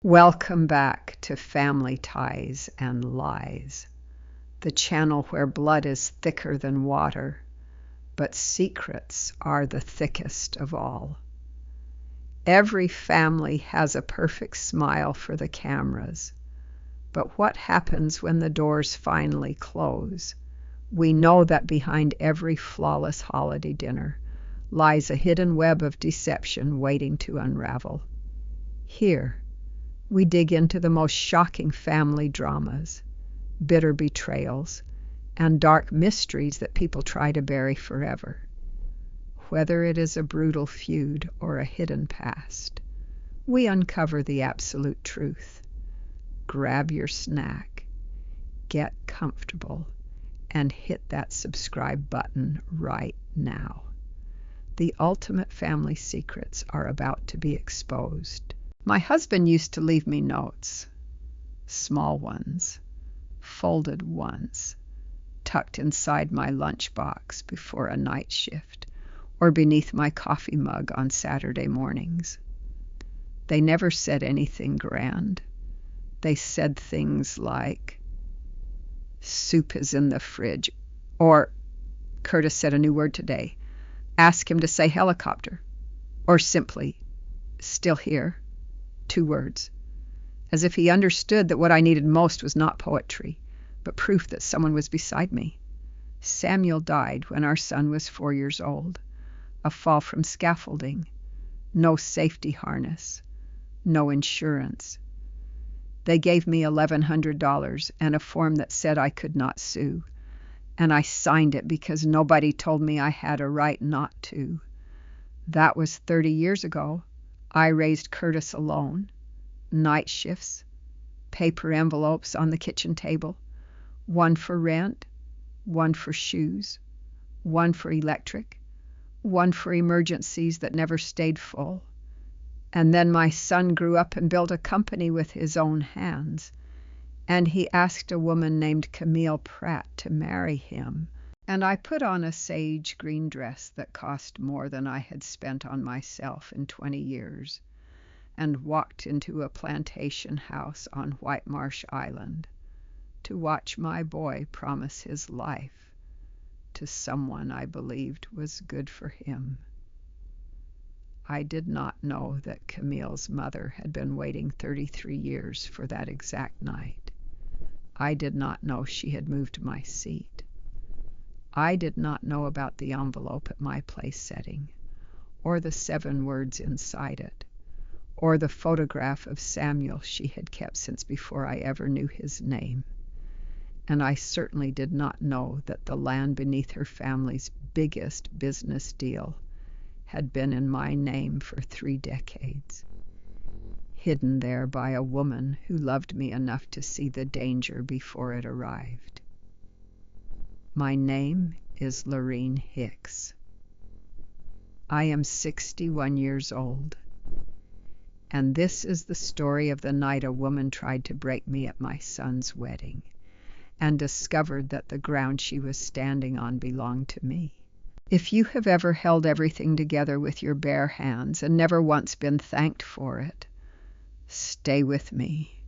Welcome back to Family Ties and Lies, the channel where blood is thicker than water, but secrets are the thickest of all. Every family has a perfect smile for the cameras, but what happens when the doors finally close? We know that behind every flawless holiday dinner lies a hidden web of deception waiting to unravel. Here, we dig into the most shocking family dramas, bitter betrayals, and dark mysteries that people try to bury forever. Whether it is a brutal feud or a hidden past, we uncover the absolute truth. Grab your snack, get comfortable, and hit that subscribe button right now. The ultimate family secrets are about to be exposed. My husband used to leave me notes, small ones, folded ones, tucked inside my lunchbox before a night shift, or beneath my coffee mug on Saturday mornings. They never said anything grand. They said things like, "Soup is in the fridge," or, "Curtis said a new word today. Ask him to say helicopter," or simply, "Still here." 2 words, as if he understood that what I needed most was not poetry, but proof that someone was beside me. Samuel died when our son was 4 years old. A fall from scaffolding. No safety harness. No insurance. They gave me $1,100 and a form that said I could not sue, and I signed it because nobody told me I had a right not to. That was 30 years ago. I raised Curtis alone. Night shifts, paper envelopes on the kitchen table, one for rent, one for shoes, one for electric, one for emergencies that never stayed full. And then my son grew up and built a company with his own hands, and he asked a woman named Camille Pratt to marry him, and I put on a sage green dress that cost more than I had spent on myself in 20 years, and walked into a plantation house on White Marsh Island to watch my boy promise his life to someone I believed was good for him. I did not know that Camille's mother had been waiting 33 years for that exact night. I did not know she had moved my seat. I did not know about the envelope at my place setting, or the 7 words inside it, or the photograph of Samuel she had kept since before I ever knew his name. And I certainly did not know that the land beneath her family's biggest business deal had been in my name for 3 decades, hidden there by a woman who loved me enough to see the danger before it arrived. My name is Lorene Hicks. I am 61 years old, and this is the story of the night a woman tried to break me at my son's wedding and discovered that the ground she was standing on belonged to me. If you have ever held everything together with your bare hands and never once been thanked for it, stay with me.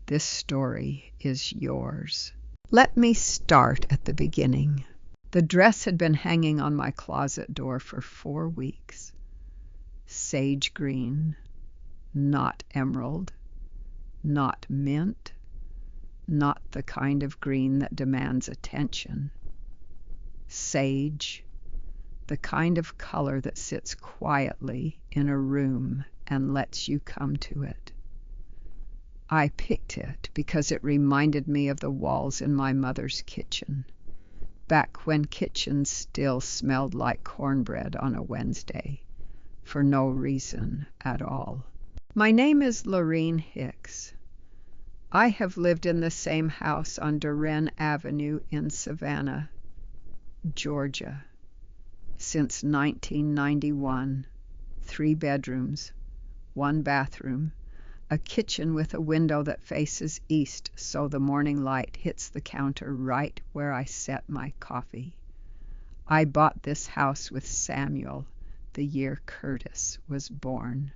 This story is yours. Let me start at the beginning. The dress had been hanging on my closet door for 4 weeks. Sage green, not emerald, not mint, not the kind of green that demands attention. Sage, the kind of color that sits quietly in a room and lets you come to it. I picked it because it reminded me of the walls in my mother's kitchen, back when kitchens still smelled like cornbread on a Wednesday, for no reason at all. My name is Lorene Hicks. I have lived in the same house on Duren Avenue in Savannah, Georgia, since 1991. 3 bedrooms, 1 bathroom, a kitchen with a window that faces east so the morning light hits the counter right where I set my coffee. I bought this house with Samuel the year Curtis was born.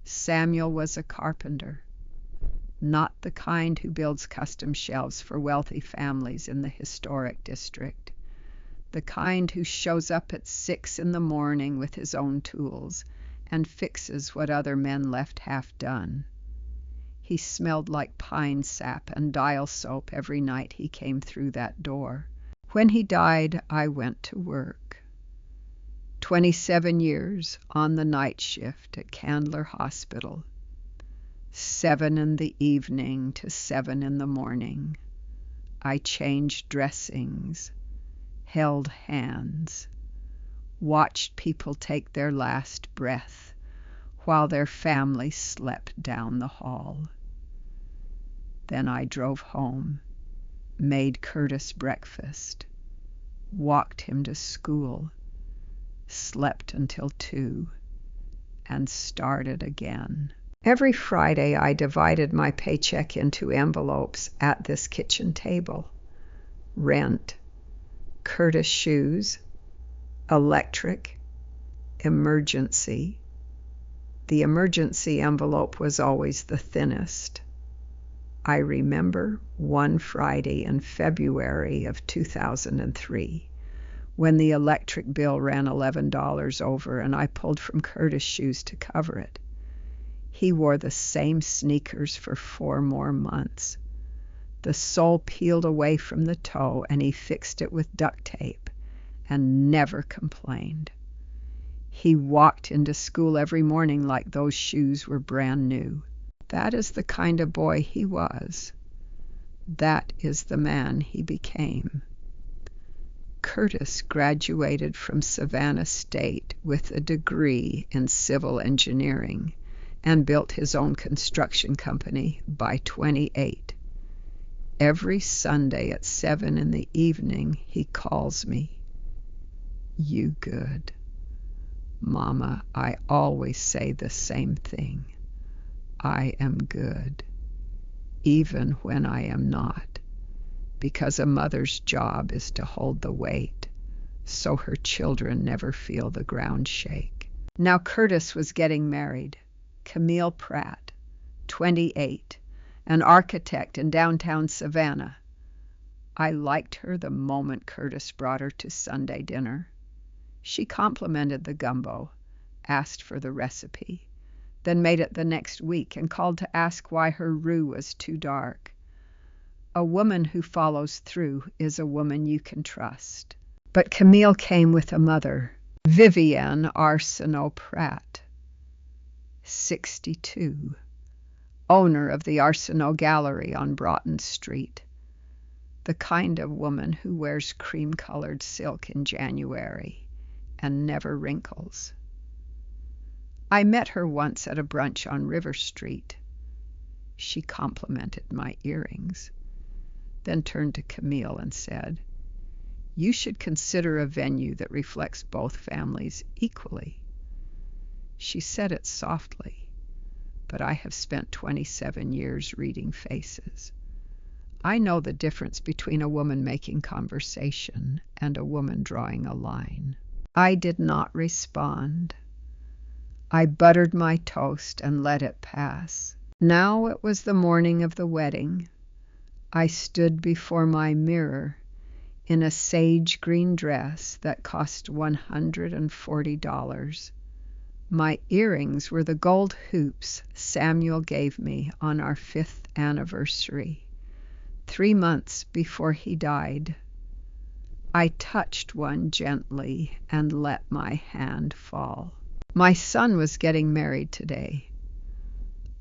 Samuel was a carpenter, not the kind who builds custom shelves for wealthy families in the historic district, the kind who shows up at 6 in the morning with his own tools and fixes what other men left half done. He smelled like pine sap and dial soap every night he came through that door. When he died, I went to work. 27 years on the night shift at Candler Hospital. 7 in the evening to 7 in the morning. I changed dressings, held hands, watched people take their last breath while their family slept down the hall. Then I drove home, made Curtis breakfast, walked him to school, slept until 2, and started again. Every Friday I divided my paycheck into envelopes at this kitchen table. Rent, Curtis shoes, electric, emergency. The emergency envelope was always the thinnest. I remember one Friday in February of 2003 when the electric bill ran $11 over and I pulled from Curtis' shoes to cover it. He wore the same sneakers for 4 more months. The sole peeled away from the toe and he fixed it with duct tape and never complained. He walked into school every morning like those shoes were brand new. That is the kind of boy he was. That is the man he became. Curtis graduated from Savannah State with a degree in civil engineering and built his own construction company by 28. Every Sunday at 7 in the evening, he calls me. You good. Mama, I always say the same thing. I am good, even when I am not, because a mother's job is to hold the weight, so her children never feel the ground shake. Now Curtis was getting married. Camille Pratt, 28, an architect in downtown Savannah. I liked her the moment Curtis brought her to Sunday dinner. She complimented the gumbo, asked for the recipe, then made it the next week and called to ask why her roux was too dark. A woman who follows through is a woman you can trust. But Camille came with a mother, Vivienne Arsenault Pratt, 62, owner of the Arsenault Gallery on Broughton Street, the kind of woman who wears cream-colored silk in January and never wrinkles. I met her once at a brunch on River Street. She complimented my earrings, then turned to Camille and said, "You should consider a venue that reflects both families equally." She said it softly, but I have spent 27 years reading faces. I know the difference between a woman making conversation and a woman drawing a line. I did not respond. I buttered my toast and let it pass. Now it was the morning of the wedding. I stood before my mirror in a sage green dress that cost $140. My earrings were the gold hoops Samuel gave me on our 5th anniversary, 3 months before he died. I touched one gently and let my hand fall. My son was getting married today.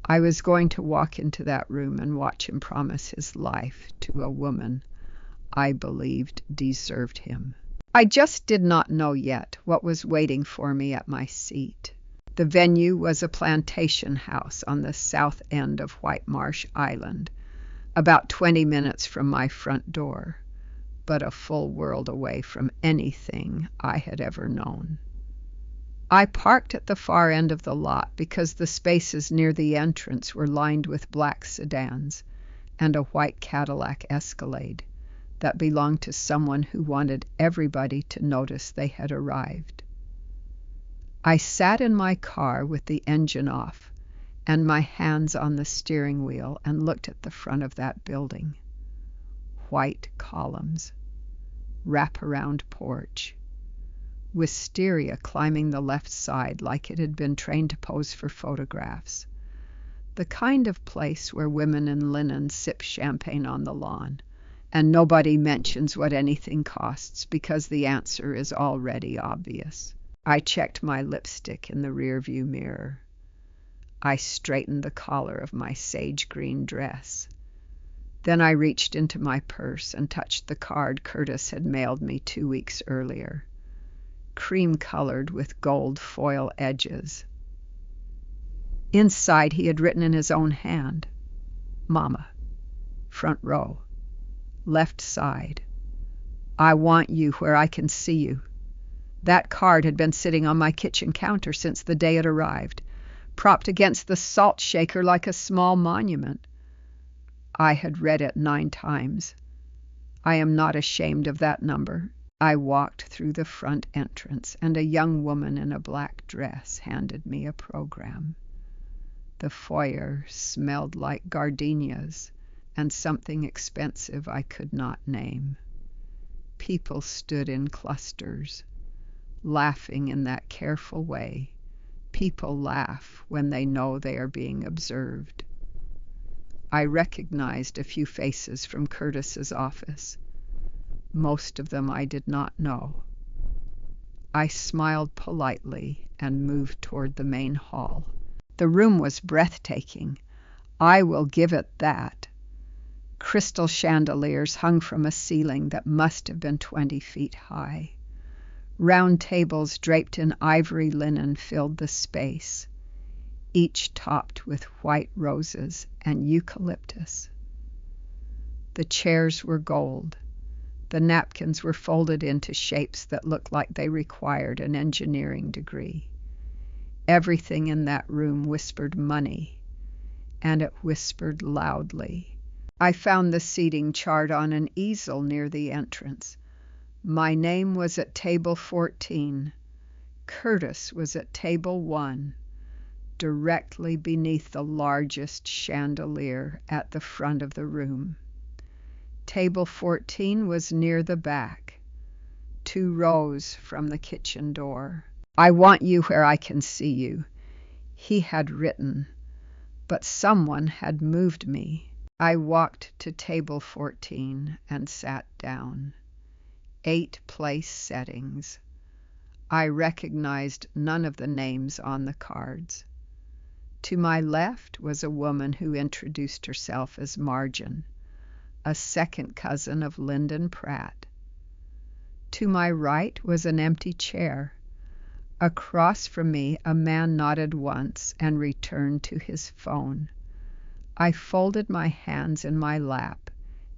I was going to walk into that room and watch him promise his life to a woman I believed deserved him. I just did not know yet what was waiting for me at my seat. The venue was a plantation house on the south end of White Marsh Island, about 20 minutes from my front door, but a full world away from anything I had ever known. I parked at the far end of the lot because the spaces near the entrance were lined with black sedans and a white Cadillac Escalade that belonged to someone who wanted everybody to notice they had arrived. I sat in my car with the engine off and my hands on the steering wheel and looked at the front of that building. White columns, wraparound porch, wisteria climbing the left side like it had been trained to pose for photographs. The kind of place where women in linen sip champagne on the lawn, and nobody mentions what anything costs because the answer is already obvious. I checked my lipstick in the rearview mirror. I straightened the collar of my sage green dress. Then I reached into my purse and touched the card Curtis had mailed me 2 weeks earlier, cream-colored with gold foil edges. Inside he had written in his own hand, "Mama, front row, left side. I want you where I can see you." That card had been sitting on my kitchen counter since the day it arrived, propped against the salt shaker like a small monument. I had read it 9 times. I am not ashamed of that number. I walked through the front entrance, and a young woman in a black dress handed me a program. The foyer smelled like gardenias and something expensive I could not name. People stood in clusters, laughing in that careful way people laugh when they know they are being observed. I recognized a few faces from Curtis's office. Most of them I did not know. I smiled politely and moved toward the main hall. The room was breathtaking. I will give it that. Crystal chandeliers hung from a ceiling that must have been 20 feet high. Round tables draped in ivory linen filled the space, each topped with white roses and eucalyptus. The chairs were gold. The napkins were folded into shapes that looked like they required an engineering degree. Everything in that room whispered money, and it whispered loudly. I found the seating chart on an easel near the entrance. My name was at table 14. Curtis was at table 1, directly beneath the largest chandelier at the front of the room. Table 14 was near the back, 2 rows from the kitchen door. I want you where I can see you. He had written, but someone had moved me. I walked to table 14 and sat down. 8 place settings. I recognized none of the names on the cards. To my left was a woman who introduced herself as Margin, a second cousin of Lyndon Pratt. To my right was an empty chair. Across from me, a man nodded once and returned to his phone. I folded my hands in my lap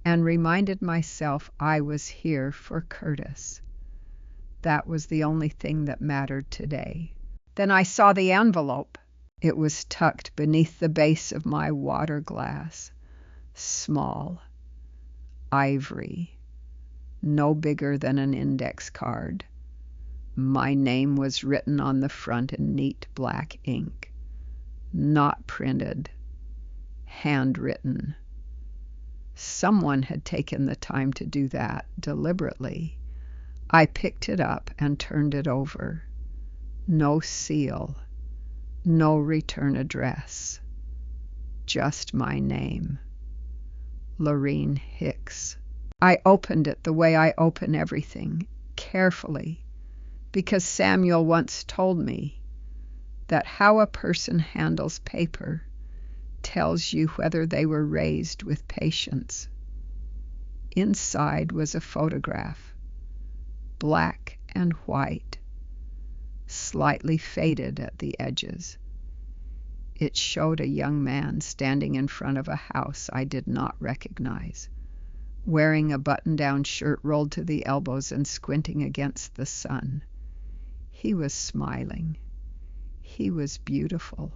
and reminded myself I was here for Curtis. That was the only thing that mattered today. Then I saw the envelope. It was tucked beneath the base of my water glass. Small, ivory, no bigger than an index card. My name was written on the front in neat black ink. Not printed. Handwritten. Someone had taken the time to do that deliberately. I picked it up and turned it over. No seal. No return address. Just my name. Lorene Hicks. I opened it the way I open everything, carefully, because Samuel once told me that how a person handles paper tells you whether they were raised with patience. Inside was a photograph, black and white, slightly faded at the edges. It showed a young man standing in front of a house I did not recognize, wearing a button-down shirt rolled to the elbows and squinting against the sun. He was smiling. He was beautiful.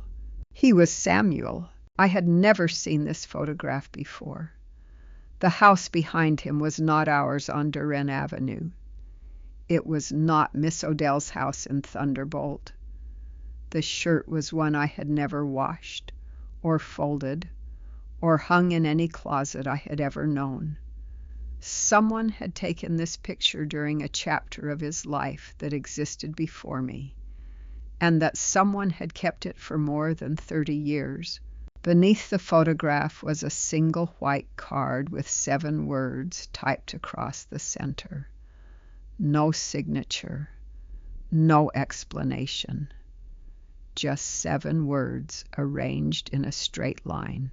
He was Samuel. I had never seen this photograph before. The house behind him was not ours on Duren Avenue. It was not Miss Odell's house in Thunderbolt. The shirt was one I had never washed or folded, or hung in any closet I had ever known. Someone had taken this picture during a chapter of his life that existed before me, and that someone had kept it for more than 30 years. Beneath the photograph was a single white card with 7 words typed across the center. No signature, no explanation. Just 7 words arranged in a straight line,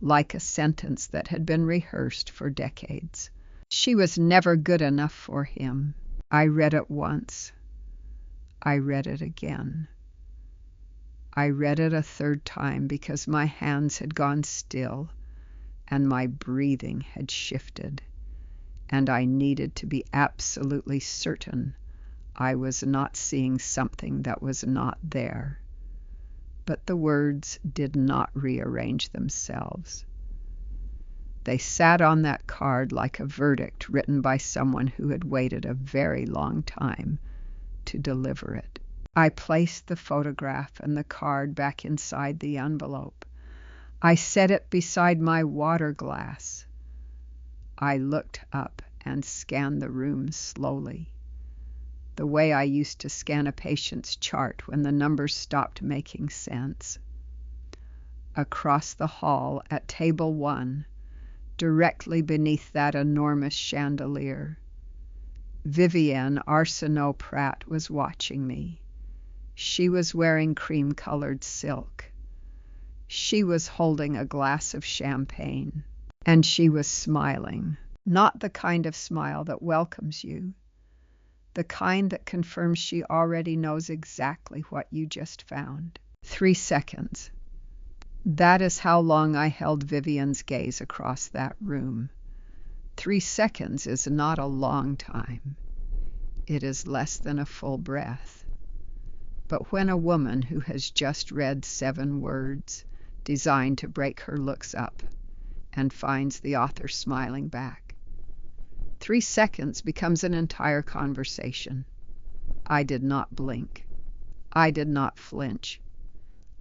like a sentence that had been rehearsed for decades. She was never good enough for him. I read it once. I read it again. I read it a 3rd time because my hands had gone still and my breathing had shifted, and I needed to be absolutely certain I was not seeing something that was not there. But the words did not rearrange themselves. They sat on that card like a verdict written by someone who had waited a very long time to deliver it. I placed the photograph and the card back inside the envelope. I set it beside my water glass. I looked up and scanned the room slowly, the way I used to scan a patient's chart when the numbers stopped making sense. Across the hall at table 1, directly beneath that enormous chandelier, Vivienne Arsenault Pratt was watching me. She was wearing cream-colored silk. She was holding a glass of champagne, and she was smiling. Not the kind of smile that welcomes you, the kind that confirms she already knows exactly what you just found. 3 seconds. That is how long I held Vivian's gaze across that room. 3 seconds is not a long time. It is less than a full breath. But when a woman who has just read 7 words designed to break her looks up and finds the author smiling back, 3 seconds becomes an entire conversation. I did not blink. I did not flinch.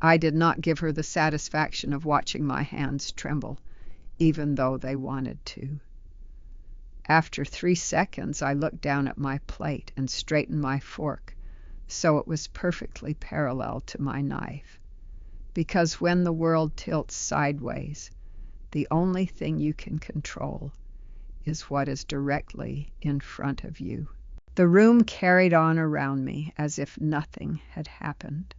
I did not give her the satisfaction of watching my hands tremble, even though they wanted to. After 3 seconds, I looked down at my plate and straightened my fork so it was perfectly parallel to my knife. Because when the world tilts sideways, the only thing you can control is what is directly in front of you. The room carried on around me as if nothing had happened.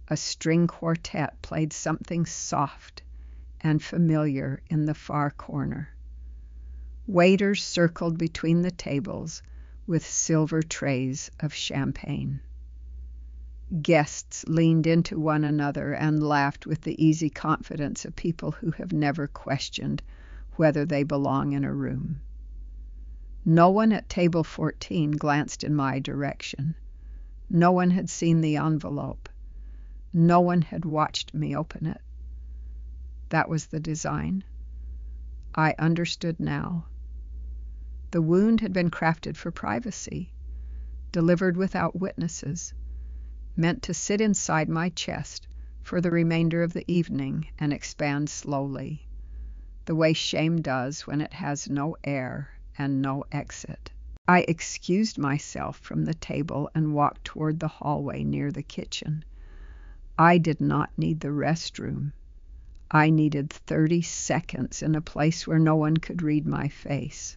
A string quartet played something soft and familiar in the far corner. Waiters circled between the tables with silver trays of champagne. Guests leaned into one another and laughed with the easy confidence of people who have never questioned whether they belong in a room. No one at table 14 glanced in my direction. No one had seen the envelope. No one had watched me open it. That was the design. I understood now. The wound had been crafted for privacy, delivered without witnesses, meant to sit inside my chest for the remainder of the evening and expand slowly, the way shame does when it has no air and no exit. I excused myself from the table and walked toward the hallway near the kitchen. I did not need the restroom. I needed 30 seconds in a place where no one could read my face.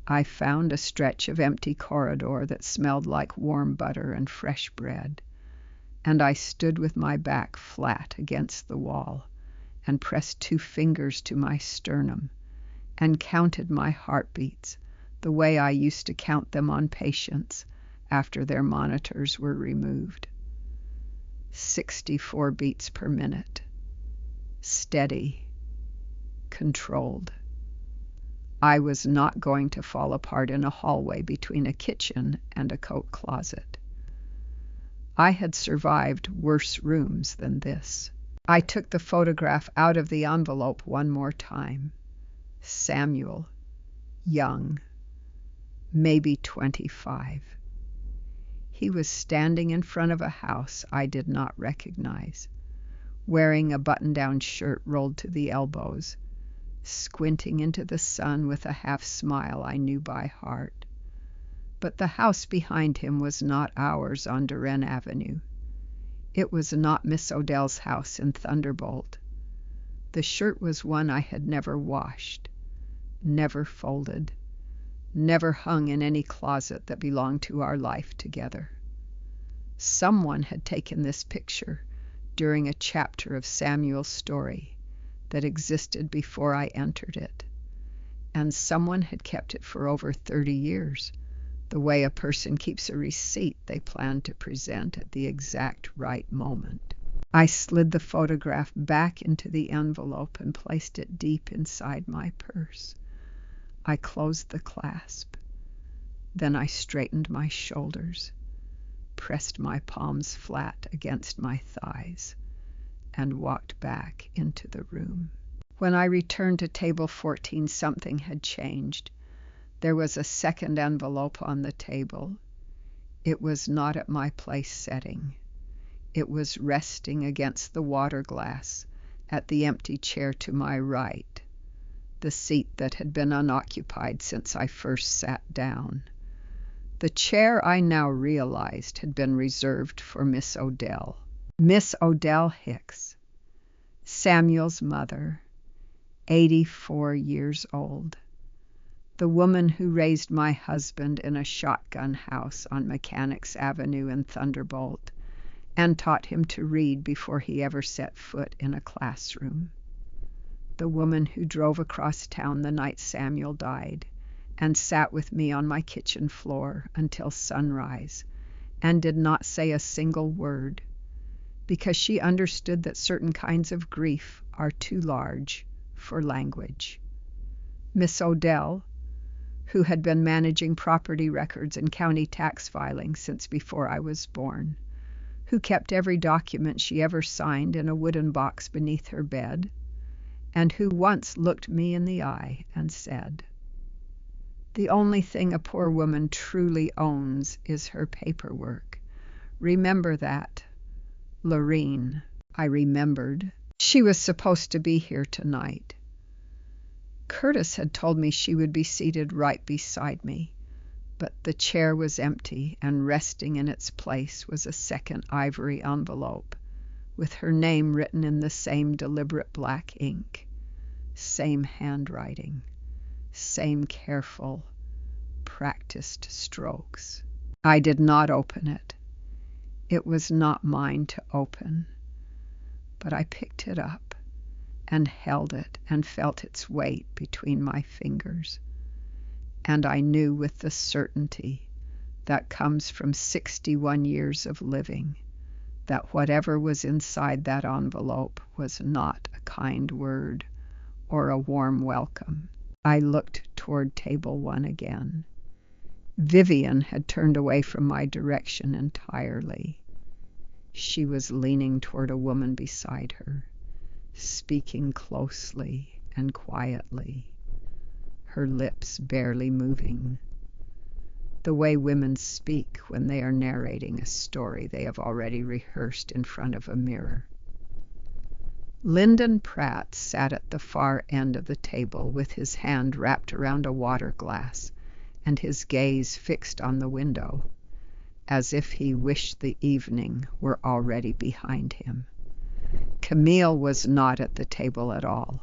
I found a stretch of empty corridor that smelled like warm butter and fresh bread, and I stood with my back flat against the wall and pressed 2 fingers to my sternum and counted my heartbeats the way I used to count them on patients after their monitors were removed. 64 beats per minute. Steady. Controlled. I was not going to fall apart in a hallway between a kitchen and a coat closet. I had survived worse rooms than this. I took the photograph out of the envelope one more time. Samuel, young, maybe 25. He was standing in front of a house I did not recognize, wearing a button-down shirt rolled to the elbows, squinting into the sun with a half-smile I knew by heart. But the house behind him was not ours on Duren Avenue. It was not Miss Odell's house in Thunderbolt. The shirt was one I had never washed, never folded, never hung in any closet that belonged to our life together. Someone had taken this picture during a chapter of Samuel's story that existed before I entered it, and someone had kept it for over 30 years, the way a person keeps a receipt they plan to present at the exact right moment. I slid the photograph back into the envelope and placed it deep inside my purse. I closed the clasp. Then I straightened my shoulders, pressed my palms flat against my thighs, and walked back into the room. When I returned to table 14, something had changed. There was a second envelope on the table. It was not at my place setting. It was resting against the water glass at the empty chair to my right, the seat that had been unoccupied since I first sat down. The chair, I now realized, had been reserved for Miss Odell. Miss Odell Hicks, Samuel's mother, 84 years old. The woman who raised my husband in a shotgun house on Mechanics Avenue in Thunderbolt and taught him to read before he ever set foot in a classroom. The woman who drove across town the night Samuel died and sat with me on my kitchen floor until sunrise and did not say a single word because she understood that certain kinds of grief are too large for language. Miss Odell, who had been managing property records and county tax filings since before I was born, who kept every document she ever signed in a wooden box beneath her bed, and who once looked me in the eye and said, "The only thing a poor woman truly owns is her paperwork. Remember that, Lorene." I remembered. She was supposed to be here tonight. Curtis had told me she would be seated right beside me, but the chair was empty, and resting in its place was a second ivory envelope with her name written in the same deliberate black ink, same handwriting, same careful, practiced strokes. I did not open it. It was not mine to open, but I picked it up and held it and felt its weight between my fingers. And I knew with the certainty that comes from 61 years of living that whatever was inside that envelope was not a kind word or a warm welcome. I looked toward table 1 again. Vivian had turned away from my direction entirely. She was leaning toward a woman beside her, speaking closely and quietly, her lips barely moving, the way women speak when they are narrating a story they have already rehearsed in front of a mirror. Lyndon Pratt sat at the far end of the table with his hand wrapped around a water glass and his gaze fixed on the window, as if he wished the evening were already behind him. Camille was not at the table at all.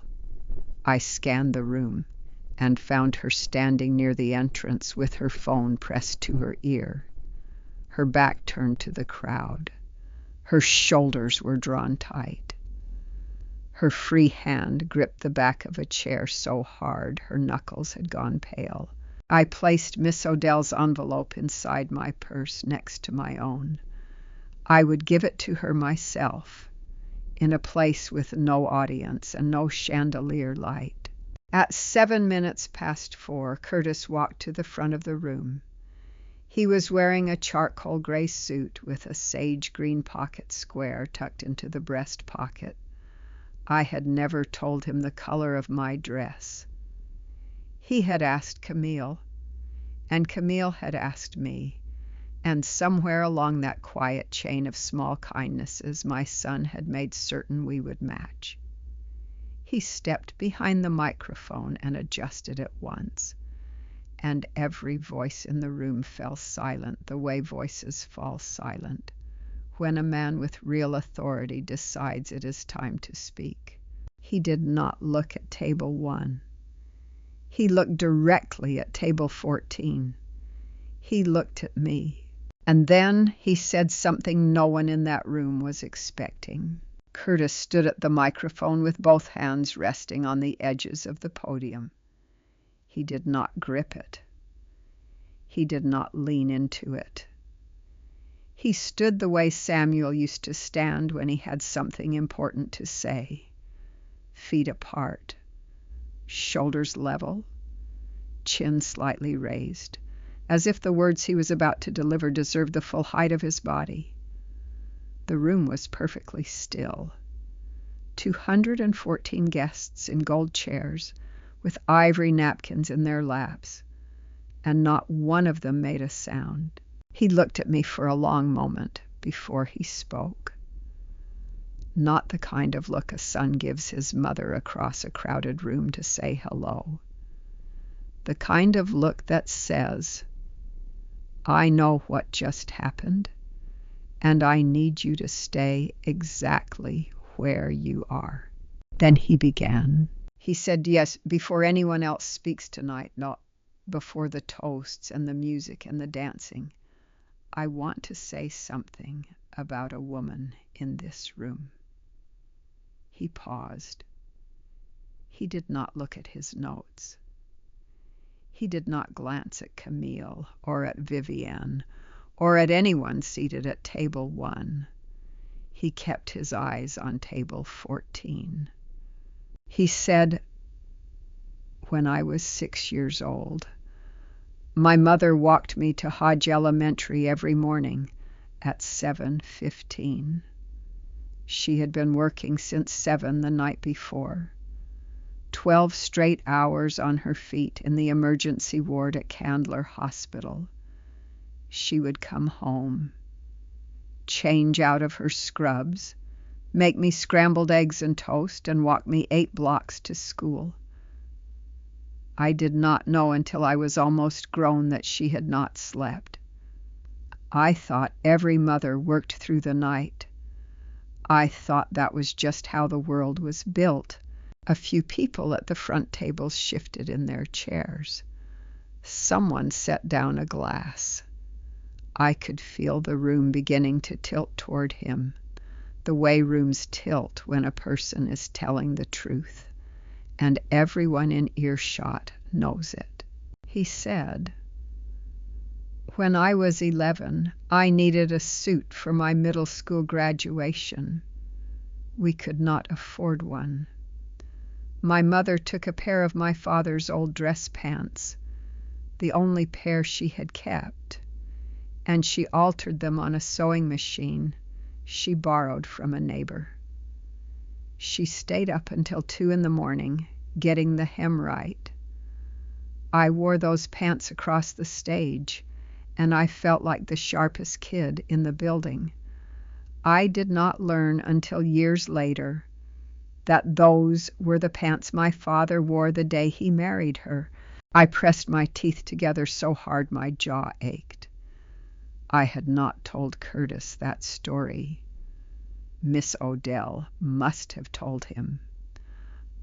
I scanned the room and found her standing near the entrance with her phone pressed to her ear, her back turned to the crowd. Her shoulders were drawn tight. Her free hand gripped the back of a chair so hard her knuckles had gone pale. I placed Miss Odell's envelope inside my purse next to my own. I would give it to her myself, in a place with no audience and no chandelier light. At 7 minutes past 4, Curtis walked to the front of the room. He was wearing a charcoal gray suit with a sage green pocket square tucked into the breast pocket. I had never told him the color of my dress. He had asked Camille, and Camille had asked me, And somewhere along that quiet chain of small kindnesses, my son had made certain we would match. He stepped behind the microphone and adjusted it once, and every voice in the room fell silent the way voices fall silent when a man with real authority decides it is time to speak. He did not look at table 1. He looked directly at table 14. He looked at me. And then he said something no one in that room was expecting. Curtis stood at the microphone with both hands resting on the edges of the podium. He did not grip it. He did not lean into it. He stood the way Samuel used to stand when he had something important to say. Feet apart, shoulders level, chin slightly raised, as if the words he was about to deliver deserved the full height of his body. The room was perfectly still. 214 guests in gold chairs, with ivory napkins in their laps, and not one of them made a sound. He looked at me for a long moment before he spoke. Not the kind of look a son gives his mother across a crowded room to say hello. The kind of look that says, I know what just happened, and I need you to stay exactly where you are. Then he began. He said, yes, before anyone else speaks tonight, not before the toasts and the music and the dancing, I want to say something about a woman in this room. He paused. He did not look at his notes. He did not glance at Camille or at Vivienne or at anyone seated at table 1. He kept his eyes on table 14. He said, when I was 6 years old, my mother walked me to Hodge Elementary every morning at 7:15. She had been working since 7 the night before. 12 straight hours on her feet in the emergency ward at Candler Hospital. She would come home, change out of her scrubs, make me scrambled eggs and toast, and walk me 8 blocks to school. I did not know until I was almost grown that she had not slept. I thought every mother worked through the night. I thought that was just how the world was built. A few people at the front tables shifted in their chairs. Someone set down a glass. I could feel the room beginning to tilt toward him, the way rooms tilt when a person is telling the truth, and everyone in earshot knows it. He said, when I was 11, I needed a suit for my middle school graduation. We could not afford one. My mother took a pair of my father's old dress pants, the only pair she had kept, and she altered them on a sewing machine she borrowed from a neighbor. She stayed up until 2 a.m, getting the hem right. I wore those pants across the stage, and I felt like the sharpest kid in the building. I did not learn until years later that those were the pants my father wore the day he married her. I pressed my teeth together so hard my jaw ached. I had not told Curtis that story. Miss Odell must have told him.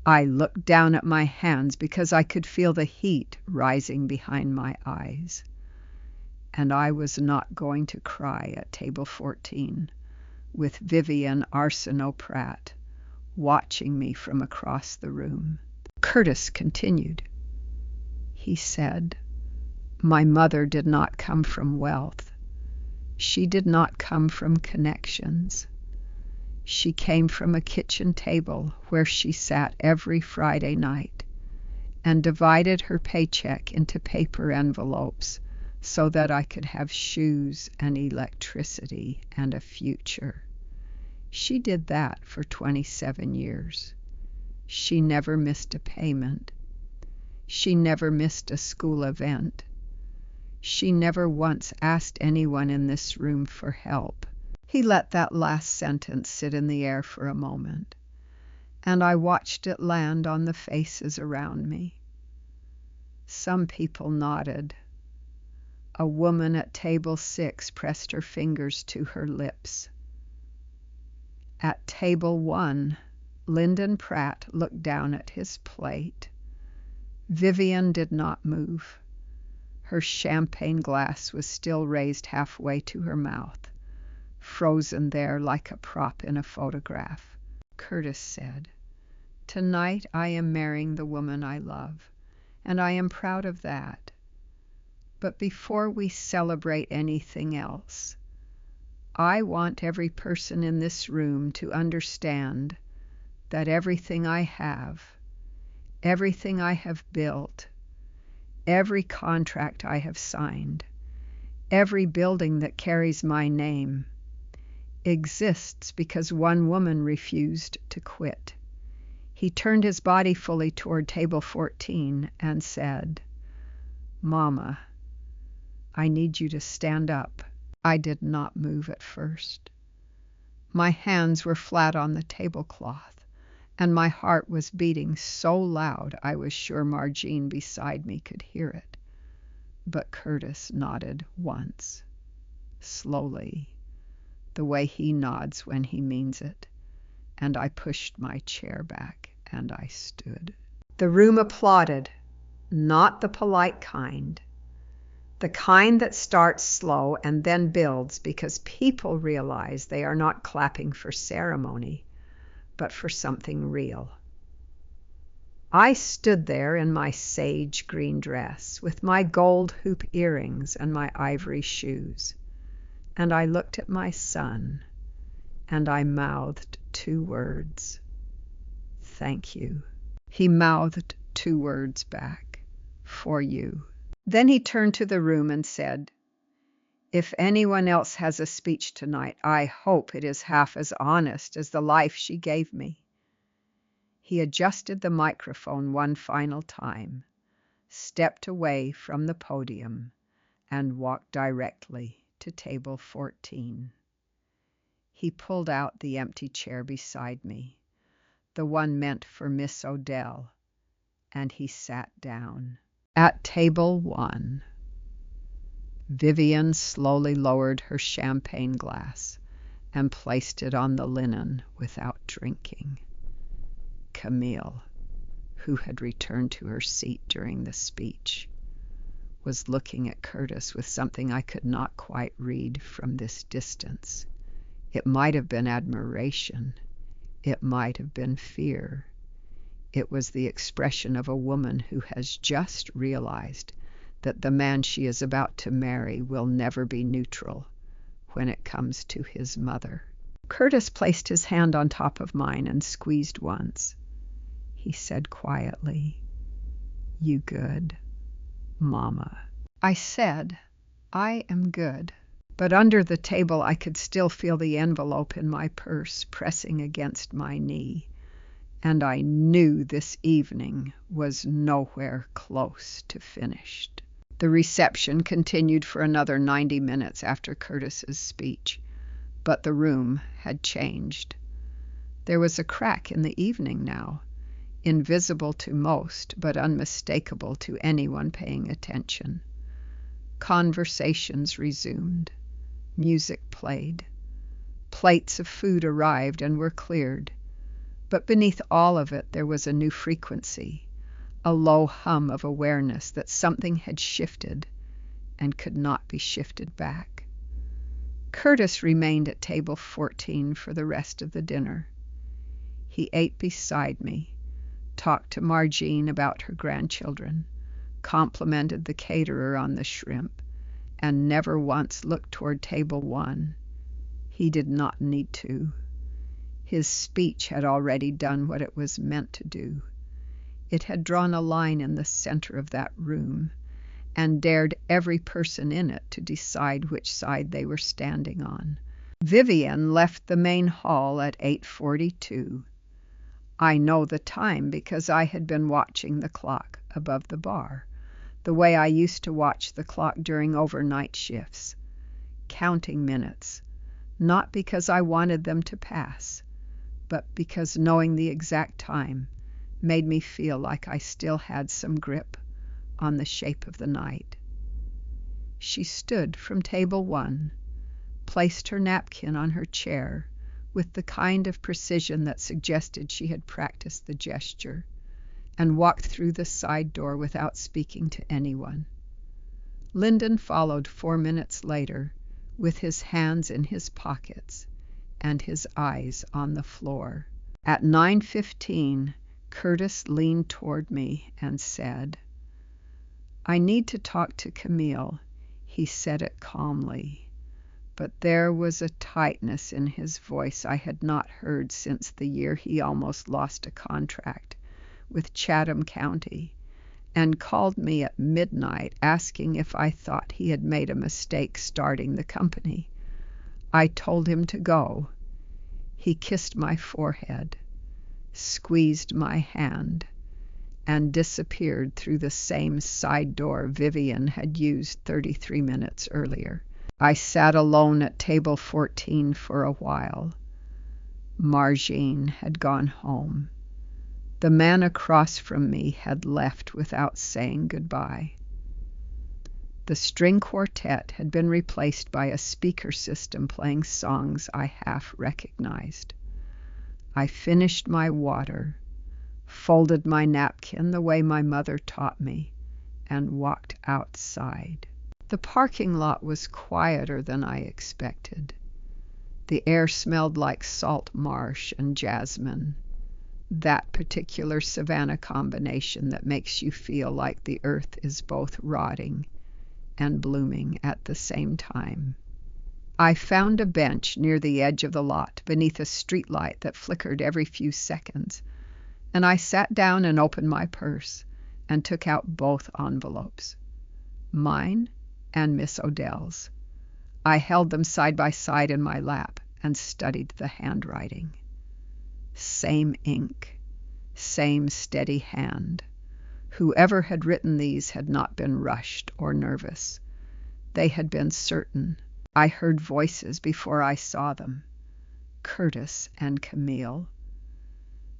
I looked down at my hands because I could feel the heat rising behind my eyes. And I was not going to cry at table 14 with Vivian Arsenault Pratt watching me from across the room. Curtis continued. He said, my mother did not come from wealth. She did not come from connections. She came from a kitchen table where she sat every Friday night and divided her paycheck into paper envelopes so that I could have shoes and electricity and a future. She did that for 27 years. She never missed a payment. She never missed a school event. She never once asked anyone in this room for help." He let that last sentence sit in the air for a moment, and I watched it land on the faces around me. Some people nodded. A woman at table 6 pressed her fingers to her lips. At table 1, Lyndon Pratt looked down at his plate. Vivian did not move. Her champagne glass was still raised halfway to her mouth, frozen there like a prop in a photograph. Curtis said, "Tonight I am marrying the woman I love, and I am proud of that. But before we celebrate anything else, I want every person in this room to understand that everything I have, everything I have built, every contract I have signed, every building that carries my name, exists because one woman refused to quit." He turned his body fully toward table 14 and said, "Mama, I need you to stand up." I did not move at first. My hands were flat on the tablecloth, and my heart was beating so loud I was sure Margine beside me could hear it. But Curtis nodded once, slowly, the way he nods when he means it, and I pushed my chair back and I stood. The room applauded, not the polite kind, the kind that starts slow and then builds because people realize they are not clapping for ceremony, but for something real. I stood there in my sage green dress, with my gold hoop earrings and my ivory shoes, and I looked at my son, and I mouthed 2 words. "Thank you." He mouthed 2 words back. "For you." Then he turned to the room and said, "If anyone else has a speech tonight, I hope it is half as honest as the life she gave me." He adjusted the microphone one final time, stepped away from the podium, and walked directly to table 14. He pulled out the empty chair beside me, the one meant for Miss Odell, and he sat down. At table 1, Vivian slowly lowered her champagne glass and placed it on the linen without drinking. Camille, who had returned to her seat during the speech, was looking at Curtis with something I could not quite read from this distance. It might have been admiration. It might have been fear. It was the expression of a woman who has just realized that the man she is about to marry will never be neutral when it comes to his mother. Curtis placed his hand on top of mine and squeezed once. He said quietly, "You good, Mama?" I said, "I am good." But under the table I could still feel the envelope in my purse pressing against my knee, and I knew this evening was nowhere close to finished. The reception continued for another 90 minutes after Curtis's speech, but the room had changed. There was a crack in the evening now, invisible to most, but unmistakable to anyone paying attention. Conversations resumed. Music played. Plates of food arrived and were cleared. But beneath all of it there was a new frequency, a low hum of awareness that something had shifted and could not be shifted back. Curtis remained at table 14 for the rest of the dinner. He ate beside me, talked to Margine about her grandchildren, complimented the caterer on the shrimp, and never once looked toward table 1. He did not need to. His speech had already done what it was meant to do. It had drawn a line in the center of that room and dared every person in it to decide which side they were standing on. Vivian left the main hall at 8:42. I know the time because I had been watching the clock above the bar. the way I used to watch the clock during overnight shifts, counting minutes, not because I wanted them to pass, but because knowing the exact time made me feel like I still had some grip on the shape of the night. She stood from table 1, placed her napkin on her chair with the kind of precision that suggested she had practiced the gesture, and walked through the side door without speaking to anyone. Lyndon followed 4 minutes later with his hands in his pockets and his eyes on the floor. At 9:15, Curtis leaned toward me and said, "I need to talk to Camille." He said it calmly, but there was a tightness in his voice I had not heard since the year he almost lost a contract with Chatham County and called me at midnight asking if I thought he had made a mistake starting the company. I told him to go. He kissed my forehead, squeezed my hand, and disappeared through the same side door Vivian had used 33 minutes earlier. I sat alone at table 14 for a while. Margine had gone home. The man across from me had left without saying goodbye. The string quartet had been replaced by a speaker system playing songs I half recognized. I finished my water, folded my napkin the way my mother taught me, and walked outside. The parking lot was quieter than I expected. The air smelled like salt marsh and jasmine, that particular Savannah combination that makes you feel like the earth is both rotting and blooming at the same time. I found a bench near the edge of the lot beneath a streetlight that flickered every few seconds, and I sat down and opened my purse and took out both envelopes, mine and Miss Odell's. I held them side by side in my lap and studied the handwriting. Same ink, same steady hand. Whoever had written these had not been rushed or nervous. They had been certain. I heard voices before I saw them. Curtis and Camille.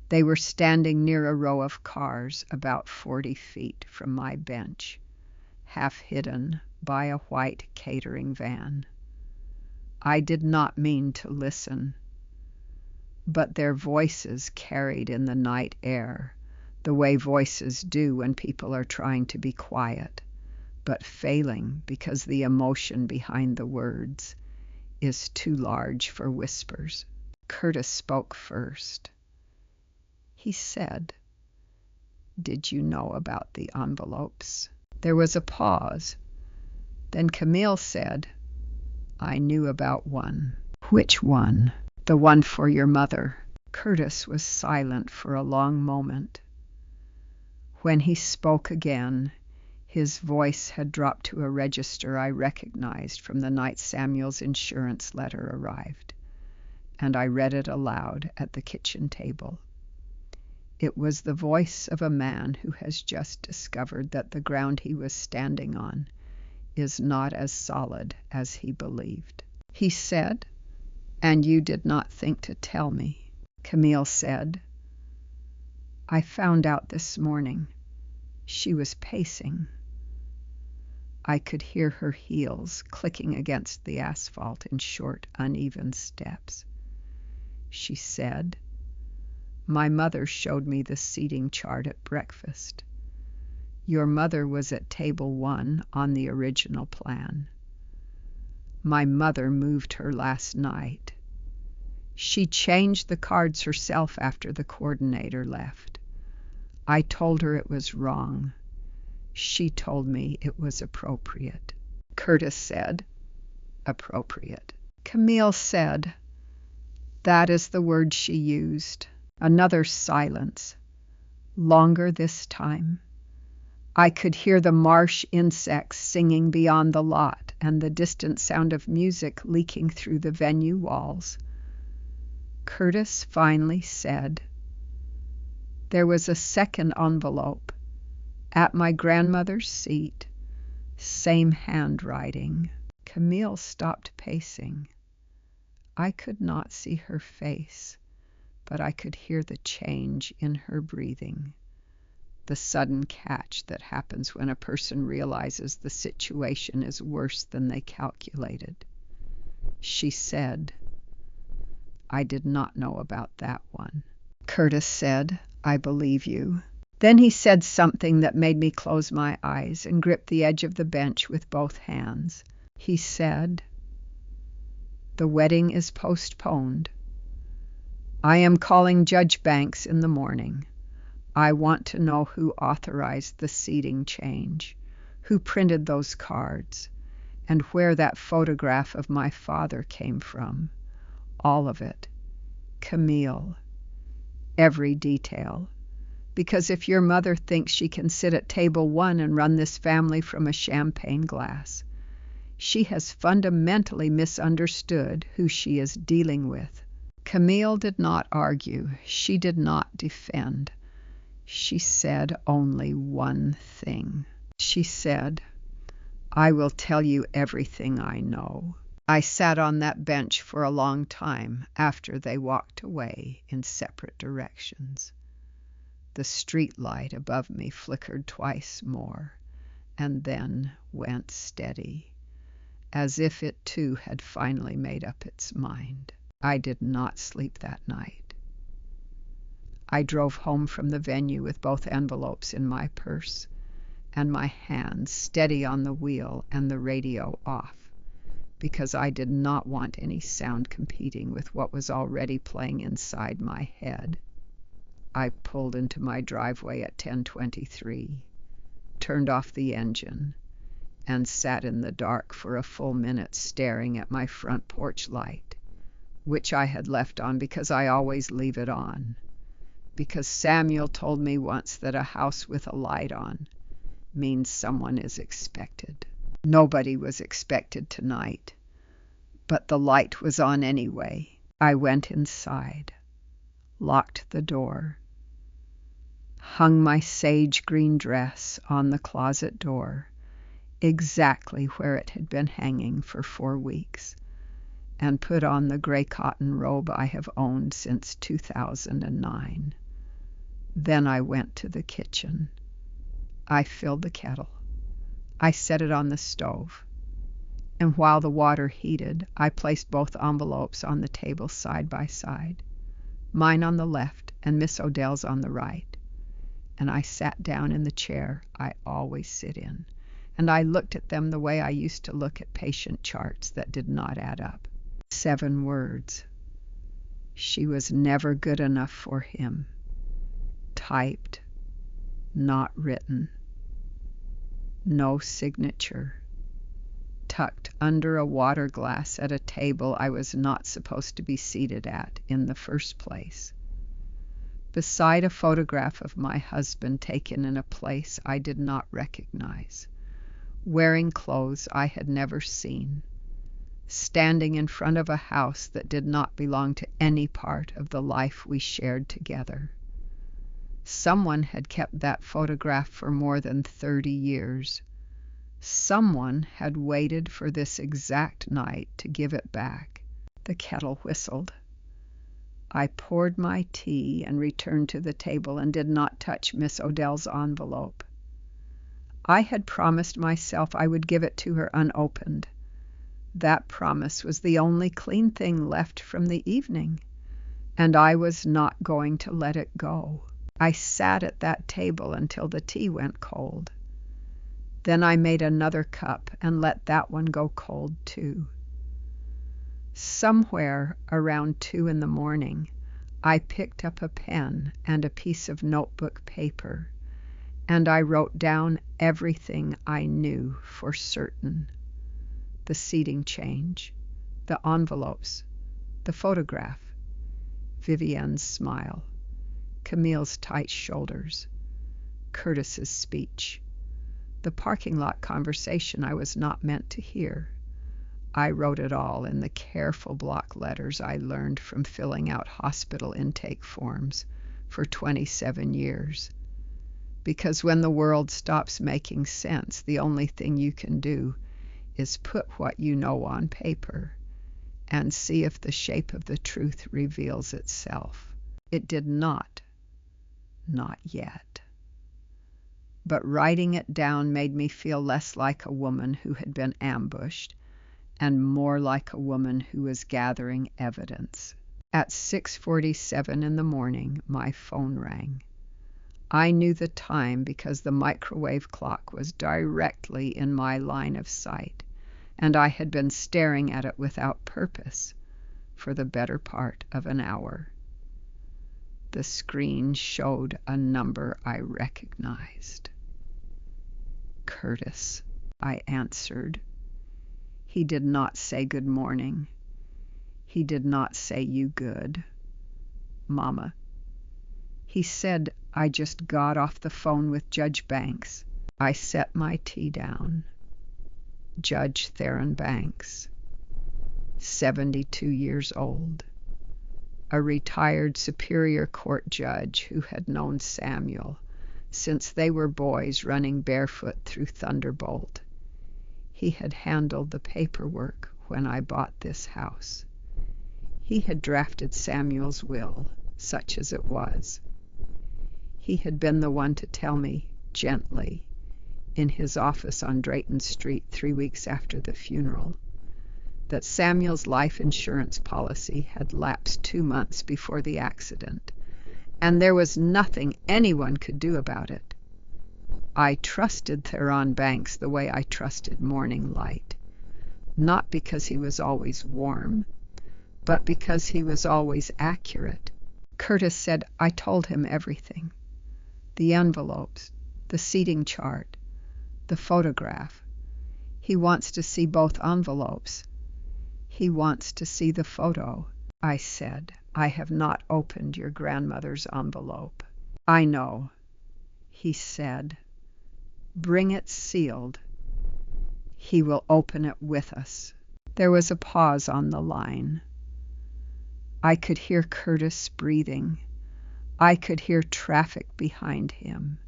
They were standing near a row of cars about 40 feet from my bench, half hidden by a white catering van. I did not mean to listen, but their voices carried in the night air, the way voices do when people are trying to be quiet, but failing because the emotion behind the words is too large for whispers. Curtis spoke first. He said, "Did you know about the envelopes?" There was a pause. Then Camille said, "I knew about one." "Which one?" "The one for your mother." Curtis was silent for a long moment. When he spoke again, his voice had dropped to a register I recognized from the night Samuel's insurance letter arrived, and I read it aloud at the kitchen table. It was the voice of a man who has just discovered that the ground he was standing on is not as solid as he believed. He said, "And you did not think to tell me." Camille said, "I found out this morning." She was pacing. I could hear her heels clicking against the asphalt in short, uneven steps. She said, "My mother showed me the seating chart at breakfast. Your mother was at table 1 on the original plan. My mother moved her last night. She changed the cards herself after the coordinator left. I told her it was wrong. She told me it was appropriate." Curtis said, "Appropriate." Camille said, "That is the word she used." Another silence, longer this time. I could hear the marsh insects singing beyond the lot and the distant sound of music leaking through the venue walls. Curtis finally said, "There was a second envelope, At my grandmother's seat, same handwriting. Camille stopped pacing. I could not see her face, but I could hear the change in her breathing, the sudden catch that happens when a person realizes the situation is worse than they calculated. She said, "I did not know about that one." Curtis said, "I believe you." Then he said something that made me close my eyes and grip the edge of the bench with both hands. He said, "The wedding is postponed. I am calling Judge Banks in the morning. I want to know who authorized the seating change, who printed those cards, and where that photograph of my father came from. All of it. Camille. Every detail. Because if your mother thinks she can sit at table 1 and run this family from a champagne glass, she has fundamentally misunderstood who she is dealing with." Camille did not argue. She did not defend. She said only one thing. She said, "I will tell you everything I know." I sat on that bench for a long time after they walked away in separate directions. The street light above me flickered twice more, and then went steady, as if it too had finally made up its mind. I did not sleep that night. I drove home from the venue with both envelopes in my purse, and my hands steady on the wheel and the radio off, because I did not want any sound competing with what was already playing inside my head. I pulled into my driveway at 10:23, turned off the engine, and sat in the dark for a full minute staring at my front porch light, which I had left on because I always leave it on, because Samuel told me once that a house with a light on means someone is expected. Nobody was expected tonight, but the light was on anyway. I went inside, locked the door, hung my sage green dress on the closet door, exactly where it had been hanging for 4 weeks, and put on the gray cotton robe I have owned since 2009. Then I went to the kitchen. I filled the kettle. I set it on the stove, and while the water heated, I placed both envelopes on the table side by side, mine on the left and Miss Odell's on the right, and I sat down in the chair I always sit in, and I looked at them the way I used to look at patient charts that did not add up. 7 words. She was never good enough for him. Typed, not written. No signature. Tucked under a water glass at a table I was not supposed to be seated at in the first place. Beside a photograph of my husband taken in a place I did not recognize, wearing clothes I had never seen, standing in front of a house that did not belong to any part of the life we shared together. Someone had kept that photograph for more than 30 years. Someone had waited for this exact night to give it back. The kettle whistled. I poured my tea and returned to the table and did not touch Miss Odell's envelope. I had promised myself I would give it to her unopened. That promise was the only clean thing left from the evening, and I was not going to let it go. I sat at that table until the tea went cold. Then I made another cup and let that one go cold too. Somewhere around 2 in the morning, I picked up a pen and a piece of notebook paper, and I wrote down everything I knew for certain. The seating change, the envelopes, the photograph, Vivienne's smile, Camille's tight shoulders, Curtis's speech, the parking lot conversation I was not meant to hear. I wrote it all in the careful block letters I learned from filling out hospital intake forms for 27 years. Because when the world stops making sense, the only thing you can do is put what you know on paper and see if the shape of the truth reveals itself. It did not yet. But writing it down made me feel less like a woman who had been ambushed and more like a woman who was gathering evidence. At 6:47 in the morning, my phone rang. I knew the time because the microwave clock was directly in my line of sight, and I had been staring at it without purpose for the better part of an hour. The screen showed a number I recognized. Curtis, I answered. He did not say good morning. He did not say you good, Mama. He said, I just got off the phone with Judge Banks. I set my tea down. Judge Theron Banks, 72 years old, a retired Superior Court judge who had known Samuel since they were boys running barefoot through Thunderbolt. He had handled the paperwork when I bought this house. He had drafted Samuel's will, such as it was. He had been the one to tell me, gently, in his office on Drayton Street 3 weeks after the funeral, that Samuel's life insurance policy had lapsed 2 months before the accident, and there was nothing anyone could do about it. I trusted Theron Banks the way I trusted morning light, not because he was always warm, but because he was always accurate. Curtis said I told him everything. The envelopes, the seating chart, the photograph. He wants to see both envelopes. He wants to see the photo. I said, I have not opened your grandmother's envelope. I know. He said, bring it sealed. He will open it with us. There was a pause on the line. I could hear Curtis breathing. I could hear traffic behind him,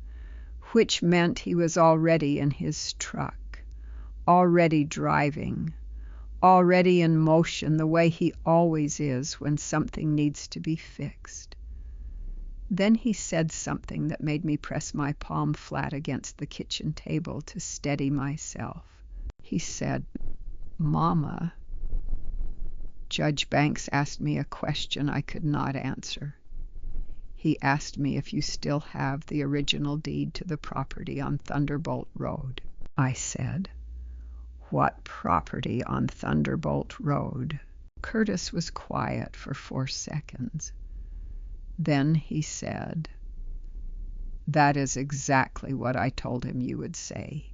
which meant he was already in his truck, already driving, already in motion the way he always is when something needs to be fixed. Then he said something that made me press my palm flat against the kitchen table to steady myself. He said, Mama. Judge Banks asked me a question I could not answer. He asked me if you still have the original deed to the property on Thunderbolt Road. I said, what property on Thunderbolt Road? Curtis was quiet for 4 seconds. Then he said, that is exactly what I told him you would say.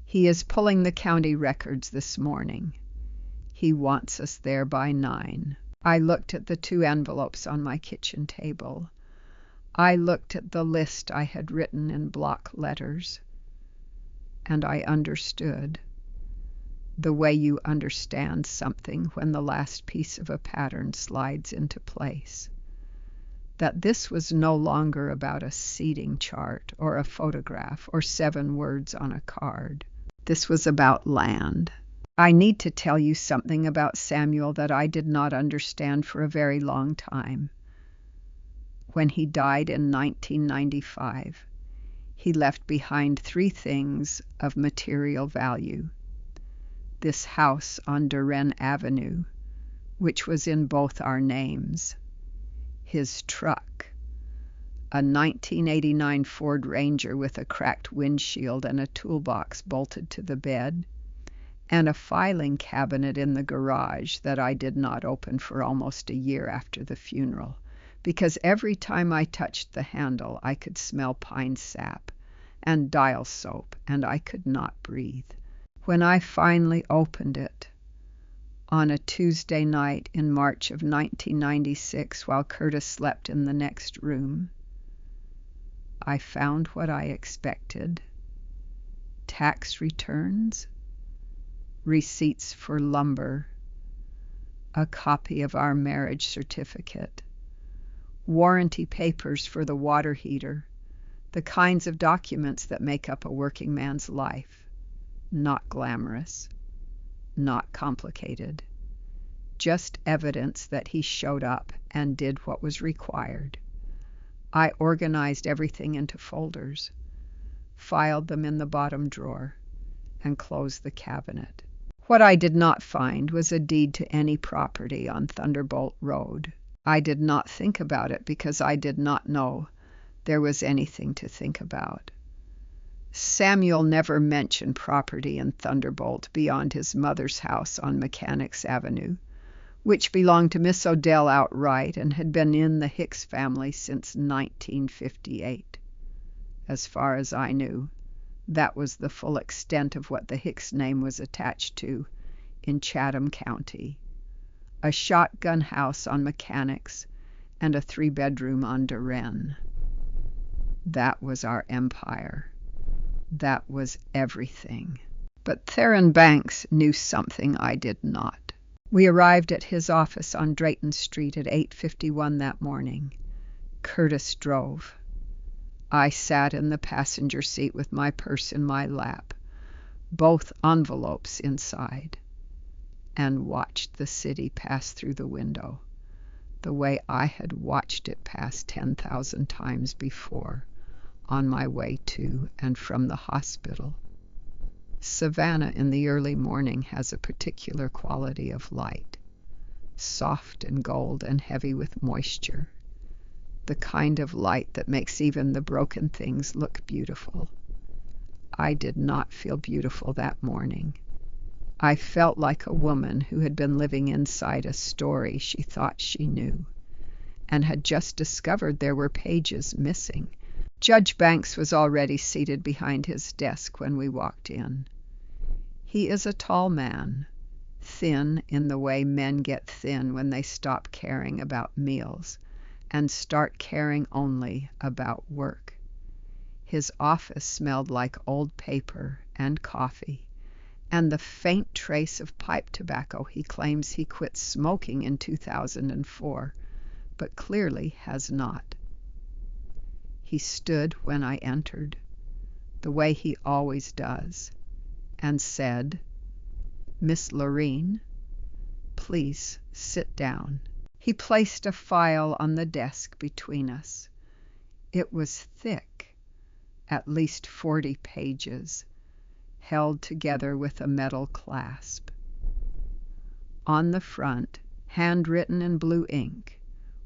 He is pulling the county records this morning. He wants us there by 9. I looked at the 2 envelopes on my kitchen table. I looked at the list I had written in block letters. And I understood, the way you understand something when the last piece of a pattern slides into place, that this was no longer about a seating chart or a photograph or 7 words on a card. This was about land. I need to tell you something about Samuel that I did not understand for a very long time. When he died in 1995, he left behind 3 things of material value. This house on Duren Avenue, which was in both our names. His truck, a 1989 Ford Ranger with a cracked windshield and a toolbox bolted to the bed, and a filing cabinet in the garage that I did not open for almost a year after the funeral, because every time I touched the handle I could smell pine sap and dial soap, and I could not breathe. When I finally opened it, on a Tuesday night in March of 1996, while Curtis slept in the next room, I found what I expected: tax returns, receipts for lumber, a copy of our marriage certificate, warranty papers for the water heater, The kinds of documents that make up a working man's life. Not glamorous, not complicated. Just evidence that he showed up and did what was required. I organized everything into folders, filed them in the bottom drawer, and closed the cabinet. What I did not find was a deed to any property on Thunderbolt Road. I did not think about it because I did not know there was anything to think about. Samuel never mentioned property in Thunderbolt beyond his mother's house on Mechanics Avenue, which belonged to Miss Odell outright and had been in the Hicks family since 1958. As far as I knew, that was the full extent of what the Hicks name was attached to in Chatham County. A shotgun house on Mechanics and a 3-bedroom on Duren. That was our empire. That was everything. But Theron Banks knew something I did not. We arrived at his office on Drayton Street at 8:51 that morning. Curtis drove. I sat in the passenger seat with my purse in my lap, both envelopes inside, and watched the city pass through the window, the way I had watched it pass 10,000 times before on my way to and from the hospital. Savannah in the early morning has a particular quality of light, soft and gold and heavy with moisture, the kind of light that makes even the broken things look beautiful. I did not feel beautiful that morning. I felt like a woman who had been living inside a story she thought she knew, and had just discovered there were pages missing. Judge Banks was already seated behind his desk when we walked in. He is a tall man, thin in the way men get thin when they stop caring about meals and start caring only about work. His office smelled like old paper and coffee, and the faint trace of pipe tobacco he claims he quit smoking in 2004, but clearly has not. He stood when I entered, the way he always does, and said, "Miss Lorene, please sit down." He placed a file on the desk between us. It was thick, at least 40 pages, held together with a metal clasp. On the front, handwritten in blue ink,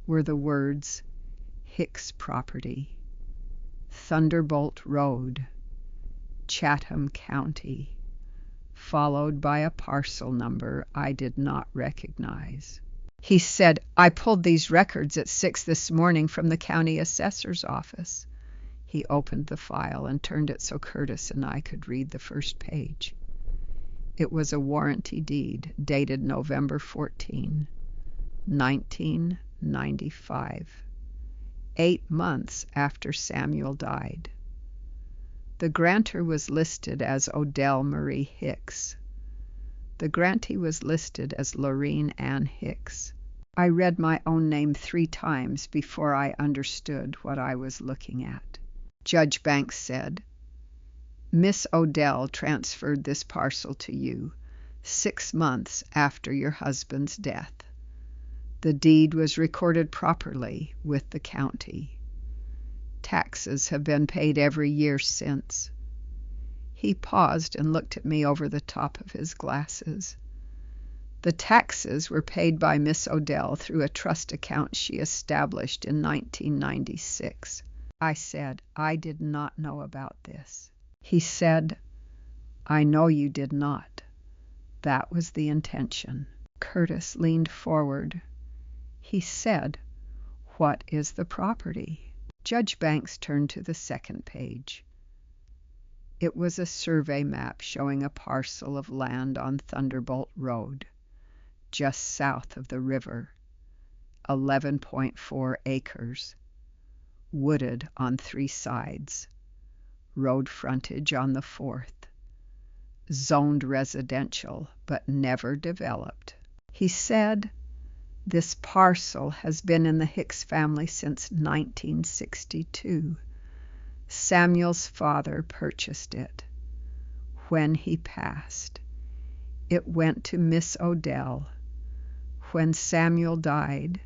were the words, "Hicks Property, Thunderbolt Road, Chatham County," followed by a parcel number I did not recognize. He said, "I pulled these records at 6 this morning from the county assessor's office." He opened the file and turned it so Curtis and I could read the first page. It was a warranty deed dated November 14, 1995, 8 months after Samuel died. The grantor was listed as Odell Marie Hicks. The grantee was listed as Lorene Ann Hicks. I read my own name 3 times before I understood what I was looking at. Judge Banks said, "Miss Odell transferred this parcel to you 6 months after your husband's death. The deed was recorded properly with the county. Taxes have been paid every year since." He paused and looked at me over the top of his glasses. "The taxes were paid by Miss Odell through a trust account she established in 1996. I said, "I did not know about this." He said, "I know you did not. That was the intention." Curtis leaned forward. He said, "What is the property?" Judge Banks turned to the second page. It was a survey map showing a parcel of land on Thunderbolt Road, just south of the river, 11.4 acres, wooded on 3 sides, road frontage on the 4th, zoned residential but never developed. He said, "This parcel has been in the Hicks family since 1962. Samuel's father purchased it. When he passed, it went to Miss Odell. When Samuel died,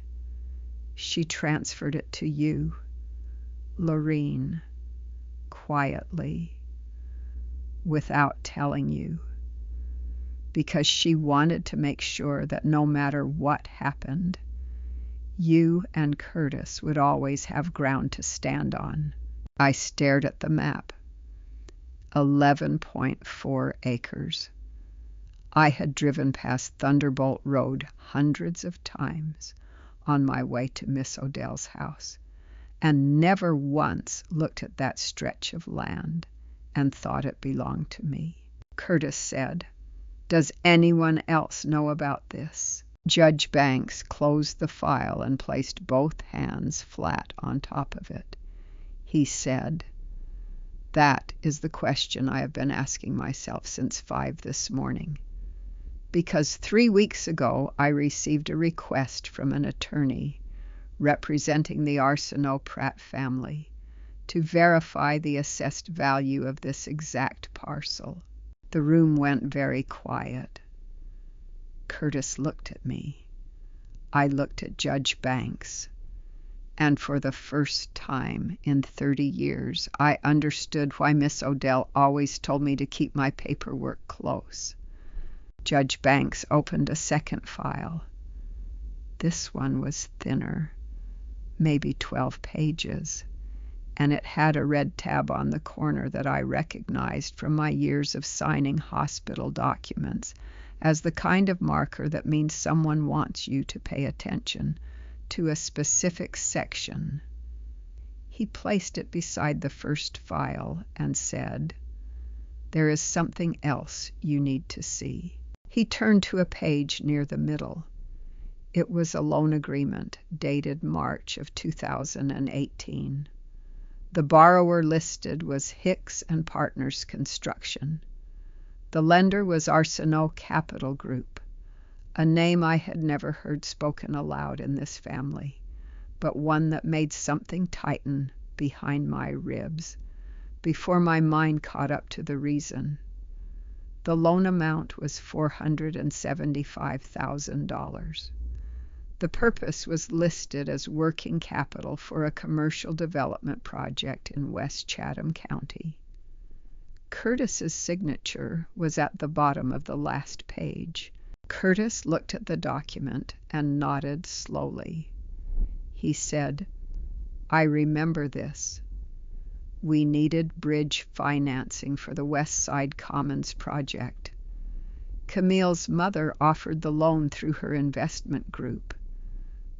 she transferred it to you, Lorene, quietly, without telling you, because she wanted to make sure that no matter what happened, you and Curtis would always have ground to stand on. I stared at the map. 11.4 acres. I had driven past Thunderbolt Road hundreds of times on my way to Miss Odell's house, and never once looked at that stretch of land and thought it belonged to me. Curtis said, "Does anyone else know about this?" Judge Banks closed the file and placed both hands flat on top of it. He said, "That is the question I have been asking myself since 5 this morning. Because 3 weeks ago I received a request from an attorney representing the Arsenault Pratt family to verify the assessed value of this exact parcel." The room went very quiet. Curtis looked at me. I looked at Judge Banks. And for the first time in 30 years, I understood why Miss Odell always told me to keep my paperwork close. Judge Banks opened a second file. This one was thinner, maybe 12 pages, and it had a red tab on the corner that I recognized from my years of signing hospital documents as the kind of marker that means someone wants you to pay attention to a specific section. He placed it beside the first file and said, "There is something else you need to see." He turned to a page near the middle. It was a loan agreement dated March of 2018. The borrower listed was Hicks and Partners Construction. The lender was Arsenault Capital Group, a name I had never heard spoken aloud in this family, but one that made something tighten behind my ribs before my mind caught up to the reason. The loan amount was $475,000. The purpose was listed as working capital for a commercial development project in West Chatham County. Curtis's signature was at the bottom of the last page. Curtis looked at the document and nodded slowly. He said, "I remember this. We needed bridge financing for the West Side Commons project. Camille's mother offered the loan through her investment group.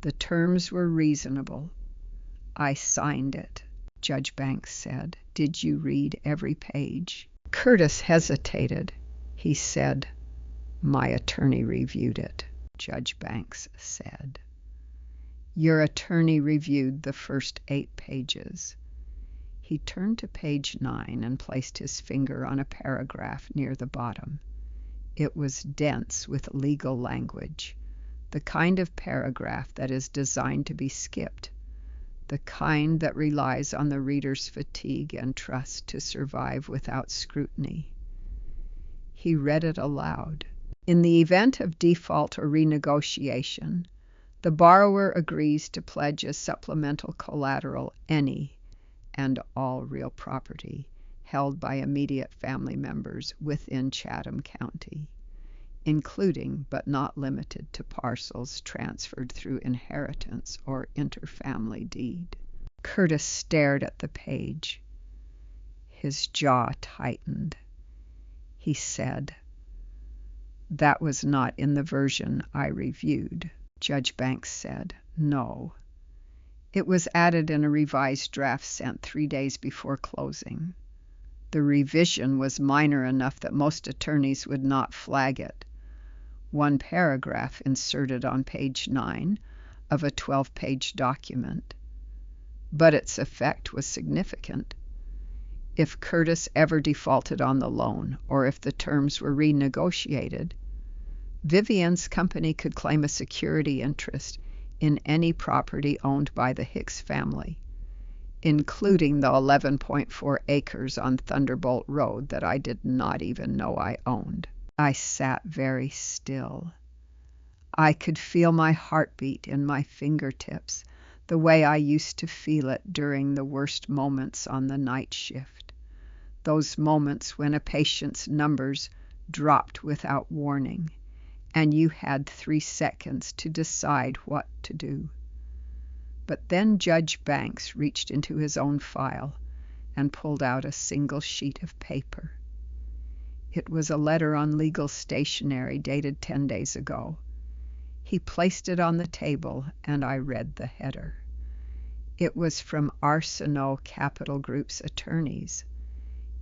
The terms were reasonable. I signed it." Judge Banks said, "Did you read every page?" Curtis hesitated. He said, "My attorney reviewed it." Judge Banks said, "Your attorney reviewed the first 8 pages. He turned to page 9 and placed his finger on a paragraph near the bottom. It was dense with legal language, the kind of paragraph that is designed to be skipped, the kind that relies on the reader's fatigue and trust to survive without scrutiny. He read it aloud. In the event of default or renegotiation, the borrower agrees to pledge as supplemental collateral any and all real property held by immediate family members within Chatham County, including but not limited to parcels transferred through inheritance or interfamily deed." Curtis stared at the page. His jaw tightened. He said, "That was not in the version I reviewed." Judge Banks said, "No. It was added in a revised draft sent 3 days before closing. The revision was minor enough that most attorneys would not flag it. One paragraph inserted on page 9 of a 12-page document. But its effect was significant. If Curtis ever defaulted on the loan, or if the terms were renegotiated, Vivian's company could claim a security interest in any property owned by the Hicks family, including the 11.4 acres on Thunderbolt Road that I did not even know I owned. I sat very still. I could feel my heartbeat in my fingertips, the way I used to feel it during the worst moments on the night shift. Those moments when a patient's numbers dropped without warning, and you had 3 seconds to decide what to do. But then Judge Banks reached into his own file and pulled out a single sheet of paper. It was a letter on legal stationery dated 10 days ago. He placed it on the table, and I read the header. It was from Arsenault Capital Group's attorneys.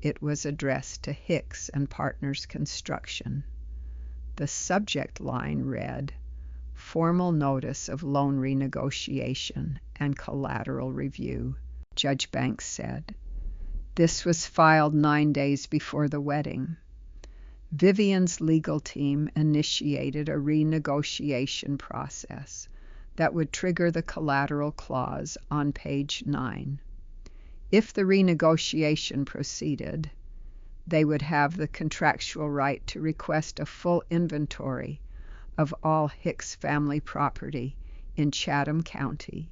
It was addressed to Hicks and Partners Construction. The subject line read, "Formal Notice of Loan Renegotiation and Collateral Review." Judge Banks said, "This was filed 9 days before the wedding. Vivian's legal team initiated a renegotiation process that would trigger the collateral clause on page 9. If the renegotiation proceeded, they would have the contractual right to request a full inventory of all Hicks family property in Chatham County.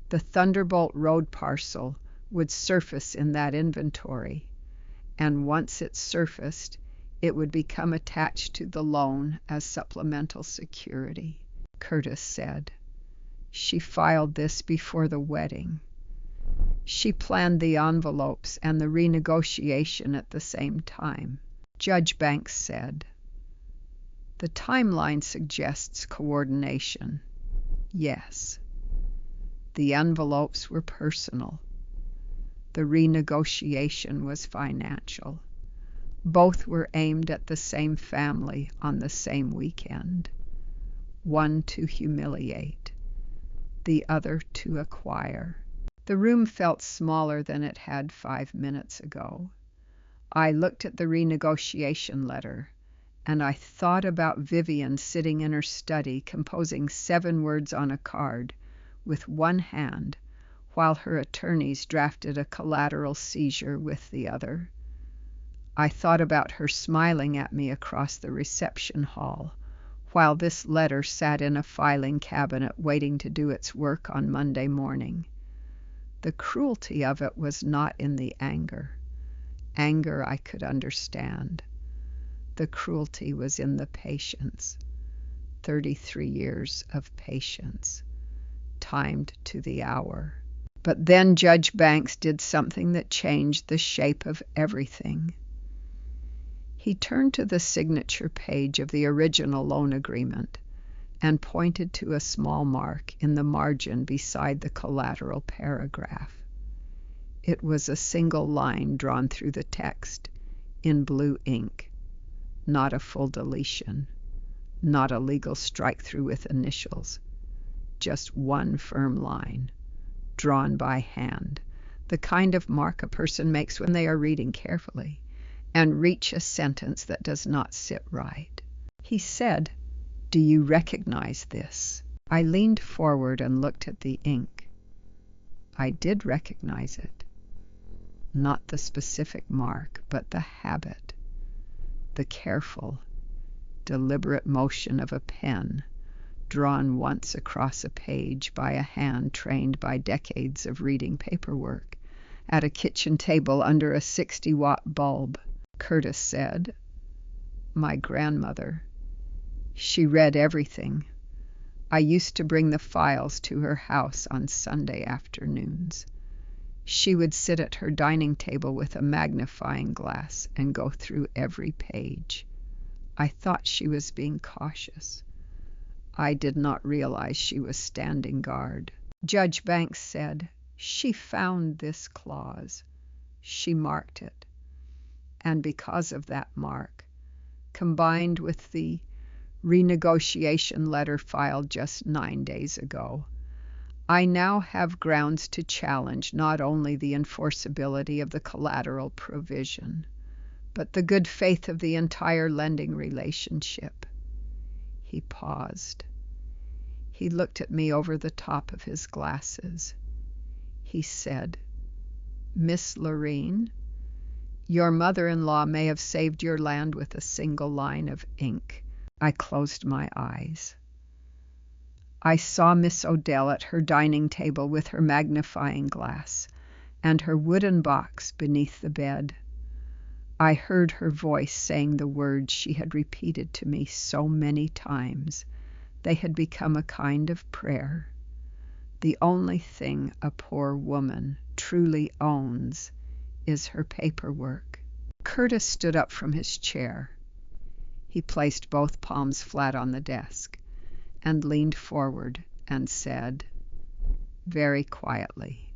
The Thunderbolt Road parcel would surface in that inventory, and once it surfaced, it would become attached to the loan as supplemental security." Curtis said, "She filed this before the wedding. She planned the envelopes and the renegotiation at the same time." Judge Banks said, "The timeline suggests coordination. Yes. The envelopes were personal. The renegotiation was financial. Both were aimed at the same family on the same weekend. One to humiliate, the other to acquire." The room felt smaller than it had 5 minutes ago. I looked at the renegotiation letter, and I thought about Vivian sitting in her study composing 7 words on a card with one hand, while her attorneys drafted a collateral seizure with the other. I thought about her smiling at me across the reception hall, while this letter sat in a filing cabinet waiting to do its work on Monday morning. The cruelty of it was not in the anger. Anger I could understand. The cruelty was in the patience. 33 years of patience, timed to the hour. But then Judge Banks did something that changed the shape of everything. He turned to the signature page of the original loan agreement and pointed to a small mark in the margin beside the collateral paragraph. It was a single line drawn through the text in blue ink, not a full deletion, not a legal strike-through with initials, just one firm line, drawn by hand, the kind of mark a person makes when they are reading carefully and reach a sentence that does not sit right. He said, "Do you recognize this?" I leaned forward and looked at the ink. I did recognize it. Not the specific mark, but the habit, the careful, deliberate motion of a pen drawn once across a page by a hand trained by decades of reading paperwork at a kitchen table under a 60-watt bulb. Curtis said, "My grandmother. She read everything. I used to bring the files to her house on Sunday afternoons. She would sit at her dining table with a magnifying glass and go through every page. I thought she was being cautious. I did not realize she was standing guard." Judge Banks said, "She found this clause. She marked it. And because of that mark, combined with the renegotiation letter filed just 9 days ago, I now have grounds to challenge not only the enforceability of the collateral provision, but the good faith of the entire lending relationship." He paused. He looked at me over the top of his glasses. he said. Miss Lorene, your mother-in-law may have saved your land with a single line of ink. I closed my eyes. I saw Miss Odell at her dining table with her magnifying glass and her wooden box beneath the bed. I heard her voice saying the words she had repeated to me so many times. They had become a kind of prayer. The only thing a poor woman truly owns is her paperwork. Curtis stood up from his chair. He placed both palms flat on the desk and leaned forward and said, very quietly,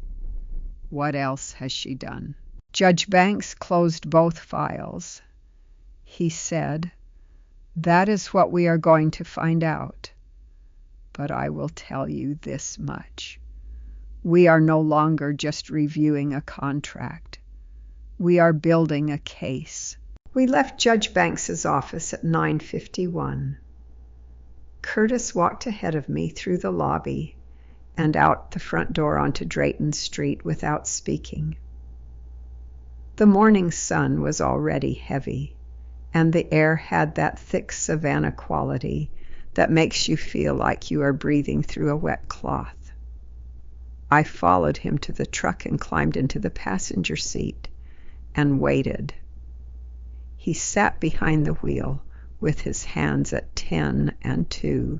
"What else has she done?" Judge Banks closed both files. He said, "That is what we are going to find out. But I will tell you this much. We are no longer just reviewing a contract. We are building a case." We left Judge Banks's office at 9:51. Curtis walked ahead of me through the lobby and out the front door onto Drayton Street without speaking. The morning sun was already heavy, and the air had that thick Savannah quality that makes you feel like you are breathing through a wet cloth. I followed him to the truck and climbed into the passenger seat and waited. He sat behind the wheel with his hands at 10 and 2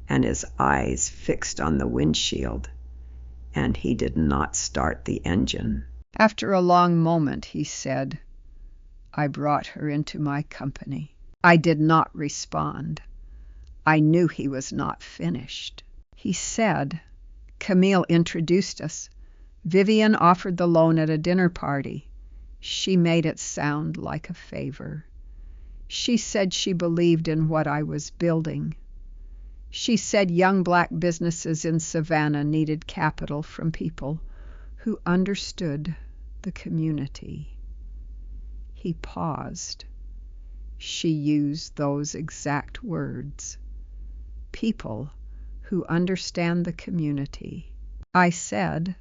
and his eyes fixed on the windshield, and he did not start the engine. After a long moment, he said, "I brought her into my company." I did not respond. I knew he was not finished. He said, "Camille introduced us. Vivian offered the loan at a dinner party. She made it sound like a favor. She said she believed in what I was building. She said young black businesses in Savannah needed capital from people who understood the community." He paused. She used those exact words. People who understand the community. I said,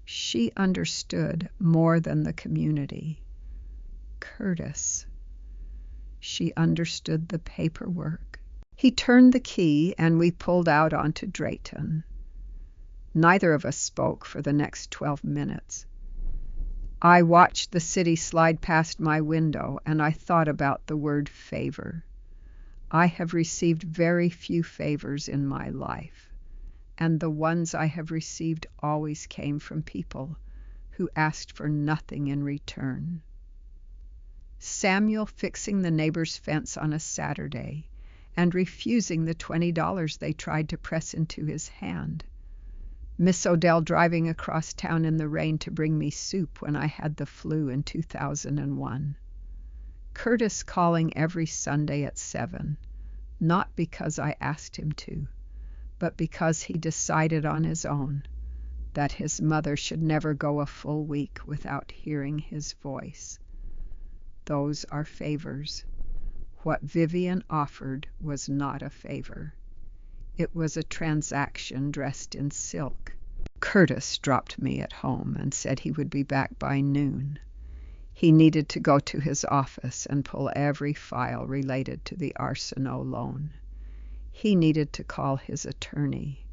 "She understood more than the community. Curtis, she understood the paperwork." He turned the key and we pulled out onto Drayton. Neither of us spoke for the next 12 minutes. I watched the city slide past my window and I thought about the word favor. I have received very few favors in my life, and the ones I have received always came from people who asked for nothing in return. Samuel fixing the neighbor's fence on a Saturday and refusing the $20 they tried to press into his hand. Miss Odell driving across town in the rain to bring me soup when I had the flu in 2001. Curtis calling every Sunday at 7, not because I asked him to, but because he decided on his own that his mother should never go a full week without hearing his voice. Those are favors. What Vivian offered was not a favor. It was a transaction dressed in silk. Curtis dropped me at home and said he would be back by noon. He needed to go to his office and pull every file related to the Arsenault loan. He needed to call his attorney.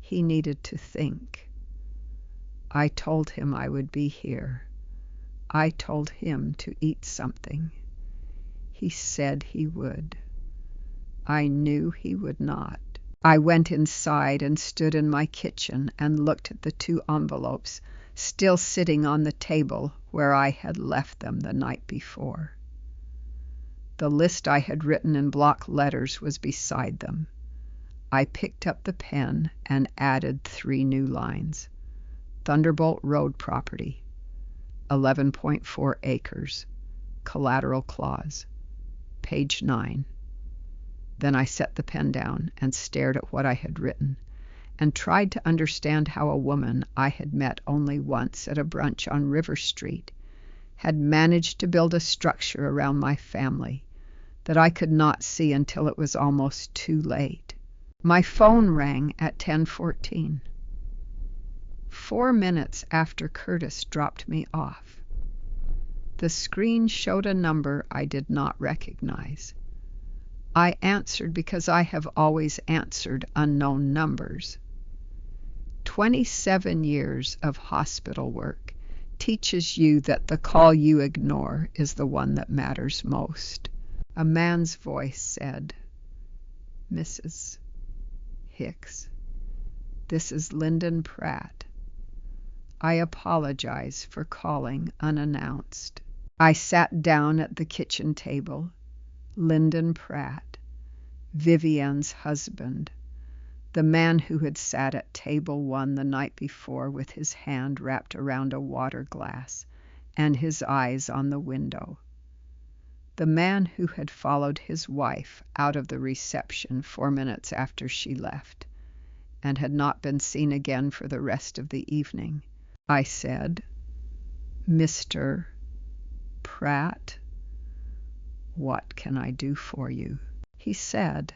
He needed to think. I told him I would be here. I told him to eat something. He said he would. I knew he would not. I went inside and stood in my kitchen and looked at the 2 envelopes still sitting on the table where I had left them the night before. The list I had written in block letters was beside them. I picked up the pen and added 3 new lines. Thunderbolt Road property, 11.4 acres, collateral clause, page 9. Then I set the pen down and stared at what I had written and tried to understand how a woman I had met only once at a brunch on River Street had managed to build a structure around my family that I could not see until it was almost too late. My phone rang at 10:14. 4 minutes after Curtis dropped me off. The screen showed a number I did not recognize. I answered because I have always answered unknown numbers. 27 years of hospital work teaches you that the call you ignore is the one that matters most. A man's voice said, "Mrs. Hicks, this is Lyndon Pratt. I apologize for calling unannounced." I sat down at the kitchen table. Lyndon Pratt, Vivian's husband, the man who had sat at table 1 the night before with his hand wrapped around a water glass and his eyes on the window. The man who had followed his wife out of the reception 4 minutes after she left and had not been seen again for the rest of the evening. I said, "Mr. Pratt, what can I do for you?" He said,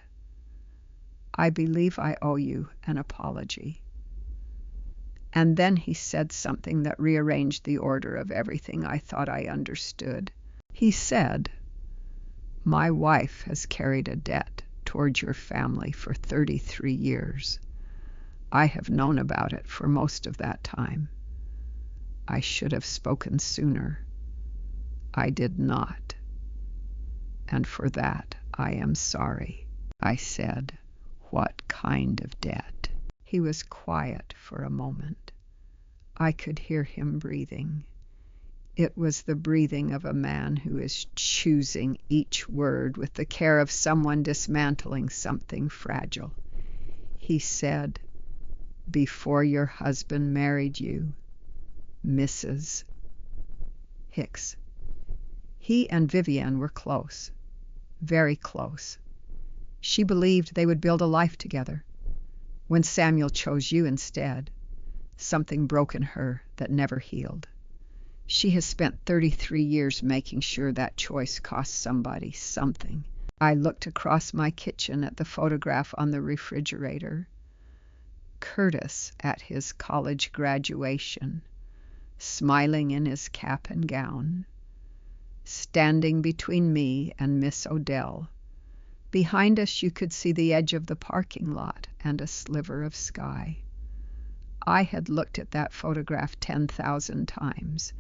"I believe I owe you an apology." And then he said something that rearranged the order of everything I thought I understood. He said, "My wife has carried a debt toward your family for 33 years. I have known about it for most of that time. I should have spoken sooner. I did not. And for that I am sorry." I said, "What kind of debt?" He was quiet for a moment. I could hear him breathing. It was the breathing of a man who is choosing each word with the care of someone dismantling something fragile. He said, "Before your husband married you, Mrs. Hicks." He and Vivian were close, very close. She believed they would build a life together. When Samuel chose you instead, something broke in her that never healed. She has spent 33 years making sure that choice cost somebody something. I looked across my kitchen at the photograph on the refrigerator. Curtis at his college graduation, smiling in his cap and gown, standing between me and Miss Odell. Behind us you could see the edge of the parking lot and a sliver of sky. I had looked at that photograph 10,000 times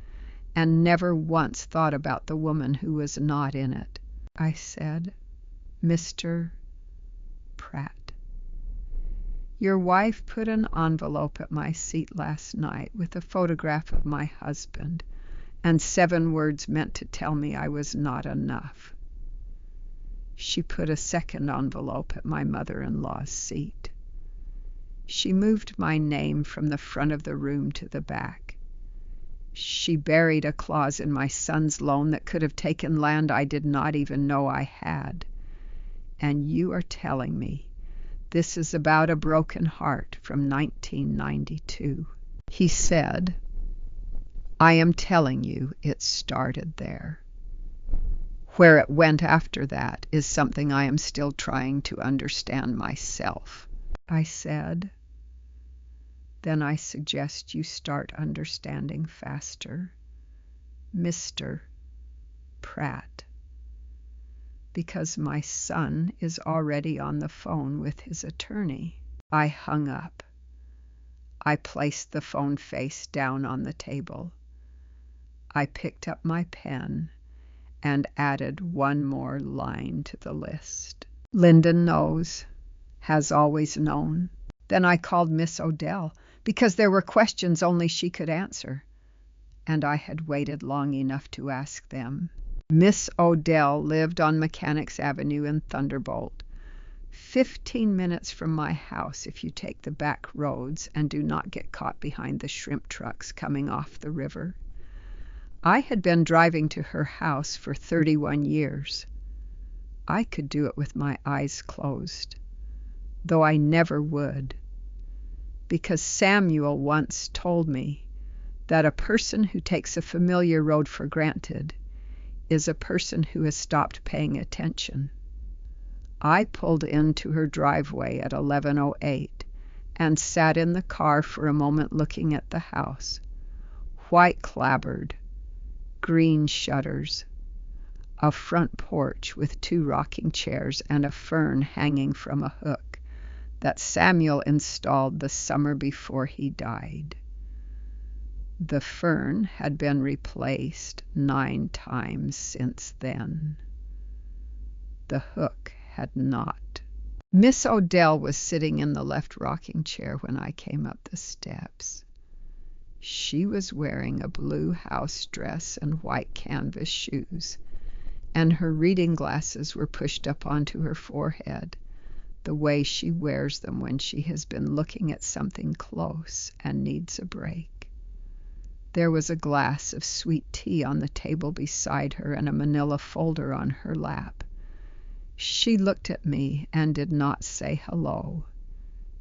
and never once thought about the woman who was not in it. I said, "Mr. Pratt, your wife put an envelope at my seat last night with a photograph of my husband and 7 words meant to tell me I was not enough. She put a second envelope at my mother-in-law's seat. She moved my name from the front of the room to the back. She buried a clause in my son's loan that could have taken land I did not even know I had. And you are telling me this is about a broken heart from 1992. He said, "I am telling you it started there. Where it went after that is something I am still trying to understand myself." I said, "Then I suggest you start understanding faster, Mr. Pratt, because my son is already on the phone with his attorney." I hung up. I placed the phone face down on the table. I picked up my pen and added 1 more line to the list. "Lyndon knows, has always known." Then I called Miss Odell, because there were questions only she could answer, and I had waited long enough to ask them. Miss Odell lived on Mechanics Avenue in Thunderbolt, 15 minutes from my house if you take the back roads and do not get caught behind the shrimp trucks coming off the river. I had been driving to her house for 31 years. I could do it with my eyes closed, though I never would, because Samuel once told me that a person who takes a familiar road for granted is a person who has stopped paying attention. I pulled into her driveway at 11:08 and sat in the car for a moment looking at the house. White clapboard, green shutters, a front porch with 2 rocking chairs and a fern hanging from a hook that Samuel installed the summer before he died. The fern had been replaced 9 times since then. The hook had not. Miss Odell was sitting in the left rocking chair when I came up the steps. She was wearing a blue house dress and white canvas shoes, and her reading glasses were pushed up onto her forehead, the way she wears them when she has been looking at something close and needs a break. There was a glass of sweet tea on the table beside her and a manila folder on her lap. She looked at me and did not say hello.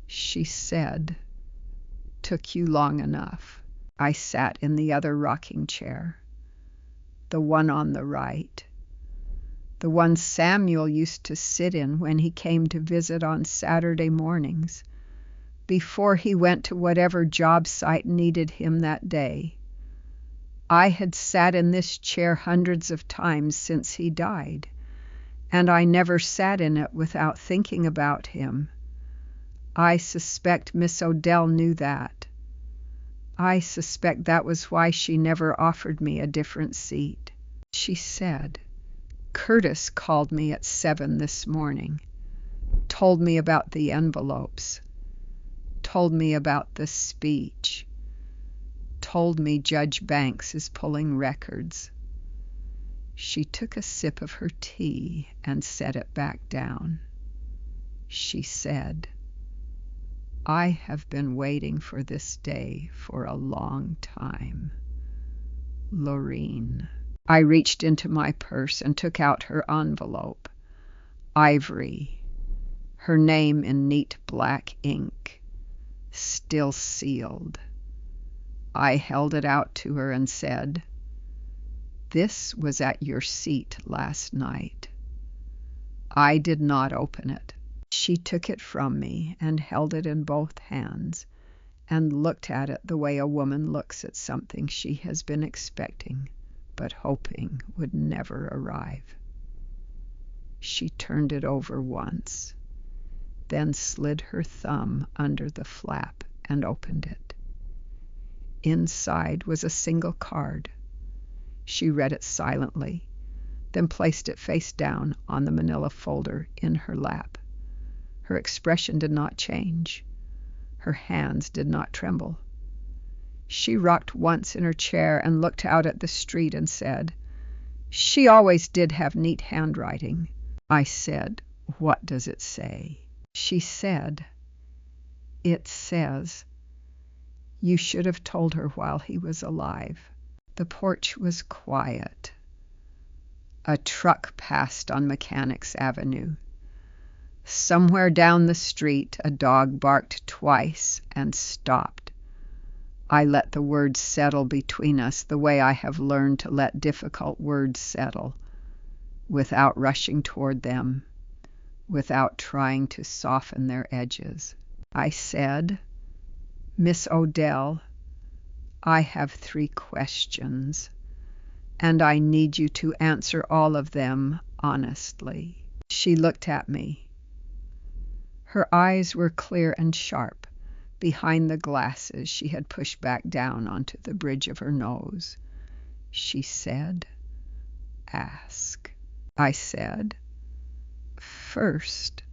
She said, "Took you long enough." I sat in the other rocking chair, the one on the right, the one Samuel used to sit in when he came to visit on Saturday mornings, before he went to whatever job site needed him that day. I had sat in this chair hundreds of times since he died, and I never sat in it without thinking about him. I suspect Miss Odell knew that. I suspect that was why she never offered me a different seat. She said, "Curtis called me at 7 this morning, told me about the envelopes, told me about the speech, told me Judge Banks is pulling records." She took a sip of her tea and set it back down. She said, "I have been waiting for this day for a long time. Lorene." I reached into my purse and took out her envelope. Ivory, her name in neat black ink, still sealed. I held it out to her and said, "This was at your seat last night." I did not open it. She took it from me and held it in both hands and looked at it the way a woman looks at something she has been expecting but hoping would never arrive. She turned it over once, then slid her thumb under the flap and opened it. Inside was a single card. She read it silently, then placed it face down on the manila folder in her lap. Her expression did not change. Her hands did not tremble. She rocked once in her chair and looked out at the street and said, "She always did have neat handwriting." I said, "What does it say?" She said, "It says, you should have told her while he was alive." The porch was quiet. A truck passed on Mechanics Avenue. Somewhere down the street, a dog barked twice and stopped. I let the words settle between us the way I have learned to let difficult words settle, without rushing toward them, without trying to soften their edges. I said, "Miss Odell, I have 3 questions, and I need you to answer all of them honestly." She looked at me. Her eyes were clear and sharp behind the glasses she had pushed back down onto the bridge of her nose. She said, "Ask." I said, "First,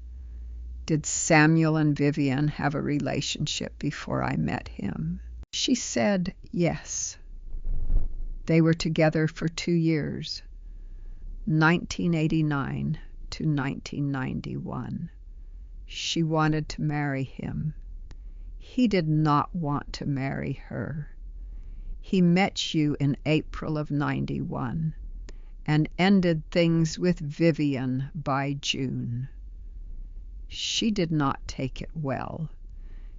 did Samuel and Vivian have a relationship before I met him?" She said yes. They were together for 2 years, 1989 to 1991. She wanted to marry him. He did not want to marry her. He met you in April of 91 and ended things with Vivian by June. She did not take it well.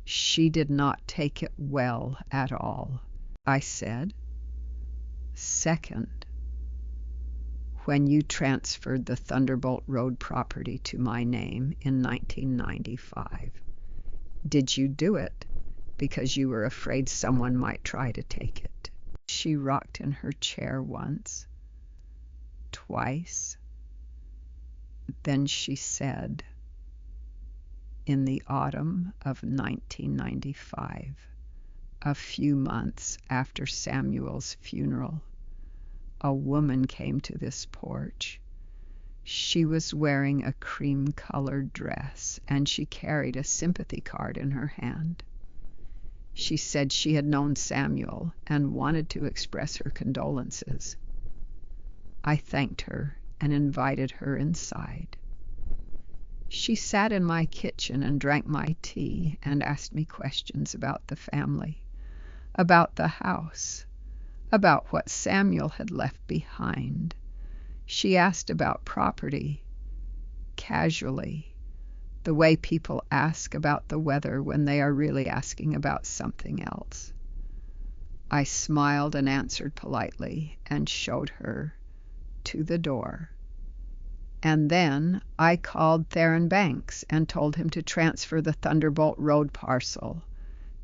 She did not take it well at all. I said, "Second, when you transferred the Thunderbolt Road property to my name in 1995, Did you do it because you were afraid someone might try to take it? She rocked in her chair once, twice. Then she said, in the autumn of 1995, a few months after Samuel's funeral, a woman came to this porch. She was wearing a cream-colored dress, and she carried a sympathy card in her hand. She said she had known Samuel and wanted to express her condolences. I thanked her and invited her inside. She sat in my kitchen and drank my tea and asked me questions about the family, about the house, about what Samuel had left behind. She asked about property, casually, the way people ask about the weather when they are really asking about something else. I smiled and answered politely and showed her to the door. And then I called Theron Banks and told him to transfer the Thunderbolt Road parcel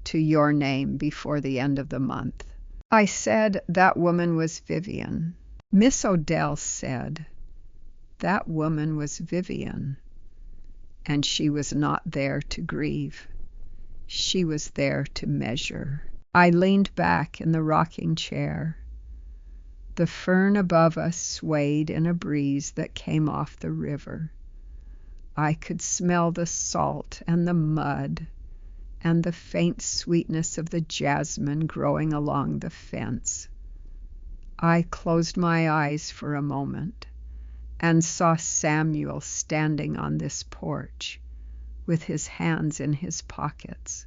to your name before the end of the month. I said that woman was Vivian. Miss Odell said that woman was Vivian, and she was not there to grieve. She was there to measure. I leaned back in the rocking chair. The fern above us swayed in a breeze that came off the river. I could smell the salt and the mud and the faint sweetness of the jasmine growing along the fence. I closed my eyes for a moment and saw Samuel standing on this porch with his hands in his pockets,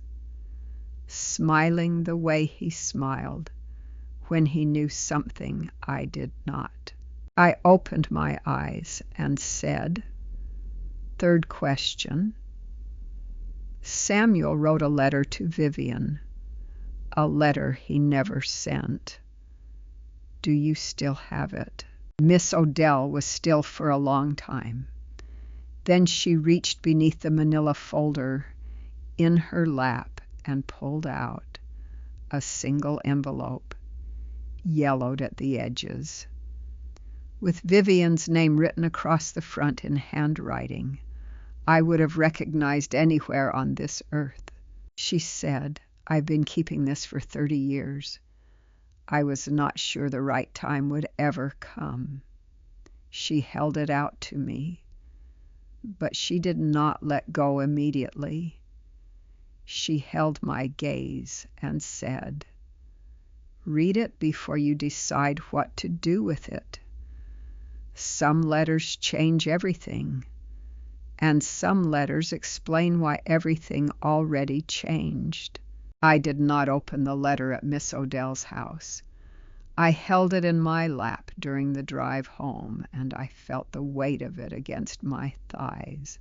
smiling the way he smiled when he knew something I did not. I opened my eyes and said, third question. Samuel wrote a letter to Vivian, a letter he never sent. Do you still have it? Miss Odell was still for a long time. Then she reached beneath the manila folder in her lap and pulled out a single envelope, yellowed at the edges, with Vivian's name written across the front in handwriting I would have recognized anywhere on this earth. She said, I've been keeping this for 30 years. I was not sure the right time would ever come. She held it out to me, but she did not let go immediately. She held my gaze and said, read it before you decide what to do with it. Some letters change everything, and some letters explain why everything already changed. I did not open the letter at Miss Odell's house. I held it in my lap during the drive home, and I felt the weight of it against my thighs.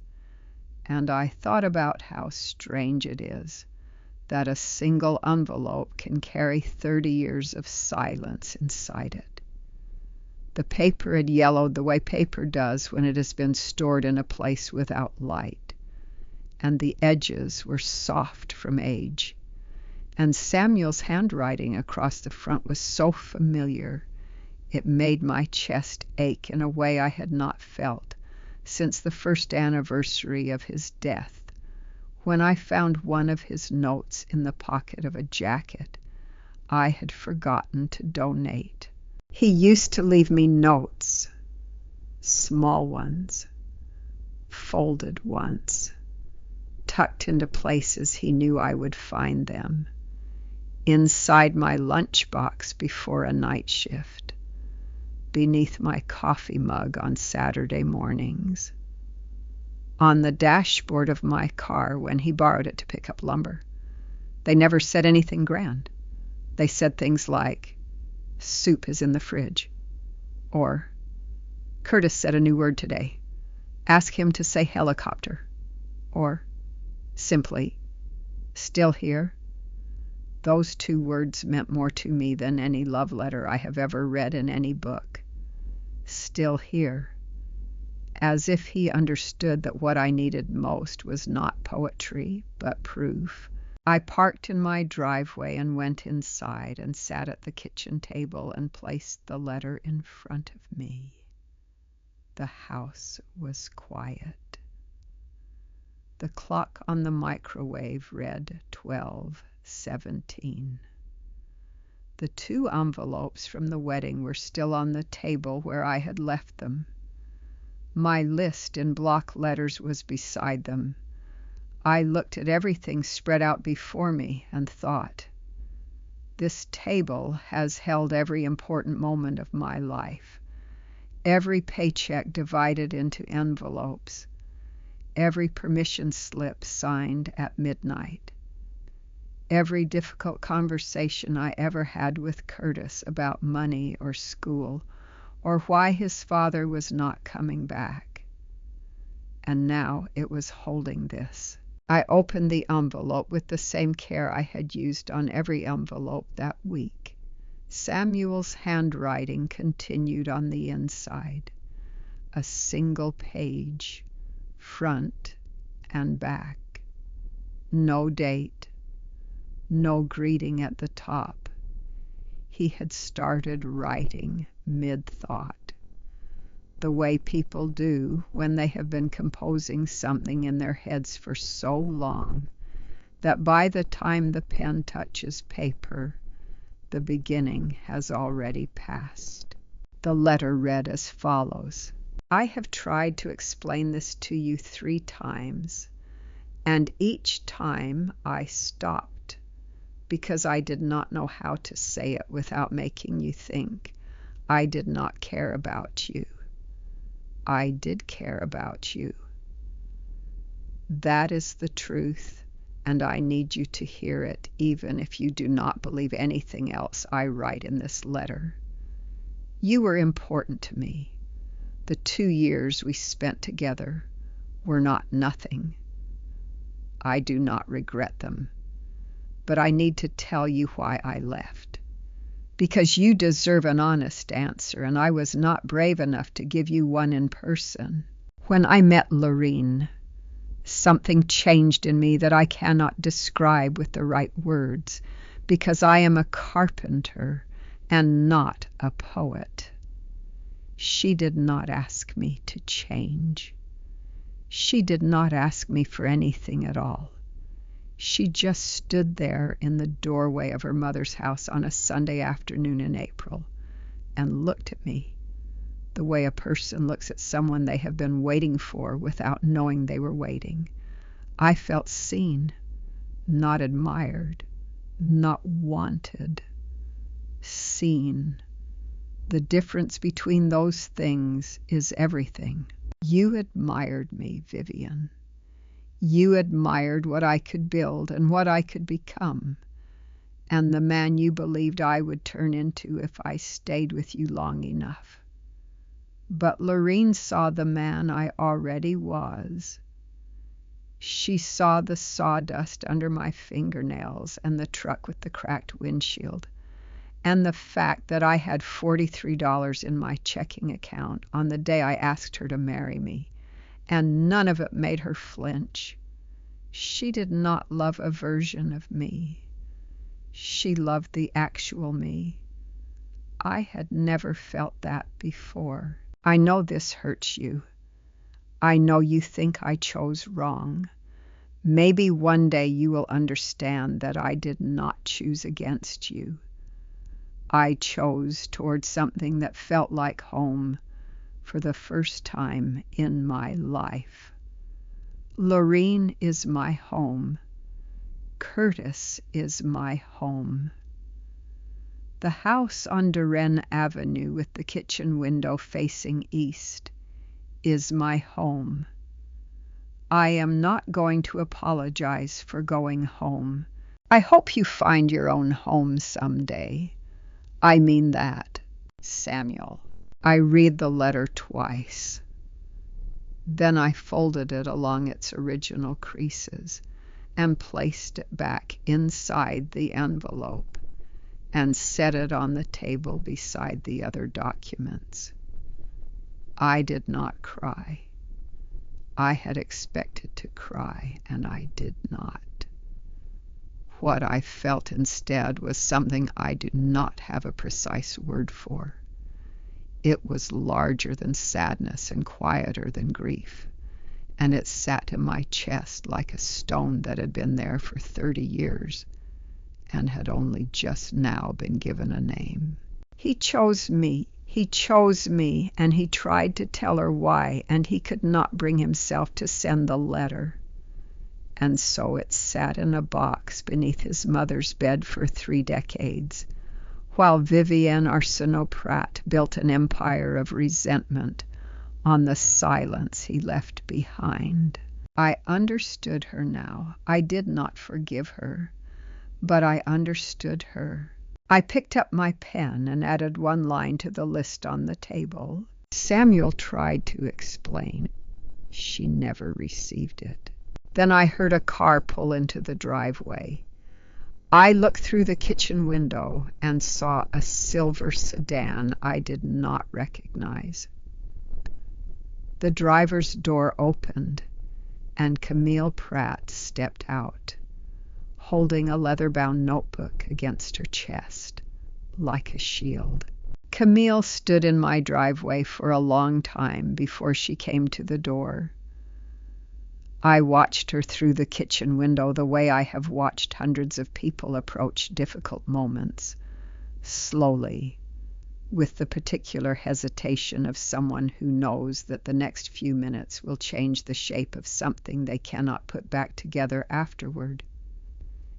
And I thought about how strange it is that a single envelope can carry 30 years of silence inside it. The paper had yellowed the way paper does when it has been stored in a place without light, and the edges were soft from age. And Samuel's handwriting across the front was so familiar, it made my chest ache in a way I had not felt since the first anniversary of his death, when I found one of his notes in the pocket of a jacket I had forgotten to donate. He used to leave me notes, small ones, folded ones, tucked into places he knew I would find them, inside my lunchbox before a night shift, beneath my coffee mug on Saturday mornings, on the dashboard of my car when he borrowed it to pick up lumber. They never said anything grand. They said things like, soup is in the fridge, or Curtis said a new word today. Ask him to say helicopter, or simply, still here. Those 2 words meant more to me than any love letter I have ever read in any book. Still here. as if he understood that what I needed most was not poetry, but proof. I parked in my driveway and went inside and sat at the kitchen table and placed the letter in front of me. The house was quiet. The clock on the microwave read 12:17. The 2 envelopes from the wedding were still on the table where I had left them. My list in block letters was beside them. I looked at everything spread out before me and thought, this table has held every important moment of my life. Every paycheck divided into envelopes. Every permission slip signed at midnight. Every difficult conversation I ever had with Curtis about money or school, or why his father was not coming back. And now it was holding this. I opened the envelope with the same care I had used on every envelope that week. Samuel's handwriting continued on the inside. A single page, front and back. No date. No greeting at the top. He had started writing mid-thought, the way people do when they have been composing something in their heads for so long that by the time the pen touches paper, the beginning has already passed. The letter read as follows. I have tried to explain this to you 3 times, and each time I stopped because I did not know how to say it without making you think I did not care about you. I did care about you. That is the truth, and I need you to hear it, even if you do not believe anything else I write in this letter. You were important to me. The 2 years we spent together were not nothing. I do not regret them, but I need to tell you why I left. Because you deserve an honest answer, and I was not brave enough to give you one in person. When I met Lorene, something changed in me that I cannot describe with the right words, because I am a carpenter and not a poet. She did not ask me to change. She did not ask me for anything at all. She just stood there in the doorway of her mother's house on a Sunday afternoon in April and looked at me the way a person looks at someone they have been waiting for without knowing they were waiting. I felt seen, not admired, not wanted. Seen. The difference between those things is everything. You admired me, Vivian. You admired what I could build and what I could become, and the man you believed I would turn into if I stayed with you long enough. But Lorene saw the man I already was. She saw the sawdust under my fingernails and the truck with the cracked windshield, and the fact that I had $43 in my checking account on the day I asked her to marry me, and none of it made her flinch. She did not love a version of me. She loved the actual me. I had never felt that before. I know this hurts you. I know you think I chose wrong. Maybe one day you will understand that I did not choose against you. I chose toward something that felt like home for the first time in my life. Lorene is my home. Curtis is my home. The house on Duren Avenue with the kitchen window facing east is my home. I am not going to apologize for going home. I hope you find your own home someday. I mean that. Samuel. I read the letter twice. Then I folded it along its original creases and placed it back inside the envelope and set it on the table beside the other documents. I did not cry. I had expected to cry, and I did not. What I felt instead was something I do not have a precise word for. It was larger than sadness and quieter than grief, and it sat in my chest like a stone that had been there for 30 years and had only just now been given a name. He chose me, and he tried to tell her why, and he could not bring himself to send the letter. And so it sat in a box beneath his mother's bed for 3 decades, while Vivienne Arsenault-Pratt built an empire of resentment on the silence he left behind. I understood her now. I did not forgive her, but I understood her. I picked up my pen and added 1 line to the list on the table. Samuel tried to explain. She never received it. Then I heard a car pull into the driveway. I looked through the kitchen window and saw a silver sedan I did not recognize. The driver's door opened, and Camille Pratt stepped out, holding a leather-bound notebook against her chest, like a shield. Camille stood in my driveway for a long time before she came to the door. I watched her through the kitchen window the way I have watched hundreds of people approach difficult moments, slowly, with the particular hesitation of someone who knows that the next few minutes will change the shape of something they cannot put back together afterward.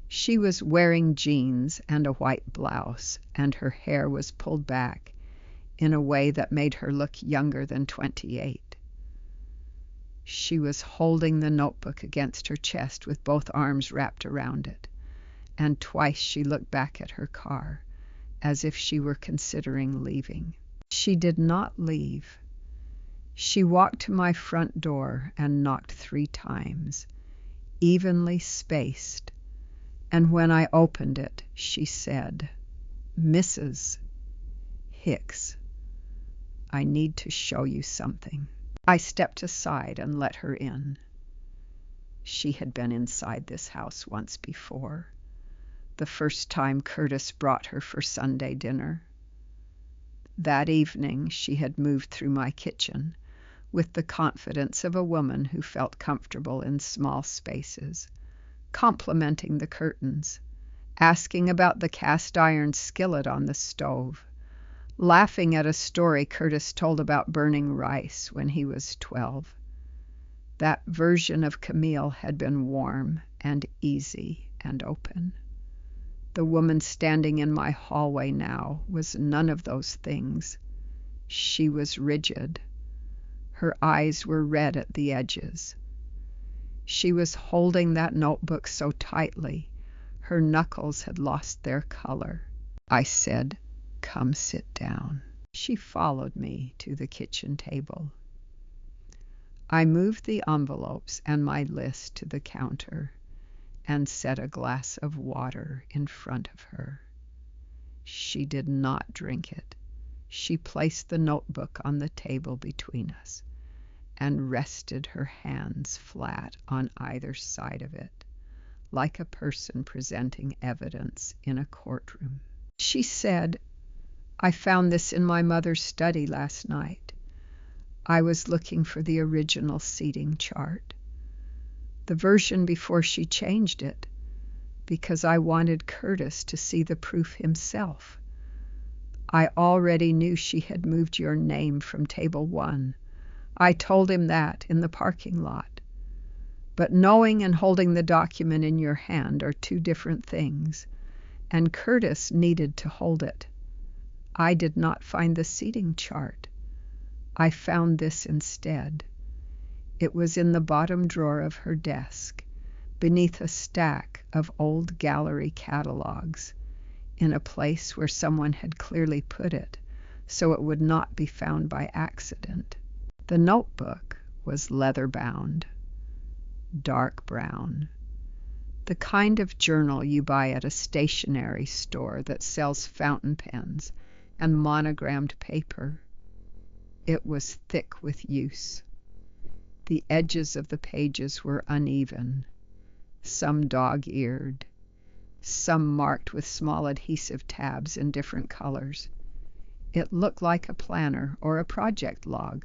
She was wearing jeans and a white blouse, and her hair was pulled back in a way that made her look younger than 28. She was holding the notebook against her chest with both arms wrapped around it, and twice she looked back at her car, as if she were considering leaving. She did not leave. She walked to my front door and knocked 3 times, evenly spaced, and when I opened it, she said, "Mrs. Hicks, I need to show you something." I stepped aside and let her in. She had been inside this house once before, the first time Curtis brought her for Sunday dinner. That evening she had moved through my kitchen with the confidence of a woman who felt comfortable in small spaces, complimenting the curtains, asking about the cast iron skillet on the stove, laughing at a story Curtis told about burning rice when he was 12. That version of Camille had been warm and easy and open. The woman standing in my hallway now was none of those things. She was rigid. Her eyes were red at the edges. She was holding that notebook so tightly, her knuckles had lost their color. I said, "Come sit down." She followed me to the kitchen table. I moved the envelopes and my list to the counter and set a glass of water in front of her. She did not drink it. She placed the notebook on the table between us and rested her hands flat on either side of it, like a person presenting evidence in a courtroom. She said, "I found this in my mother's study last night. I was looking for the original seating chart, the version before she changed it, because I wanted Curtis to see the proof himself. I already knew she had moved your name from table 1. I told him that in the parking lot. But knowing and holding the document in your hand are 2 different things, and Curtis needed to hold it. I did not find the seating chart. I found this instead. It was in the bottom drawer of her desk, beneath a stack of old gallery catalogs, in a place where someone had clearly put it, so it would not be found by accident." The notebook was leather-bound, dark brown, the kind of journal you buy at a stationery store that sells fountain pens and monogrammed paper. It was thick with use. The edges of the pages were uneven, some dog-eared, some marked with small adhesive tabs in different colors. It looked like a planner or a project log,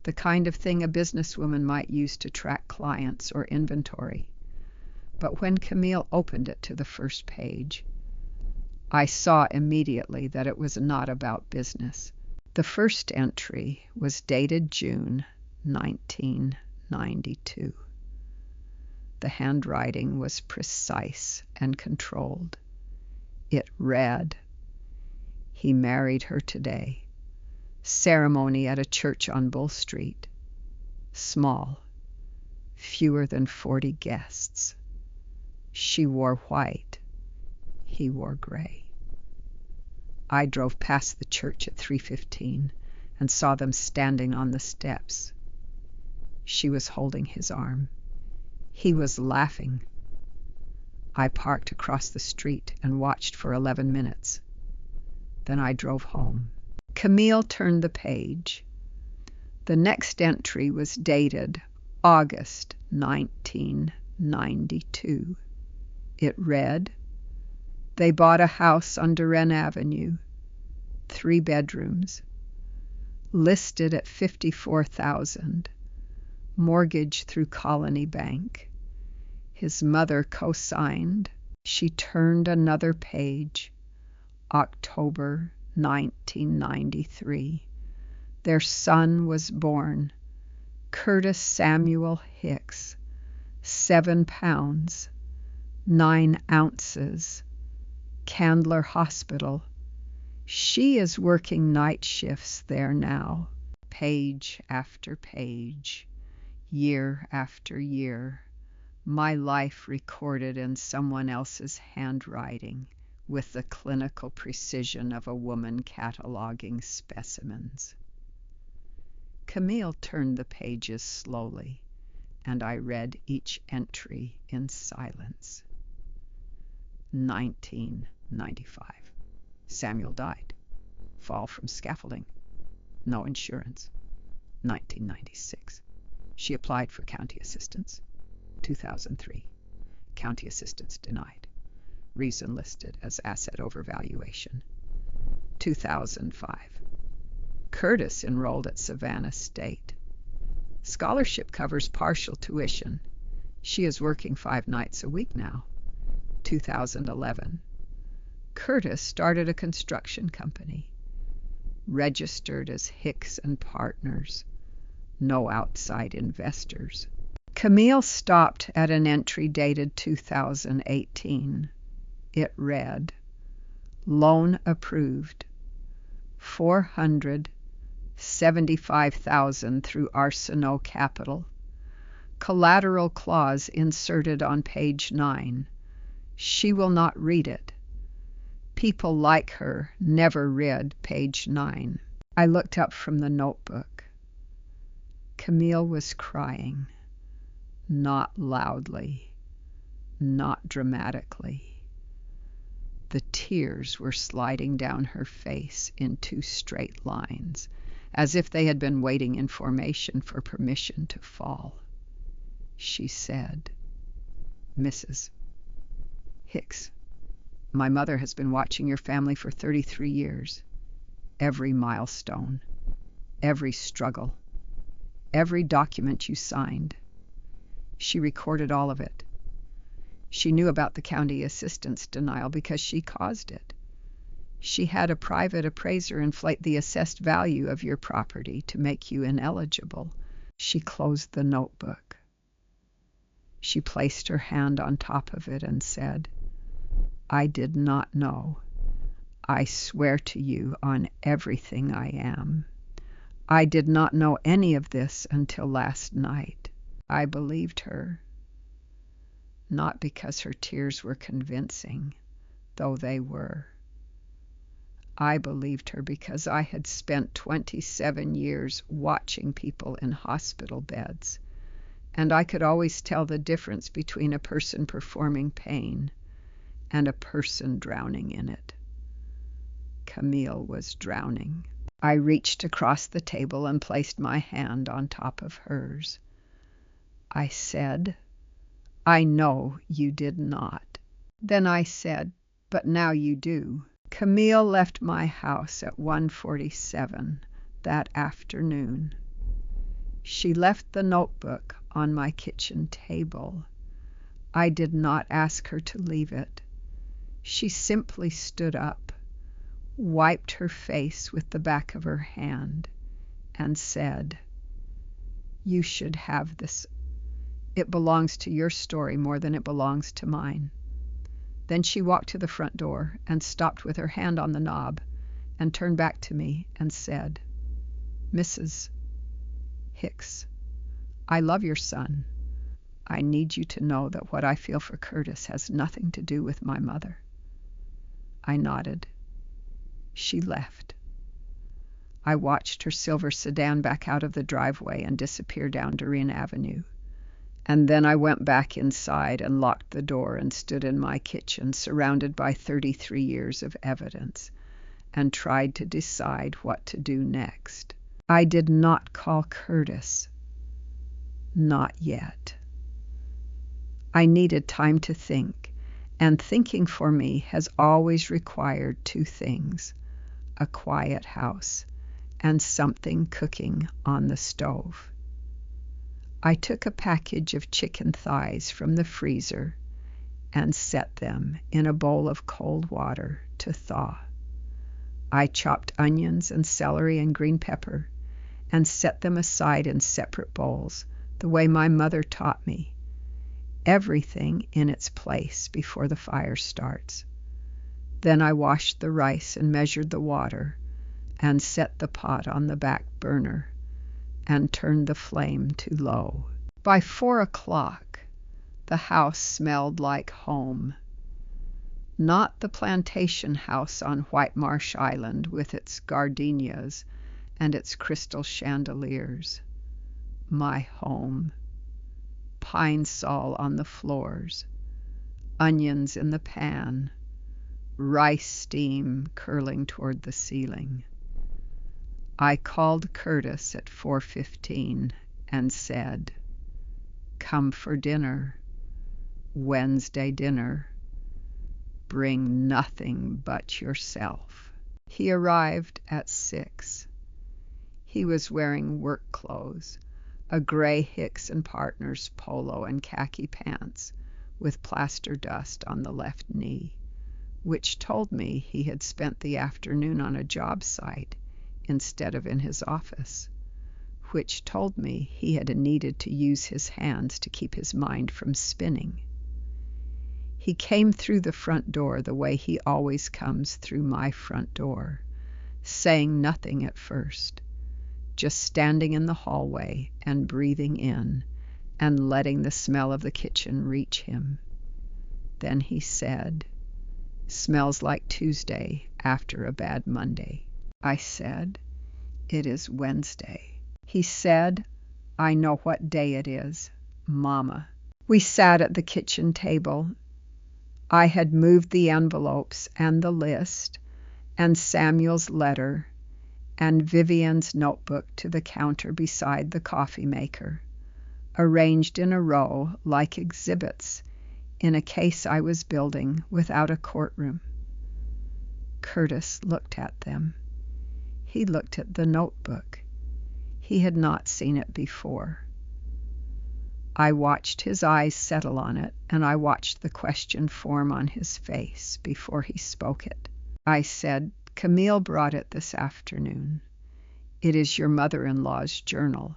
the kind of thing a businesswoman might use to track clients or inventory. But when Camille opened it to the first page, I saw immediately that it was not about business. The first entry was dated June 1992. The handwriting was precise and controlled. It read, "He married her today. Ceremony at a church on Bull Street. Small. Fewer than 40 guests. She wore white. He wore gray." I drove past the church at 3:15 and saw them standing on the steps. She was holding his arm. He was laughing. I parked across the street and watched for 11 minutes. Then I drove home. Camille turned the page. The next entry was dated August 1992. It read, "They bought a house on Duren Avenue, 3 bedrooms, listed at $54,000, mortgage through Colony Bank. His mother co-signed." She turned another page. October 1993. Their son was born, Curtis Samuel Hicks, 7 pounds, 9 ounces, Candler Hospital. She is working night shifts there now. Page after page, year after year, my life recorded in someone else's handwriting with the clinical precision of a woman cataloging specimens. Camille turned the pages slowly, and I read each entry in silence. 1995. Samuel died. Fall from scaffolding. No insurance. 1996. She applied for county assistance. 2003. County assistance denied. Reason listed as asset overvaluation. 2005. Curtis enrolled at Savannah State. Scholarship covers partial tuition. She is working 5 nights a week now. 2011. Curtis started a construction company. Registered as Hicks and Partners. No outside investors. Camille stopped at an entry dated 2018. It read, "Loan approved. $475,000 through Arsenault Capital. Collateral clause inserted on page 9. She will not read it. People like her never read page 9. I looked up from the notebook. Camille was crying. Not loudly, not dramatically. The tears were sliding down her face in 2 straight lines, as if they had been waiting in formation for permission to fall. She said, "Mrs. Hicks, my mother has been watching your family for 33 years. Every milestone, every struggle, every document you signed. She recorded all of it. She knew about the county assistance denial because she caused it. She had a private appraiser inflate the assessed value of your property to make you ineligible." She closed the notebook. She placed her hand on top of it and said, "I did not know. I swear to you on everything I am. I did not know any of this until last night." I believed her. Not because her tears were convincing, though they were. I believed her because I had spent 27 years watching people in hospital beds, and I could always tell the difference between a person performing pain and a person drowning in it. Camille was drowning. I reached across the table and placed my hand on top of hers. I said, "I know you did not." Then I said, "But now you do." Camille left my house at 1:47 that afternoon. She left the notebook on my kitchen table. I did not ask her to leave it. She simply stood up, wiped her face with the back of her hand, and said, "You should have this. It belongs to your story more than it belongs to mine." Then she walked to the front door and stopped with her hand on the knob and turned back to me and said, "Mrs. Hicks, I love your son. I need you to know that what I feel for Curtis has nothing to do with my mother." I nodded. She left. I watched her silver sedan back out of the driveway and disappear down Doreen Avenue. And then I went back inside and locked the door and stood in my kitchen, surrounded by 33 years of evidence, and tried to decide what to do next. I did not call Curtis. Not yet. I needed time to think, and thinking for me has always required two things: a quiet house and something cooking on the stove. I took a package of chicken thighs from the freezer and set them in a bowl of cold water to thaw. I chopped onions and celery and green pepper and set them aside in separate bowls, the way my mother taught me. Everything in its place before the fire starts. Then I washed the rice and measured the water and set the pot on the back burner and turned the flame to low. By 4 o'clock, the house smelled like home. Not the plantation house on White Marsh Island with its gardenias and its crystal chandeliers. My home. Pine sol on the floors, onions in the pan, rice steam curling toward the ceiling. I called Curtis at 4:15 and said, "Come for dinner, Wednesday dinner. Bring nothing but yourself." He arrived at 6. He was wearing work clothes, a gray Hicks and Partners polo and khaki pants with plaster dust on the left knee, which told me he had spent the afternoon on a job site instead of in his office, which told me he had needed to use his hands to keep his mind from spinning. He came through the front door the way he always comes through my front door, saying nothing at first, just standing in the hallway and breathing in and letting the smell of the kitchen reach him. Then he said, "Smells like Tuesday after a bad Monday." I said, "It is Wednesday." He said, "I know what day it is, Mama." We sat at the kitchen table. I had moved the envelopes and the list and Samuel's letter and Vivian's notebook to the counter beside the coffee maker, arranged in a row like exhibits in a case I was building without a courtroom. Curtis looked at them. He looked at the notebook. He had not seen it before. I watched his eyes settle on it, and I watched the question form on his face before he spoke it. I said, "Camille brought it this afternoon. It is your mother-in-law's journal.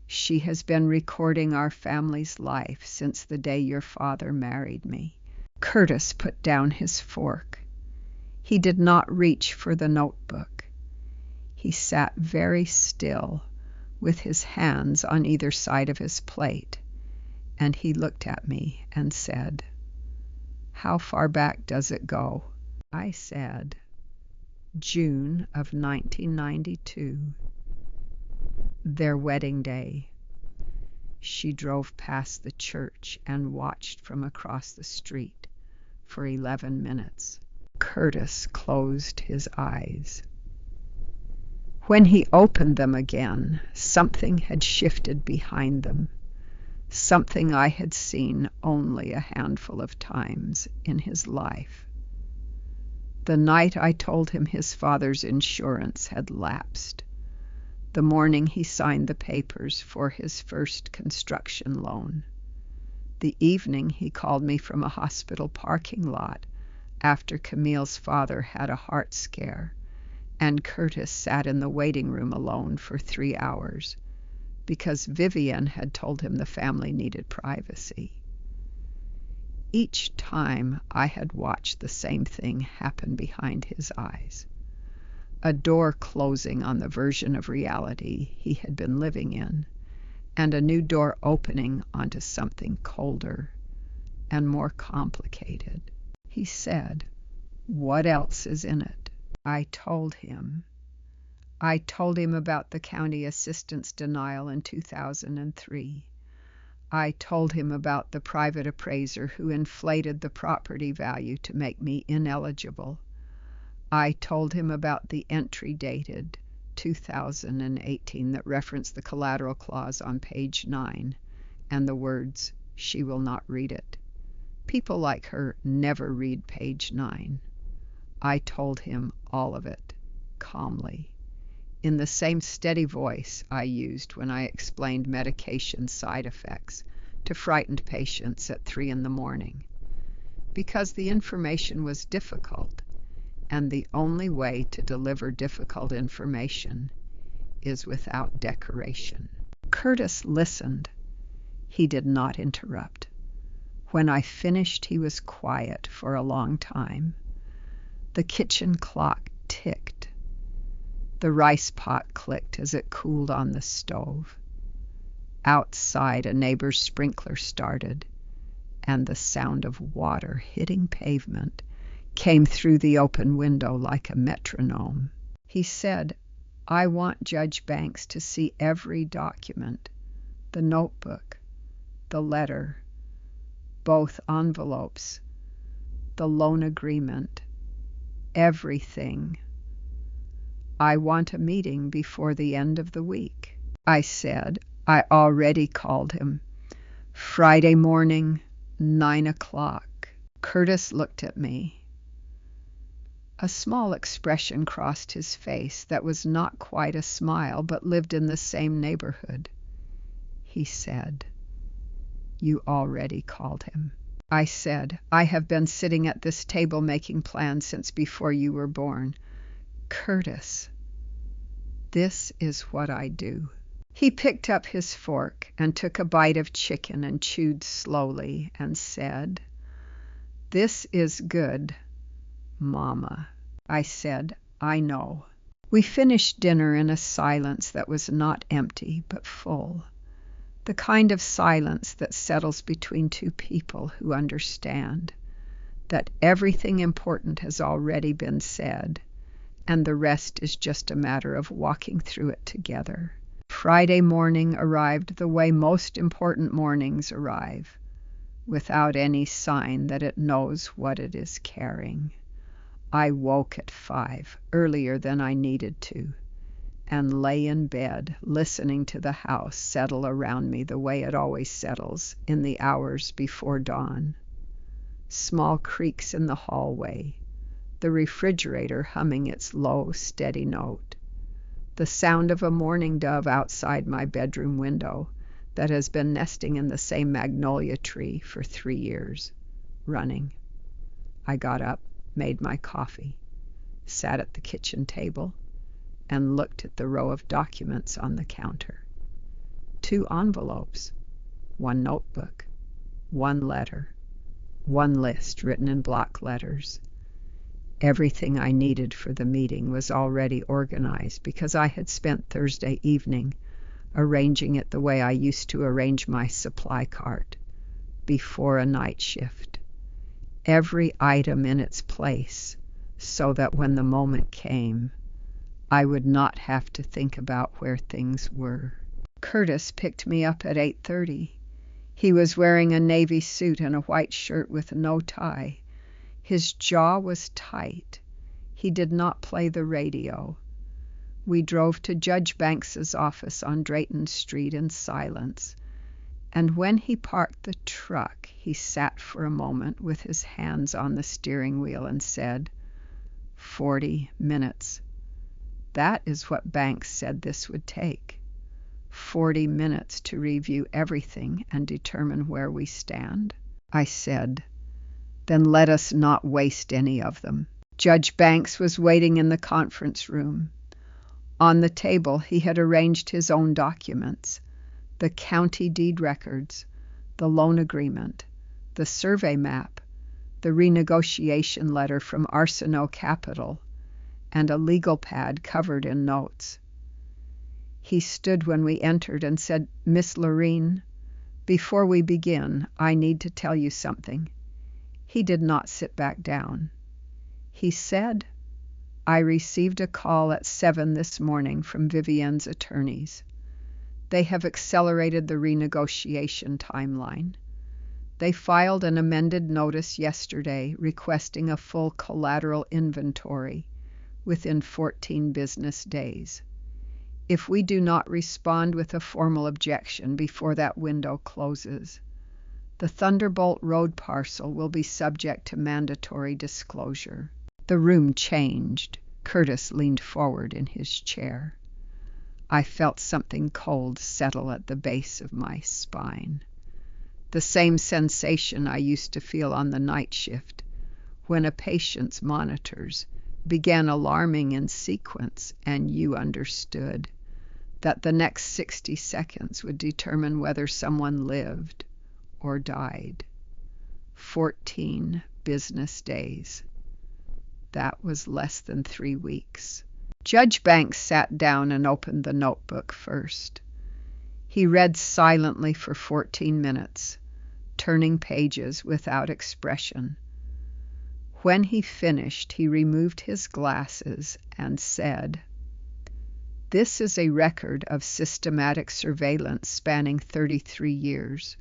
She has been recording our family's life since the day your father married me." Curtis put down his fork. He did not reach for the notebook. He sat very still, with his hands on either side of his plate, and he looked at me and said, "How far back does it go?" I said, "June of 1992. Their wedding day." She drove past the church and watched from across the street for 11 minutes. Curtis closed his eyes. When he opened them again, something had shifted behind them, something I had seen only a handful of times in his life. The night I told him his father's insurance had lapsed, the morning he signed the papers for his first construction loan, the evening he called me from a hospital parking lot after Camille's father had a heart scare, and Curtis sat in the waiting room alone for 3 hours because Vivian had told him the family needed privacy. Each time I had watched the same thing happen behind his eyes, a door closing on the version of reality he had been living in, and a new door opening onto something colder and more complicated. He said, "What else is in it?" I told him about the county assistance denial in 2003. I told him about the private appraiser who inflated the property value to make me ineligible. I told him about the entry dated 2018 that referenced the collateral clause on page 9 and the words, "She will not read it." People like her never read page 9. I told him all of it, calmly, in the same steady voice I used when I explained medication side effects to frightened patients at 3 a.m, because the information was difficult, and the only way to deliver difficult information is without decoration. Curtis listened. He did not interrupt. When I finished, he was quiet for a long time. The kitchen clock ticked. The rice pot clicked as it cooled on the stove. Outside, a neighbor's sprinkler started, and the sound of water hitting pavement came through the open window like a metronome. He said, "I want Judge Banks to see every document, the notebook, the letter, both envelopes, the loan agreement, everything. I want a meeting before the end of the week." I said I already called him. Friday morning, 9 o'clock. Curtis looked at me. A small expression crossed his face that was not quite a smile, but lived in the same neighborhood. He said, "You already called him." I said, "I have been sitting at this table making plans since before you were born. Curtis, this is what I do." He picked up his fork and took a bite of chicken and chewed slowly and said, "This is good, Mama." I said, "I know." We finished dinner in a silence that was not empty but full, the kind of silence that settles between two people who understand that everything important has already been said, and the rest is just a matter of walking through it together. Friday morning arrived the way most important mornings arrive, without any sign that it knows what it is carrying. I woke at 5, earlier than I needed to, and lay in bed listening to the house settle around me the way it always settles in the hours before dawn. Small creaks in the hallway, the refrigerator humming its low, steady note, the sound of a mourning dove outside my bedroom window that has been nesting in the same magnolia tree for 3 years, running. I got up, made my coffee, sat at the kitchen table, and looked at the row of documents on the counter. 2 envelopes, 1 notebook, 1 letter, 1 list written in block letters. Everything I needed for the meeting was already organized because I had spent Thursday evening arranging it the way I used to arrange my supply cart, before a night shift. Every item in its place, so that when the moment came, I would not have to think about where things were. Curtis picked me up at 8:30. He was wearing a navy suit and a white shirt with no tie. His jaw was tight. He did not play the radio. We drove to Judge Banks's office on Drayton Street in silence, and when he parked the truck, he sat for a moment with his hands on the steering wheel and said, 40 minutes. That is what Banks said this would take. 40 minutes to review everything and determine where we stand. I said, then let us not waste any of them. Judge Banks was waiting in the conference room. On the table, he had arranged his own documents, the county deed records, the loan agreement, the survey map, the renegotiation letter from Arsenault Capital, and a legal pad covered in notes. He stood when we entered and said, Miss Lorene, before we begin, I need to tell you something. He did not sit back down. He said, I received a call at 7 this morning from Vivienne's attorneys. They have accelerated the renegotiation timeline. They filed an amended notice yesterday requesting a full collateral inventory within 14 business days. If we do not respond with a formal objection before that window closes, the Thunderbolt Road parcel will be subject to mandatory disclosure. The room changed. Curtis leaned forward in his chair. I felt something cold settle at the base of my spine. The same sensation I used to feel on the night shift when a patient's monitors began alarming in sequence and you understood that the next 60 seconds would determine whether someone lived or died. 14 business days. That was less than 3 weeks. Judge Banks sat down and opened the notebook first. He read silently for 14 minutes, turning pages without expression. When he finished, he removed his glasses and said, This is a record of systematic surveillance spanning 33 years.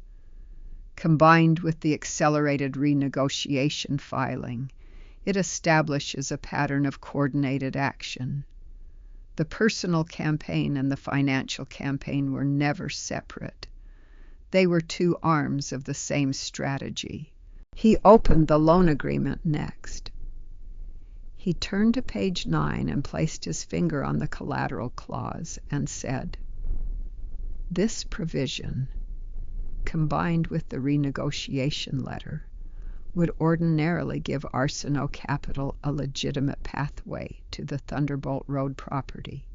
Combined with the accelerated renegotiation filing, it establishes a pattern of coordinated action. The personal campaign and the financial campaign were never separate. They were two arms of the same strategy. He opened the loan agreement next. He turned to page 9 and placed his finger on the collateral clause and said, This provision, combined with the renegotiation letter, would ordinarily give Arsenault Capital a legitimate pathway to the Thunderbolt Road property.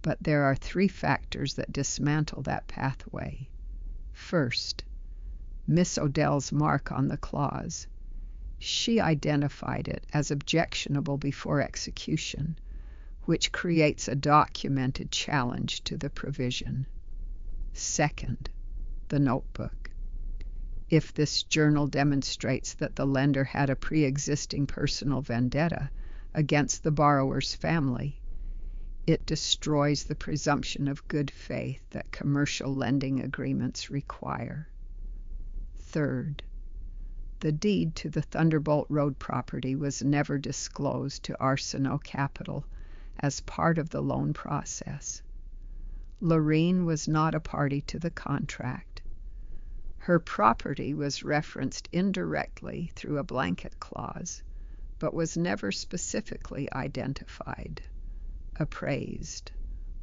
But there are 3 factors that dismantle that pathway. First, Miss Odell's mark on the clause. She identified it as objectionable before execution, which creates a documented challenge to the provision. Second, the notebook. If this journal demonstrates that the lender had a pre-existing personal vendetta against the borrower's family, it destroys the presumption of good faith that commercial lending agreements require. Third, the deed to the Thunderbolt Road property was never disclosed to Arsenault Capital as part of the loan process. Lorene was not a party to the contract. Her property was referenced indirectly through a blanket clause, but was never specifically identified, appraised,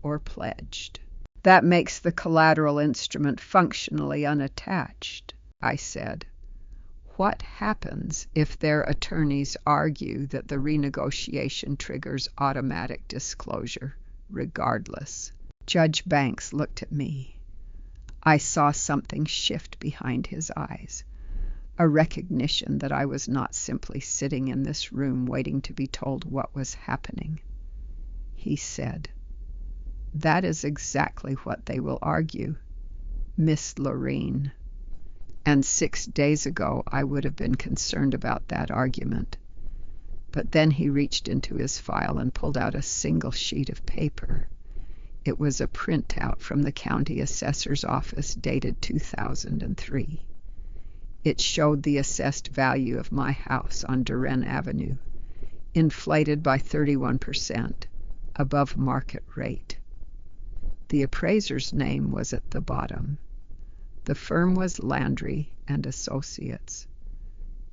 or pledged. That makes the collateral instrument functionally unattached, I said. What happens if their attorneys argue that the renegotiation triggers automatic disclosure, regardless? Judge Banks looked at me. I saw something shift behind his eyes, a recognition that I was not simply sitting in this room waiting to be told what was happening. He said, That is exactly what they will argue, Miss Lorene. And 6 days ago I would have been concerned about that argument. But then he reached into his file and pulled out a single sheet of paper. It was a printout from the county assessor's office dated 2003. It showed the assessed value of my house on Duren Avenue, inflated by 31%, above market rate. The appraiser's name was at the bottom. The firm was Landry and Associates.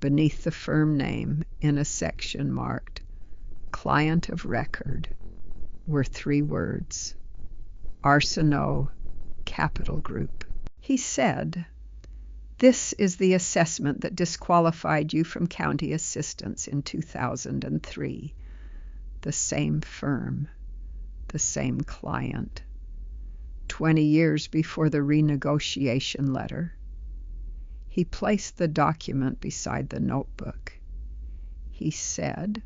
Beneath the firm name, in a section marked Client of Record, were 3 words: Arsenault Capital Group. He said, "This is the assessment that disqualified you from county assistance in 2003. The same firm, the same client. 20 years before the renegotiation letter." He placed the document beside the notebook. He said,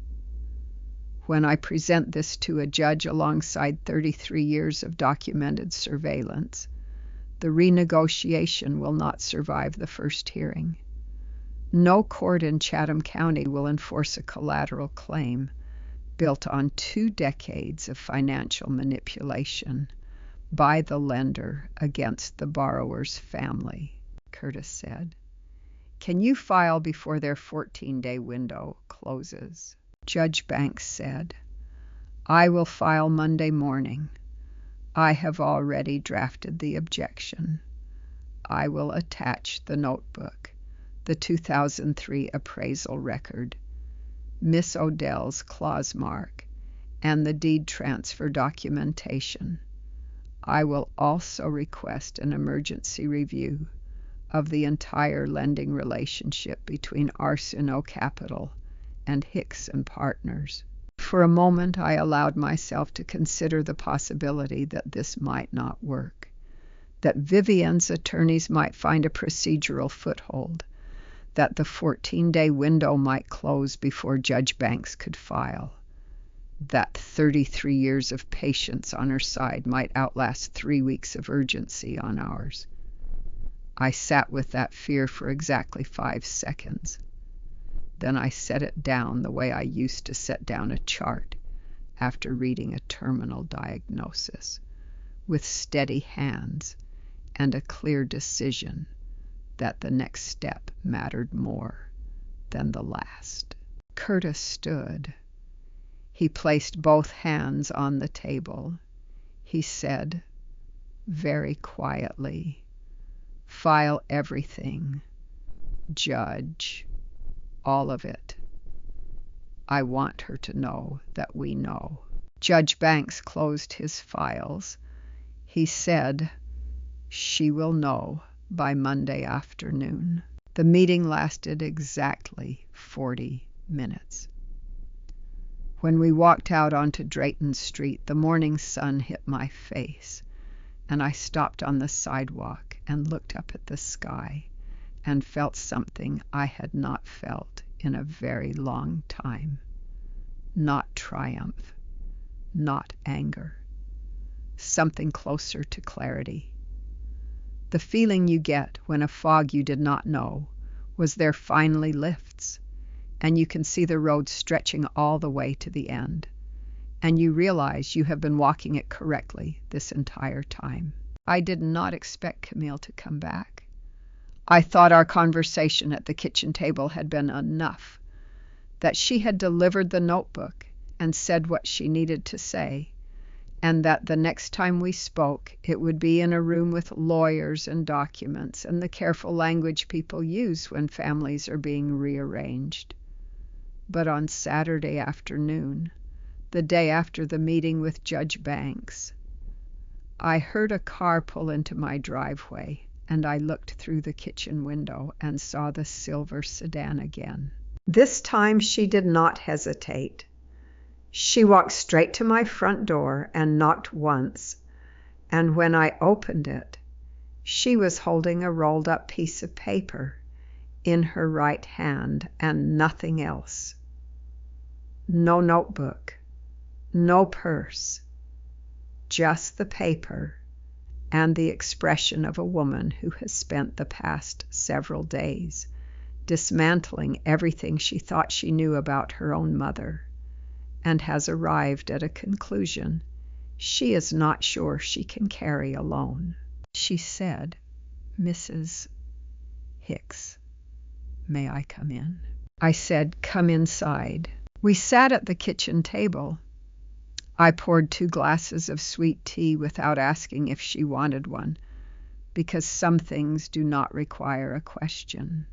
"When I present this to a judge alongside 33 years of documented surveillance, the renegotiation will not survive the first hearing. No court in Chatham County will enforce a collateral claim built on 2 decades of financial manipulation by the lender against the borrower's family." Curtis said, "Can you file before their 14-day window closes?" Judge Banks said, "I will file Monday morning. I have already drafted the objection. I will attach the notebook, the 2003 appraisal record, Miss Odell's clause mark, and the deed transfer documentation. I will also request an emergency review of the entire lending relationship between Arsenault Capital and Hicks and Partners." For a moment I allowed myself to consider the possibility that this might not work, that Vivian's attorneys might find a procedural foothold, that the 14-day window might close before Judge Banks could file, that 33 years of patience on her side might outlast 3 weeks of urgency on ours. I sat with that fear for exactly 5 seconds. Then I set it down the way I used to set down a chart after reading a terminal diagnosis, with steady hands and a clear decision that the next step mattered more than the last. Curtis stood. He placed both hands on the table. He said, very quietly, "File everything, Judge. All of it. I want her to know that we know." Judge Banks closed his files. He said, "She will know by Monday afternoon." The meeting lasted exactly 40 minutes. When we walked out onto Drayton Street, the morning sun hit my face, and I stopped on the sidewalk and looked up at the sky and felt something I had not felt in a very long time. Not triumph, not anger. Something closer to clarity. The feeling you get when a fog you did not know was there finally lifts, and you can see the road stretching all the way to the end, and you realize you have been walking it correctly this entire time. I did not expect Camille to come back. I thought our conversation at the kitchen table had been enough, that she had delivered the notebook and said what she needed to say, and that the next time we spoke it would be in a room with lawyers and documents and the careful language people use when families are being rearranged. But on Saturday afternoon, the day after the meeting with Judge Banks, I heard a car pull into my driveway, and I looked through the kitchen window and saw the silver sedan again. This time she did not hesitate. She walked straight to my front door and knocked once, and when I opened it, she was holding a rolled-up piece of paper in her right hand and nothing else. No notebook, no purse, just the paper and the expression of a woman who has spent the past several days dismantling everything she thought she knew about her own mother, and has arrived at a conclusion she is not sure she can carry alone. She said, "Mrs. Hicks, may I come in?" I said, "Come inside." We sat at the kitchen table. I poured 2 glasses of sweet tea without asking if she wanted one, because some things do not require a question.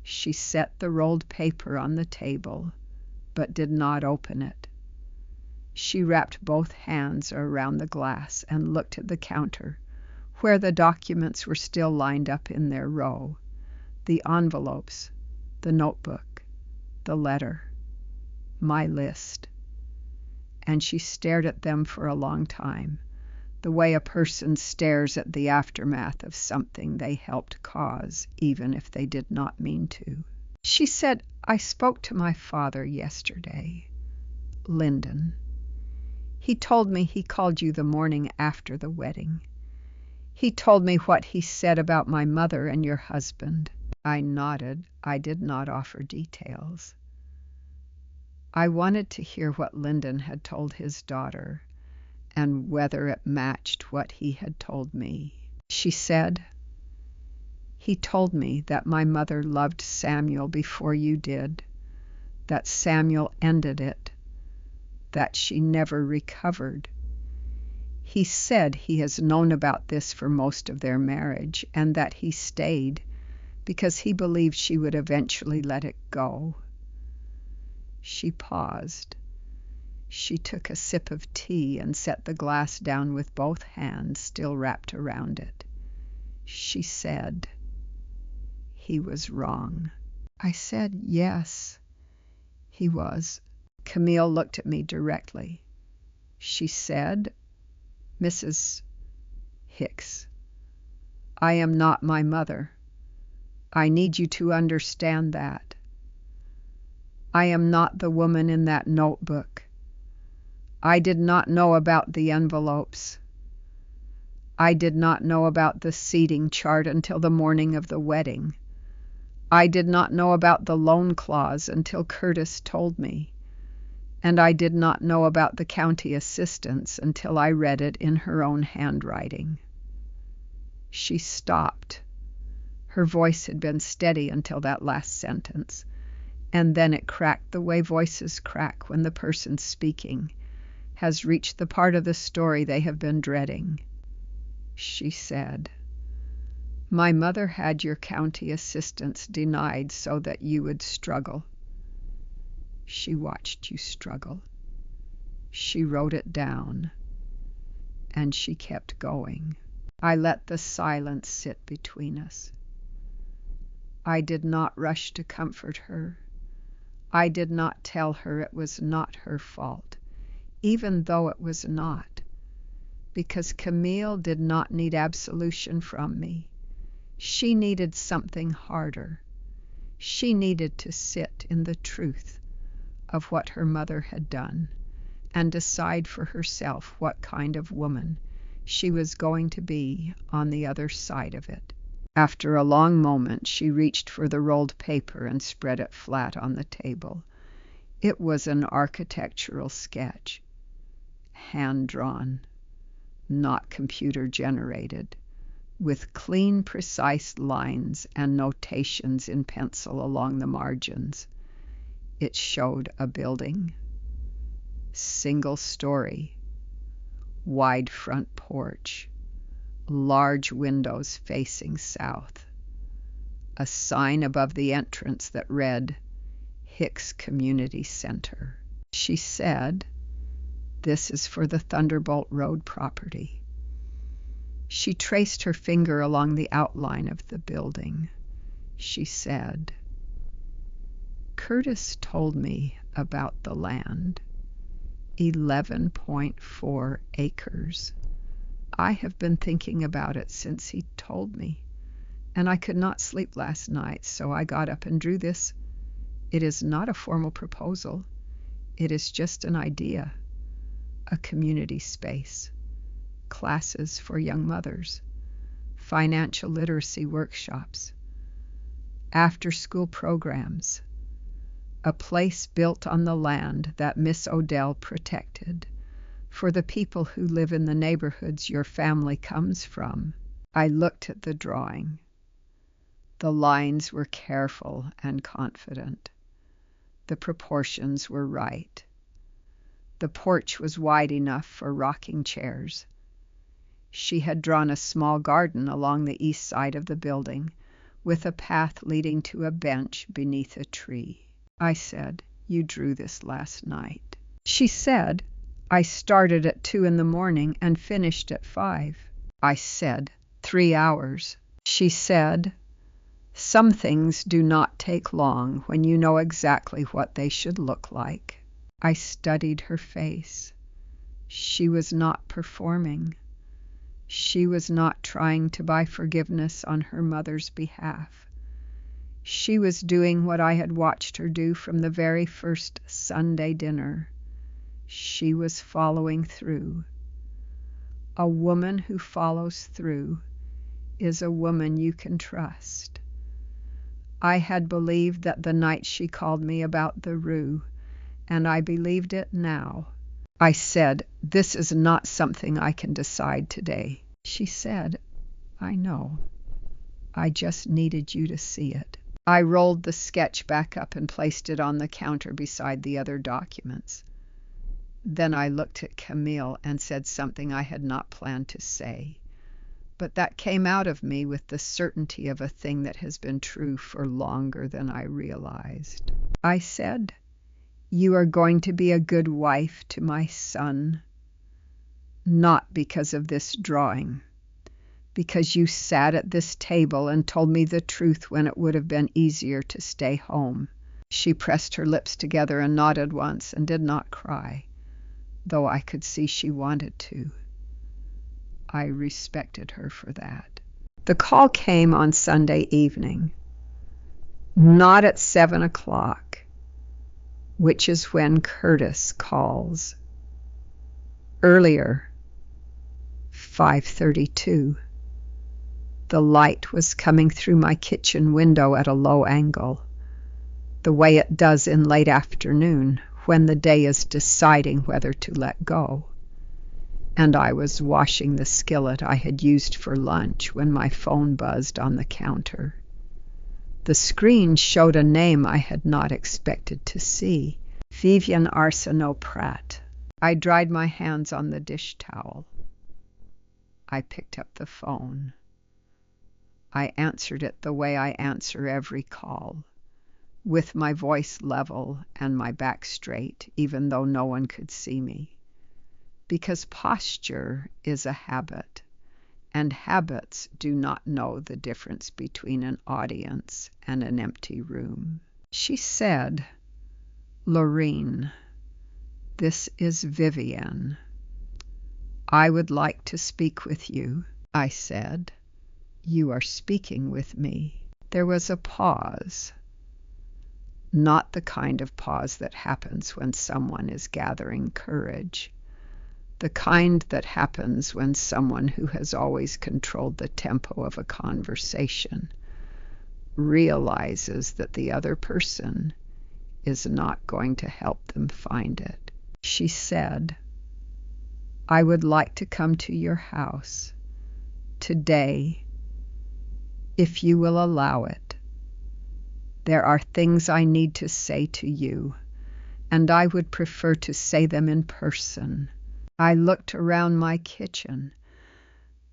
She set the rolled paper on the table, but did not open it. She wrapped both hands around the glass and looked at the counter, where the documents were still lined up in their row, the envelopes, the notebook, the letter, my list. And she stared at them for a long time, the way a person stares at the aftermath of something they helped cause, even if they did not mean to. She said, "I spoke to my father yesterday, Lyndon. He told me he called you the morning after the wedding. He told me what he said about my mother and your husband." I nodded. I did not offer details. I wanted to hear what Lyndon had told his daughter and whether it matched what he had told me. She said, "He told me that my mother loved Samuel before you did, that Samuel ended it, that she never recovered. He said he has known about this for most of their marriage, and that he stayed because he believed she would eventually let it go." She paused. She took a sip of tea and set the glass down with both hands still wrapped around it. She said, "He was wrong." I said, "Yes, he was." Camille looked at me directly. She said, "Mrs. Hicks, I am not my mother. I need you to understand that. I am not the woman in that notebook. I did not know about the envelopes. I did not know about the seating chart until the morning of the wedding. I did not know about the loan clause until Curtis told me. And I did not know about the county assistants until I read it in her own handwriting." She stopped. Her voice had been steady until that last sentence, and then it cracked the way voices crack when the person speaking has reached the part of the story they have been dreading. She said, "My mother had your county assistants denied so that you would struggle. She watched you struggle. She wrote it down, and she kept going." I let the silence sit between us. I did not rush to comfort her. I did not tell her it was not her fault, even though it was not, because Camille did not need absolution from me. She needed something harder. She needed to sit in the truth of what her mother had done and decide for herself what kind of woman she was going to be on the other side of it. After a long moment, she reached for the rolled paper and spread it flat on the table. It was an architectural sketch, hand-drawn, not computer-generated, with clean, precise lines and notations in pencil along the margins. It showed a building, single story, wide front porch, large windows facing south, a sign above the entrance that read, "Hicks Community Center." She said, "This is for the Thunderbolt Road property." She traced her finger along the outline of the building. She said, "Curtis told me about the land, 11.4 acres. I have been thinking about it since he told me, and I could not sleep last night, so I got up and drew this. It is not a formal proposal. It is just an idea, a community space, classes for young mothers, financial literacy workshops, after-school programs, a place built on the land that Miss Odell protected for the people who live in the neighborhoods your family comes from." I looked at the drawing. The lines were careful and confident. The proportions were right. The porch was wide enough for rocking chairs. She had drawn a small garden along the east side of the building, with a path leading to a bench beneath a tree. I said, "You drew this last night." She said, "I started at 2 a.m. and finished at 5. I said, 3 hours. She said, "Some things do not take long when you know exactly what they should look like." I studied her face. She was not performing. She was not trying to buy forgiveness on her mother's behalf. She was doing what I had watched her do from the very first Sunday dinner. She was following through. A woman who follows through is a woman you can trust. I had believed that the night she called me about the rue, and I believed it now. I said, "This is not something I can decide today." She said, "I know. I just needed you to see it." I rolled the sketch back up and placed it on the counter beside the other documents. Then I looked at Camille and said something I had not planned to say, but that came out of me with the certainty of a thing that has been true for longer than I realized. I said, "You are going to be a good wife to my son, not because of this drawing, because you sat at this table and told me the truth when it would have been easier to stay home." She pressed her lips together and nodded once and did not cry, though I could see she wanted to. I respected her for that. The call came on Sunday evening, not at 7 o'clock, which is when Curtis calls. Earlier, 5:32. The light was coming through my kitchen window at a low angle, the way it does in late afternoon when the day is deciding whether to let go. And I was washing the skillet I had used for lunch when my phone buzzed on the counter. The screen showed a name I had not expected to see, Vivian Arsenault Pratt. I dried my hands on the dish towel. I picked up the phone. I answered it the way I answer every call, with my voice level and my back straight, even though no one could see me. Because posture is a habit, and habits do not know the difference between an audience and an empty room. She said, "Lorene, this is Vivian. I would like to speak with you." I said, "You are speaking with me." There was a pause. Not the kind of pause that happens when someone is gathering courage. The kind that happens when someone who has always controlled the tempo of a conversation realizes that the other person is not going to help them find it. She said, "I would like to come to your house today, if you will allow it. There are things I need to say to you, and I would prefer to say them in person." I looked around my kitchen.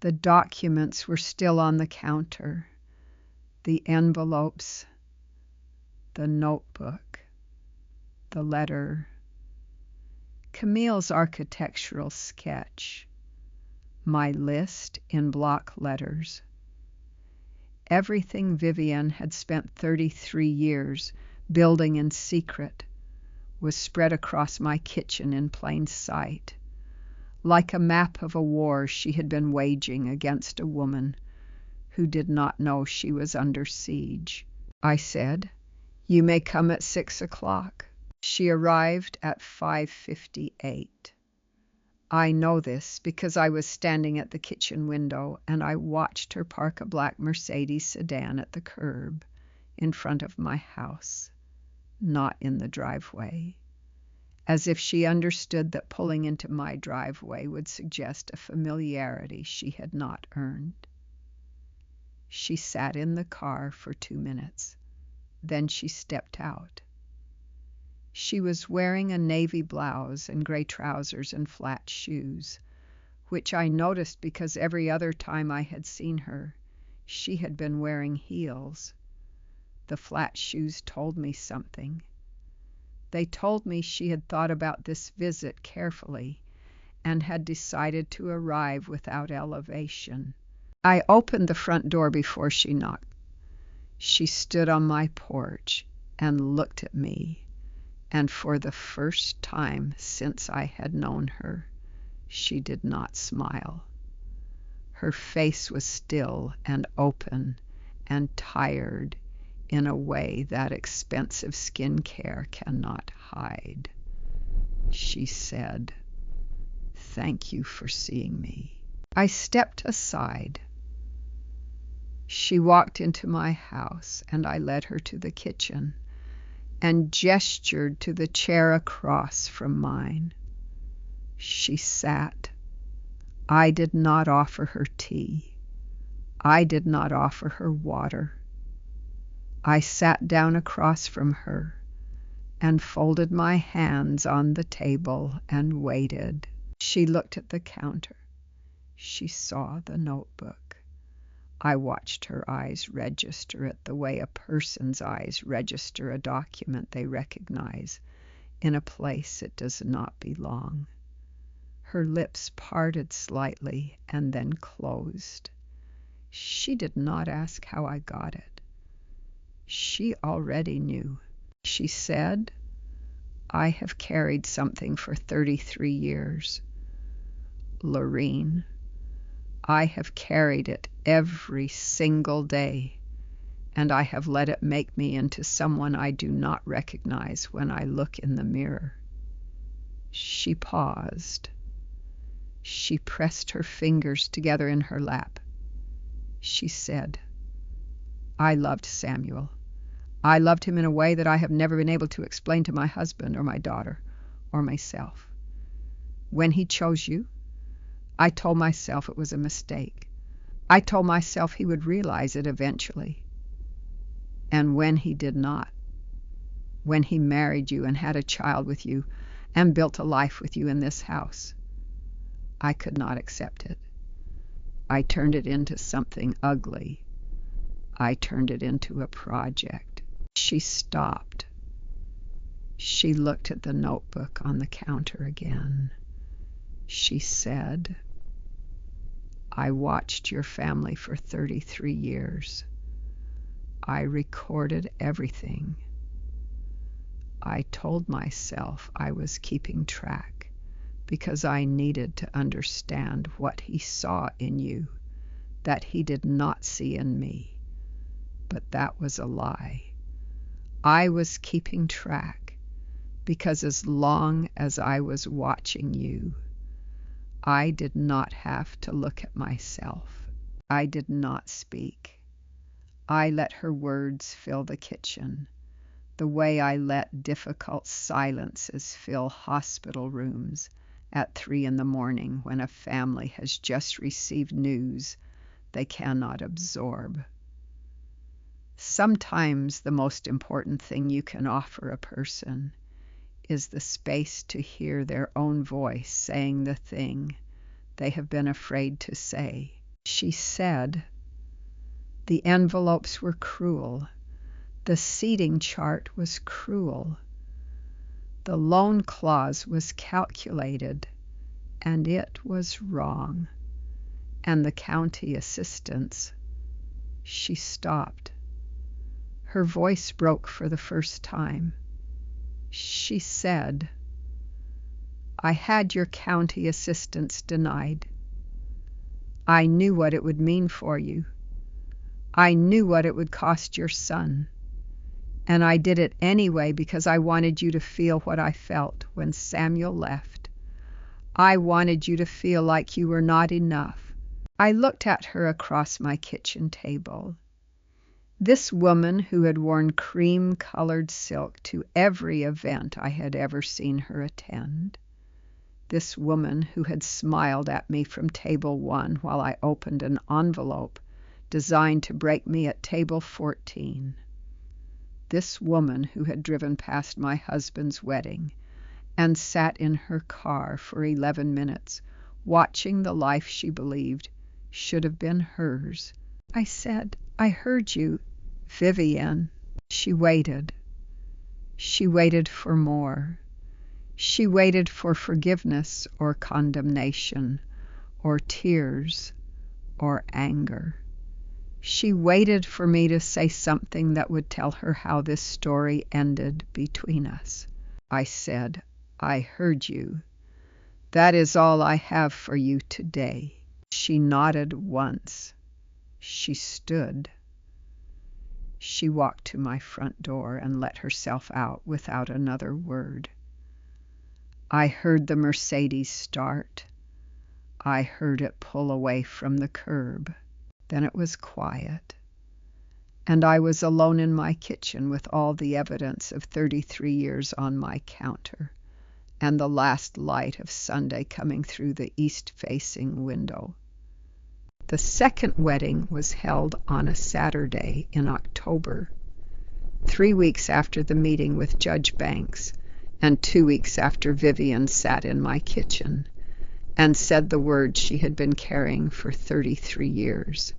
The documents were still on the counter, the envelopes, the notebook, the letter, Camille's architectural sketch, my list in block letters. Everything Vivian had spent 33 years building in secret was spread across my kitchen in plain sight, like a map of a war she had been waging against a woman who did not know she was under siege. I said, "You may come at 6 o'clock. She arrived at 5:58. I know this because I was standing at the kitchen window and I watched her park a black Mercedes sedan at the curb in front of my house, not in the driveway, as if she understood that pulling into my driveway would suggest a familiarity she had not earned. She sat in the car for 2 minutes. Then she stepped out. She was wearing a navy blouse and gray trousers and flat shoes, which I noticed because every other time I had seen her, she had been wearing heels. The flat shoes told me something. They told me she had thought about this visit carefully and had decided to arrive without elevation. I opened the front door before she knocked. She stood on my porch and looked at me, and for the first time since I had known her, she did not smile. Her face was still and open and tired in a way that expensive skincare cannot hide. She said, "Thank you for seeing me." I stepped aside. She walked into my house, and I led her to the kitchen and gestured to the chair across from mine. She sat. I did not offer her tea. I did not offer her water. I sat down across from her and folded my hands on the table and waited. She looked at the counter. She saw the notebook. I watched her eyes register it the way a person's eyes register a document they recognize in a place it does not belong. Her lips parted slightly and then closed. She did not ask how I got it. She already knew. She said, "I have carried something for 33 years. Lorene, I have carried it every single day, and I have let it make me into someone I do not recognize when I look in the mirror." She paused. She pressed her fingers together in her lap. She said, "I loved Samuel. I loved him in a way that I have never been able to explain to my husband or my daughter or myself. When he chose you, I told myself it was a mistake. I told myself he would realize it eventually. And when he did not, when he married you and had a child with you and built a life with you in this house, I could not accept it. I turned it into something ugly. I turned it into a project." She stopped. She looked at the notebook on the counter again. She said, "I watched your family for 33 years. I recorded everything. I told myself I was keeping track because I needed to understand what he saw in you that he did not see in me. But that was a lie. I was keeping track because as long as I was watching you, I did not have to look at myself. I did not speak. I let her words fill the kitchen, the way I let difficult silences fill hospital rooms at 3 a.m. when a family has just received news they cannot absorb. Sometimes the most important thing you can offer a person is the space to hear their own voice saying the thing they have been afraid to say. She said, "The envelopes were cruel. The seating chart was cruel. The loan clause was calculated, and it was wrong. And the county assistants." She stopped. Her voice broke for the first time. She said, "I had your county assistants denied. I knew what it would mean for you. I knew what it would cost your son. And I did it anyway because I wanted you to feel what I felt when Samuel left. I wanted you to feel like you were not enough." I looked at her across my kitchen table. This woman who had worn cream-colored silk to every event I had ever seen her attend. This woman who had smiled at me from table 1 while I opened an envelope designed to break me at table 14. this woman who had driven past my husband's wedding and sat in her car for 11 minutes, watching the life she believed should have been hers. I said, "I heard you, Vivian." She waited. She waited for more. She waited for forgiveness or condemnation or tears or anger. She waited for me to say something that would tell her how this story ended between us. I said, "I heard you. That is all I have for you today." She nodded once. She stood. She walked to my front door and let herself out without another word. I heard the Mercedes start. I heard it pull away from the curb. Then it was quiet, and I was alone in my kitchen with all the evidence of 33 years on my counter, and the last light of Sunday coming through the east-facing window. The second wedding was held on a Saturday in October, 3 weeks after the meeting with Judge Banks, and 2 weeks after Vivian sat in my kitchen and said the words she had been carrying for 33 years.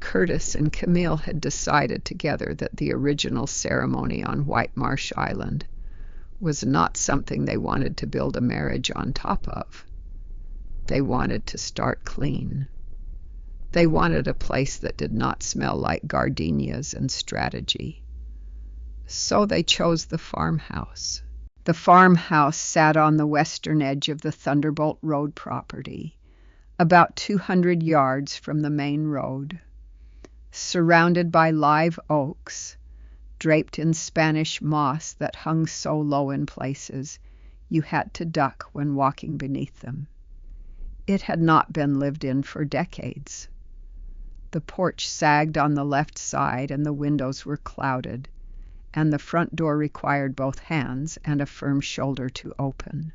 Curtis and Camille had decided together that the original ceremony on White Marsh Island was not something they wanted to build a marriage on top of. They wanted to start clean. They wanted a place that did not smell like gardenias and strategy. So they chose the farmhouse. The farmhouse sat on the western edge of the Thunderbolt Road property, about 200 yards from the main road, surrounded by live oaks, draped in Spanish moss that hung so low in places you had to duck when walking beneath them. It had not been lived in for decades. The porch sagged on the left side and the windows were clouded, and the front door required both hands and a firm shoulder to open.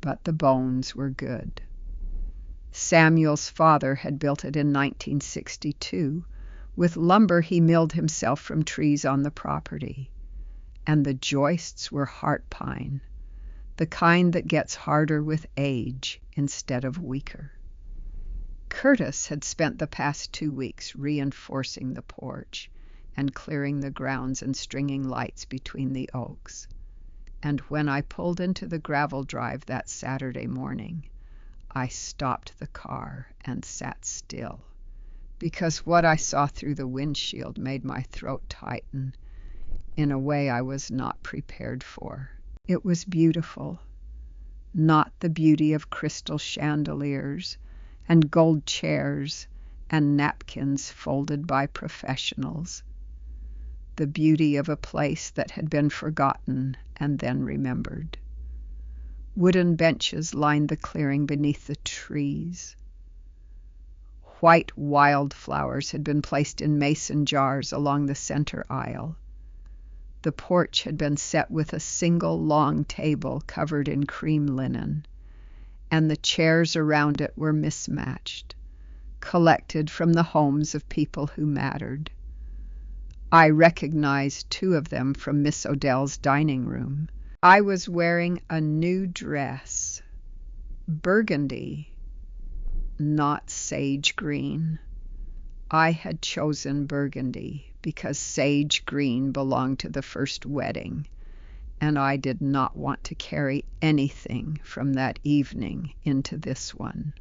But the bones were good. Samuel's father had built it in 1962. With lumber he milled himself from trees on the property, and the joists were heart pine, the kind that gets harder with age instead of weaker. Curtis had spent the past 2 weeks reinforcing the porch and clearing the grounds and stringing lights between the oaks. And when I pulled into the gravel drive that Saturday morning, I stopped the car and sat still, because what I saw through the windshield made my throat tighten in a way I was not prepared for. It was beautiful, not the beauty of crystal chandeliers and gold chairs and napkins folded by professionals. The beauty of a place that had been forgotten and then remembered. Wooden benches lined the clearing beneath the trees. White wildflowers had been placed in mason jars along the center aisle. The porch had been set with a single long table covered in cream linen, and the chairs around it were mismatched, collected from the homes of people who mattered. I recognized 2 of them from Miss Odell's dining room. I was wearing a new dress, burgundy, not sage green. I had chosen burgundy because sage green belonged to the first wedding, and I did not want to carry anything from that evening into this one.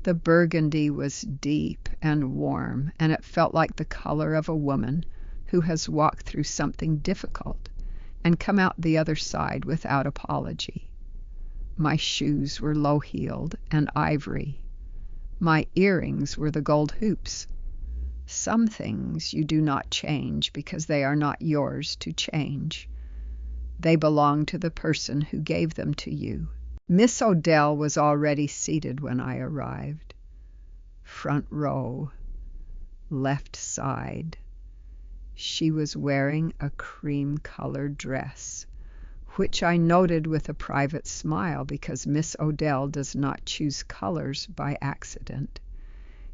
The burgundy was deep and warm, and it felt like the color of a woman who has walked through something difficult and come out the other side without apology. My shoes were low-heeled and ivory. My earrings were the gold hoops. Some things you do not change because they are not yours to change. They belong to the person who gave them to you. Miss Odell was already seated when I arrived. Front row, left side. She was wearing a cream-colored dress, which I noted with a private smile because Miss Odell does not choose colors by accident.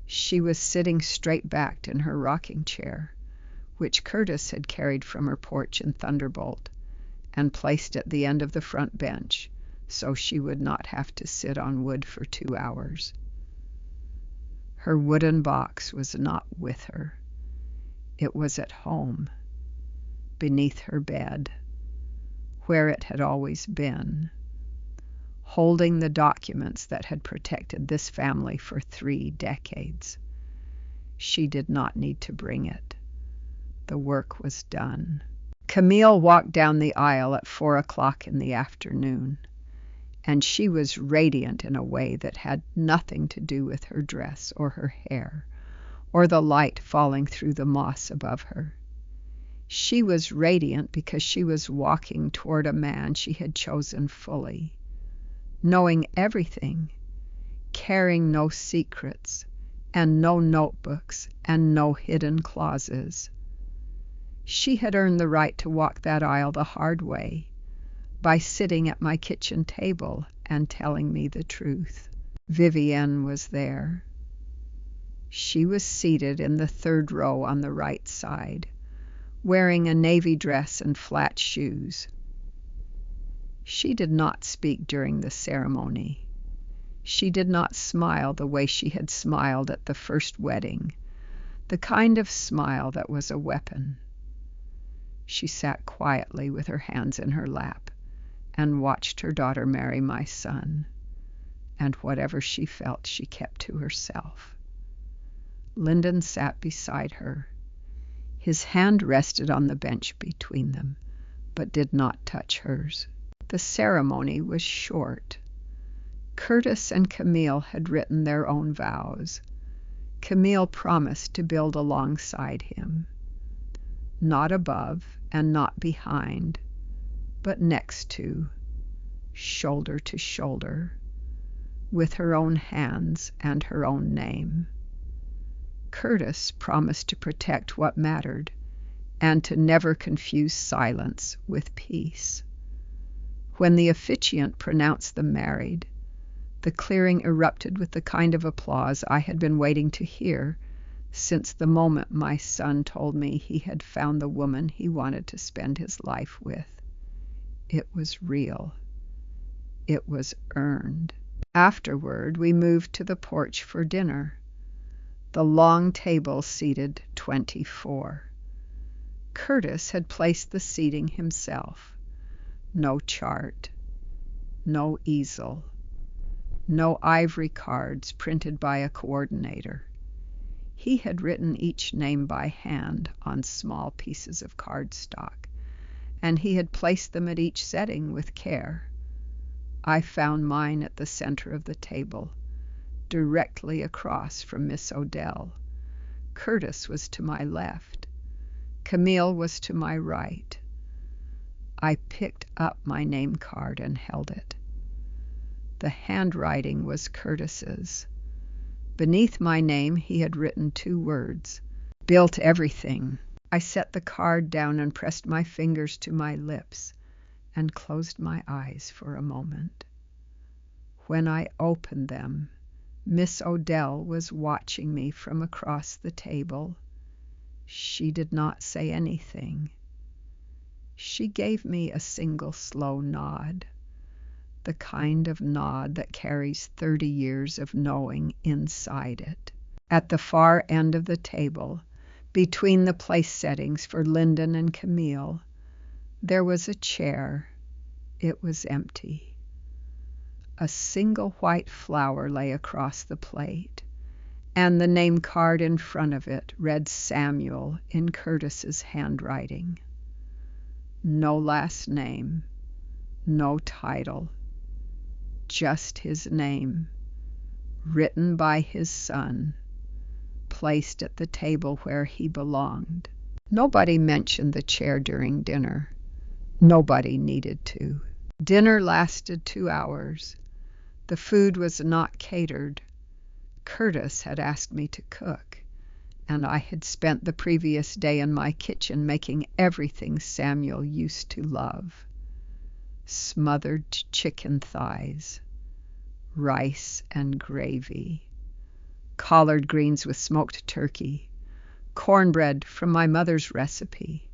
She was sitting straight-backed in her rocking chair, which Curtis had carried from her porch in Thunderbolt and placed at the end of the front bench so she would not have to sit on wood for 2 hours. Her wooden box was not with her. It was at home, beneath her bed, where it had always been, holding the documents that had protected this family for 3 decades. She did not need to bring it. The work was done. Camille walked down the aisle at 4 o'clock in the afternoon, and she was radiant in a way that had nothing to do with her dress or her hair or the light falling through the moss above her. She was radiant because she was walking toward a man she had chosen fully, knowing everything, carrying no secrets and no notebooks and no hidden clauses. She had earned the right to walk that aisle the hard way, by sitting at my kitchen table and telling me the truth. Vivienne was there. She was seated in the 3rd row on the right side, wearing a navy dress and flat shoes. She did not speak during the ceremony. She did not smile the way she had smiled at the first wedding, the kind of smile that was a weapon. She sat quietly with her hands in her lap and watched her daughter marry my son, and whatever she felt she kept to herself. Lyndon sat beside her. His hand rested on the bench between them, but did not touch hers. The ceremony was short. Curtis and Camille had written their own vows. Camille promised to build alongside him, not above and not behind, but next to, shoulder to shoulder, with her own hands and her own name. Curtis promised to protect what mattered and to never confuse silence with peace. When the officiant pronounced them married, the clearing erupted with the kind of applause I had been waiting to hear since the moment my son told me he had found the woman he wanted to spend his life with. It was real. It was earned. Afterward, we moved to the porch for dinner. The long table seated 24. Curtis had placed the seating himself. No chart, no easel, no ivory cards printed by a coordinator. He had written each name by hand on small pieces of cardstock, and he had placed them at each setting with care. I found mine at the center of the table, directly across from Miss Odell. Curtis was to my left. Camille was to my right. I picked up my name card and held it. The handwriting was Curtis's. Beneath my name he had written 2 words, "Built everything." I set the card down and pressed my fingers to my lips and closed my eyes for a moment. When I opened them, Miss Odell was watching me from across the table. She did not say anything. She gave me a single slow nod, the kind of nod that carries 30 years of knowing inside it. At the far end of the table, between the place settings for Lyndon and Camille, there was a chair. It was empty. A single white flower lay across the plate, and the name card in front of it read Samuel in Curtis's handwriting. No last name, no title, just his name, written by his son, placed at the table where he belonged. Nobody mentioned the chair during dinner. Nobody needed to. Dinner lasted 2 hours. The food was not catered. Curtis had asked me to cook, and I had spent the previous day in my kitchen making everything Samuel used to love. Smothered chicken thighs, rice and gravy, collard greens with smoked turkey, Cornbread from my mother's recipe,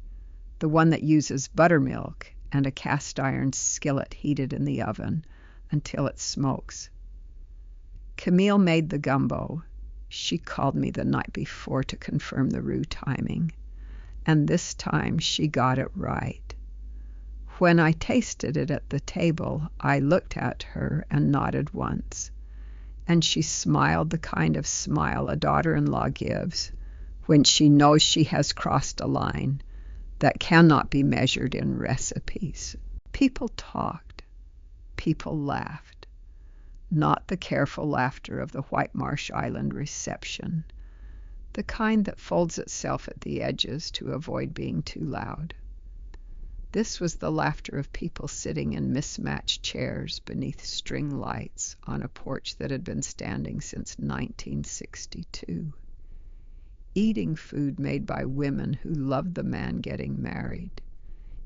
the one that uses buttermilk and a cast iron skillet heated in the oven until it smokes. Camille made the gumbo. She called me the night before to confirm the roux timing, and this time she got it right. When I tasted it at the table, I looked at her and nodded once, and she smiled the kind of smile a daughter-in-law gives when she knows she has crossed a line that cannot be measured in recipes. People talked. People laughed. Not the careful laughter of the White Marsh Island reception, the kind that folds itself at the edges to avoid being too loud. This was the laughter of people sitting in mismatched chairs beneath string lights on a porch that had been standing since 1962. Eating food made by women who loved the man getting married.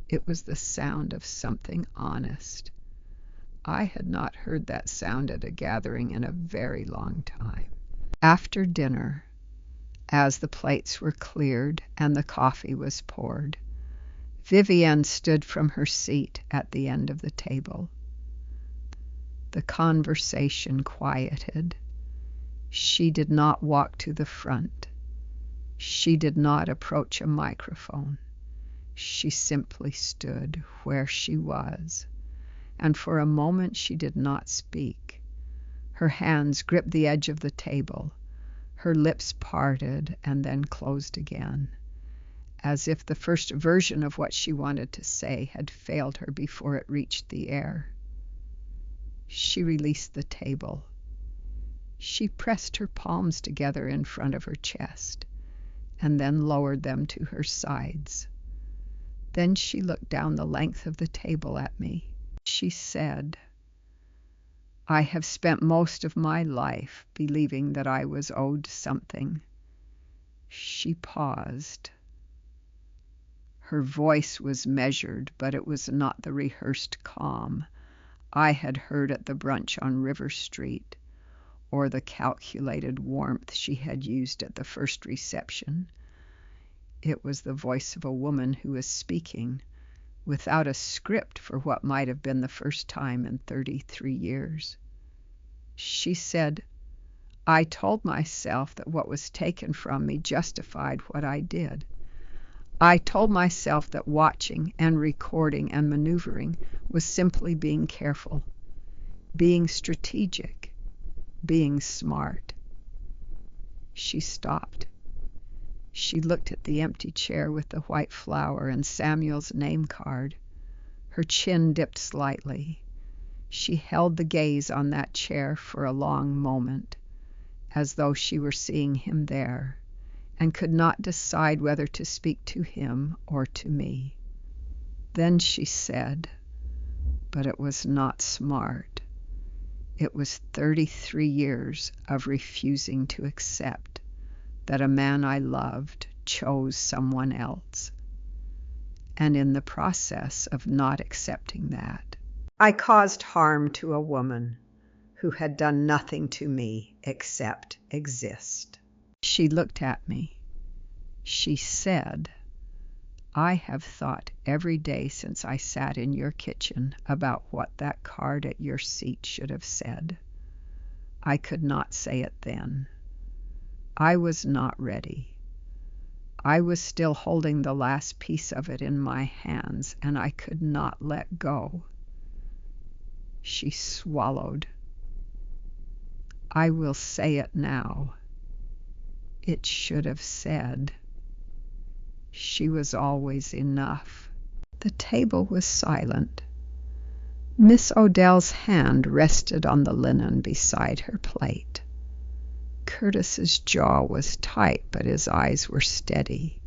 It was the sound of something honest. I had not heard that sound at a gathering in a very long time. After dinner, as the plates were cleared and the coffee was poured, Vivienne stood from her seat at the end of the table. The conversation quieted. She did not walk to the front. She did not approach a microphone. She simply stood where she was, and for a moment she did not speak. Her hands gripped the edge of the table. Her lips parted and then closed again, as if the first version of what she wanted to say had failed her before it reached the air. She released the table. She pressed her palms together in front of her chest and then lowered them to her sides. Then she looked down the length of the table at me. She said, "I have spent most of my life believing that I was owed something." She paused. Her voice was measured, but it was not the rehearsed calm I had heard at the brunch on River Street, or the calculated warmth she had used at the first reception. It was the voice of a woman who was speaking without a script for what might have been the first time in 33 years. She said, "I told myself that what was taken from me justified what I did. I told myself that watching and recording and maneuvering was simply being careful, being strategic, being smart." She stopped. She looked at the empty chair with the white flower and Samuel's name card. Her chin dipped slightly. She held the gaze on that chair for a long moment, as though she were seeing him there, and could not decide whether to speak to him or to me. Then she said, but it was not smart. It was 33 years of refusing to accept that a man I loved chose someone else. And in the process of not accepting that, I caused harm to a woman who had done nothing to me except exist. She looked at me. She said, "I have thought every day since I sat in your kitchen about what that card at your seat should have said. I could not say it then. I was not ready. I was still holding the last piece of it in my hands, and I could not let go." She swallowed. "I will say it now. It should have said, 'She was always enough.'" The table was silent. Miss Odell's hand rested on the linen beside her plate. Curtis's jaw was tight, but his eyes were steady.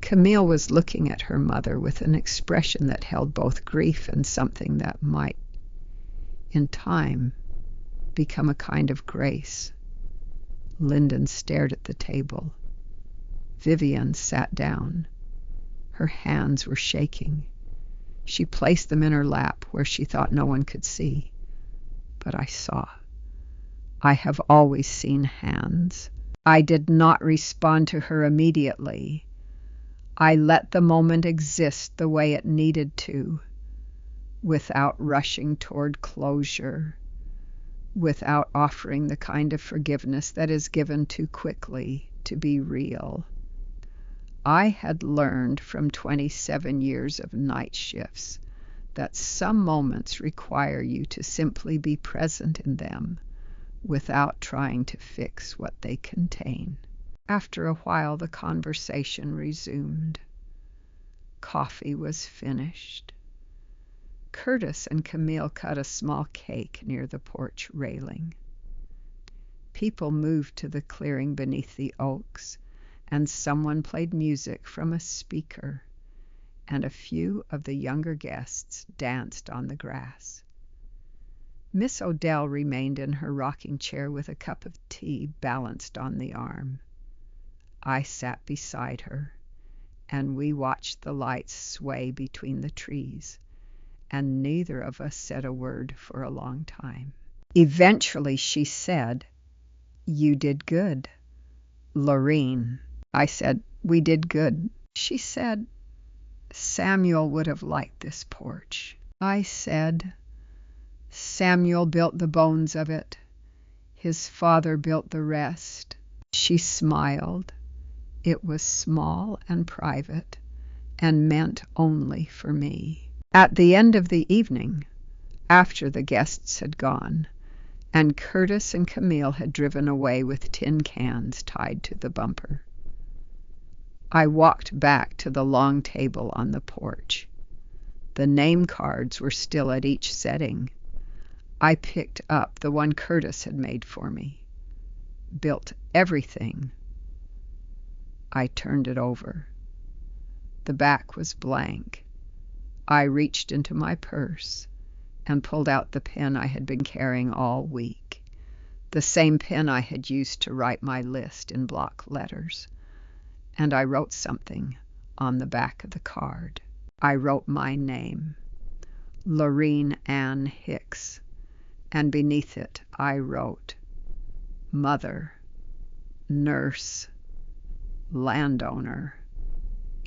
Camille was looking at her mother with an expression that held both grief and something that might, in time, become a kind of grace. Lyndon stared at the table. Vivienne sat down. Her hands were shaking. She placed them in her lap where she thought no one could see. But I saw. I have always seen hands. I did not respond to her immediately. I let the moment exist the way it needed to, without rushing toward closure, without offering the kind of forgiveness that is given too quickly to be real. I had learned from 27 years of night shifts that some moments require you to simply be present in them without trying to fix what they contain. After a while, the conversation resumed. Coffee was finished. Curtis and Camille cut a small cake near the porch railing. People moved to the clearing beneath the oaks, and someone played music from a speaker, and a few of the younger guests danced on the grass. Miss Odell remained in her rocking chair with a cup of tea balanced on the arm. I sat beside her, and we watched the lights sway between the trees, and neither of us said a word for a long time. Eventually she said, "You did good, Lorene." I said, "We did good." She said, "Samuel would have liked this porch." I said, "Samuel built the bones of it. His father built the rest." She smiled. It was small and private, and meant only for me. At the end of the evening, after the guests had gone, and Curtis and Camille had driven away with tin cans tied to the bumper, I walked back to the long table on the porch. The name cards were still at each setting. I picked up the one Curtis had made for me. Built everything. I turned it over. The back was blank. I reached into my purse and pulled out the pen I had been carrying all week, the same pen I had used to write my list in block letters, and I wrote something on the back of the card. I wrote my name, Lorene Ann Hicks, and beneath it I wrote mother, nurse, landowner,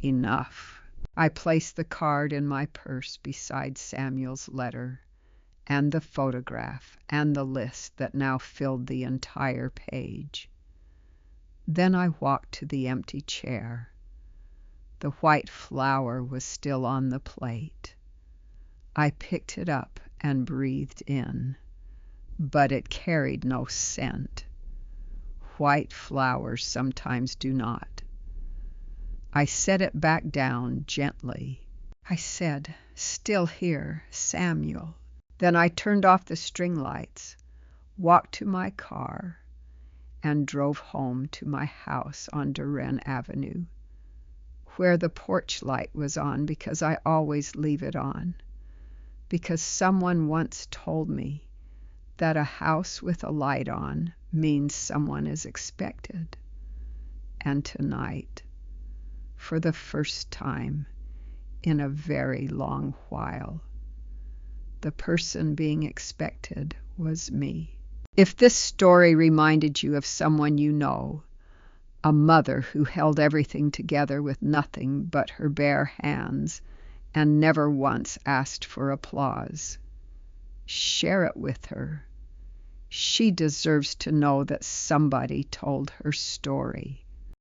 enough. I placed the card in my purse beside Samuel's letter and the photograph and the list that now filled the entire page. Then I walked to the empty chair. The white flower was still on the plate. I picked it up and breathed in, but it carried no scent. White flowers sometimes do not. I set it back down gently. I said, "Still here, Samuel." Then I turned off the string lights, walked to my car, and drove home to my house on Duren Avenue, where the porch light was on because I always leave it on, because someone once told me that a house with a light on means someone is expected. And tonight, for the first time in a very long while, the person being expected was me. If this story reminded you of someone you know, a mother who held everything together with nothing but her bare hands and never once asked for applause, share it with her. She deserves to know that somebody told her story.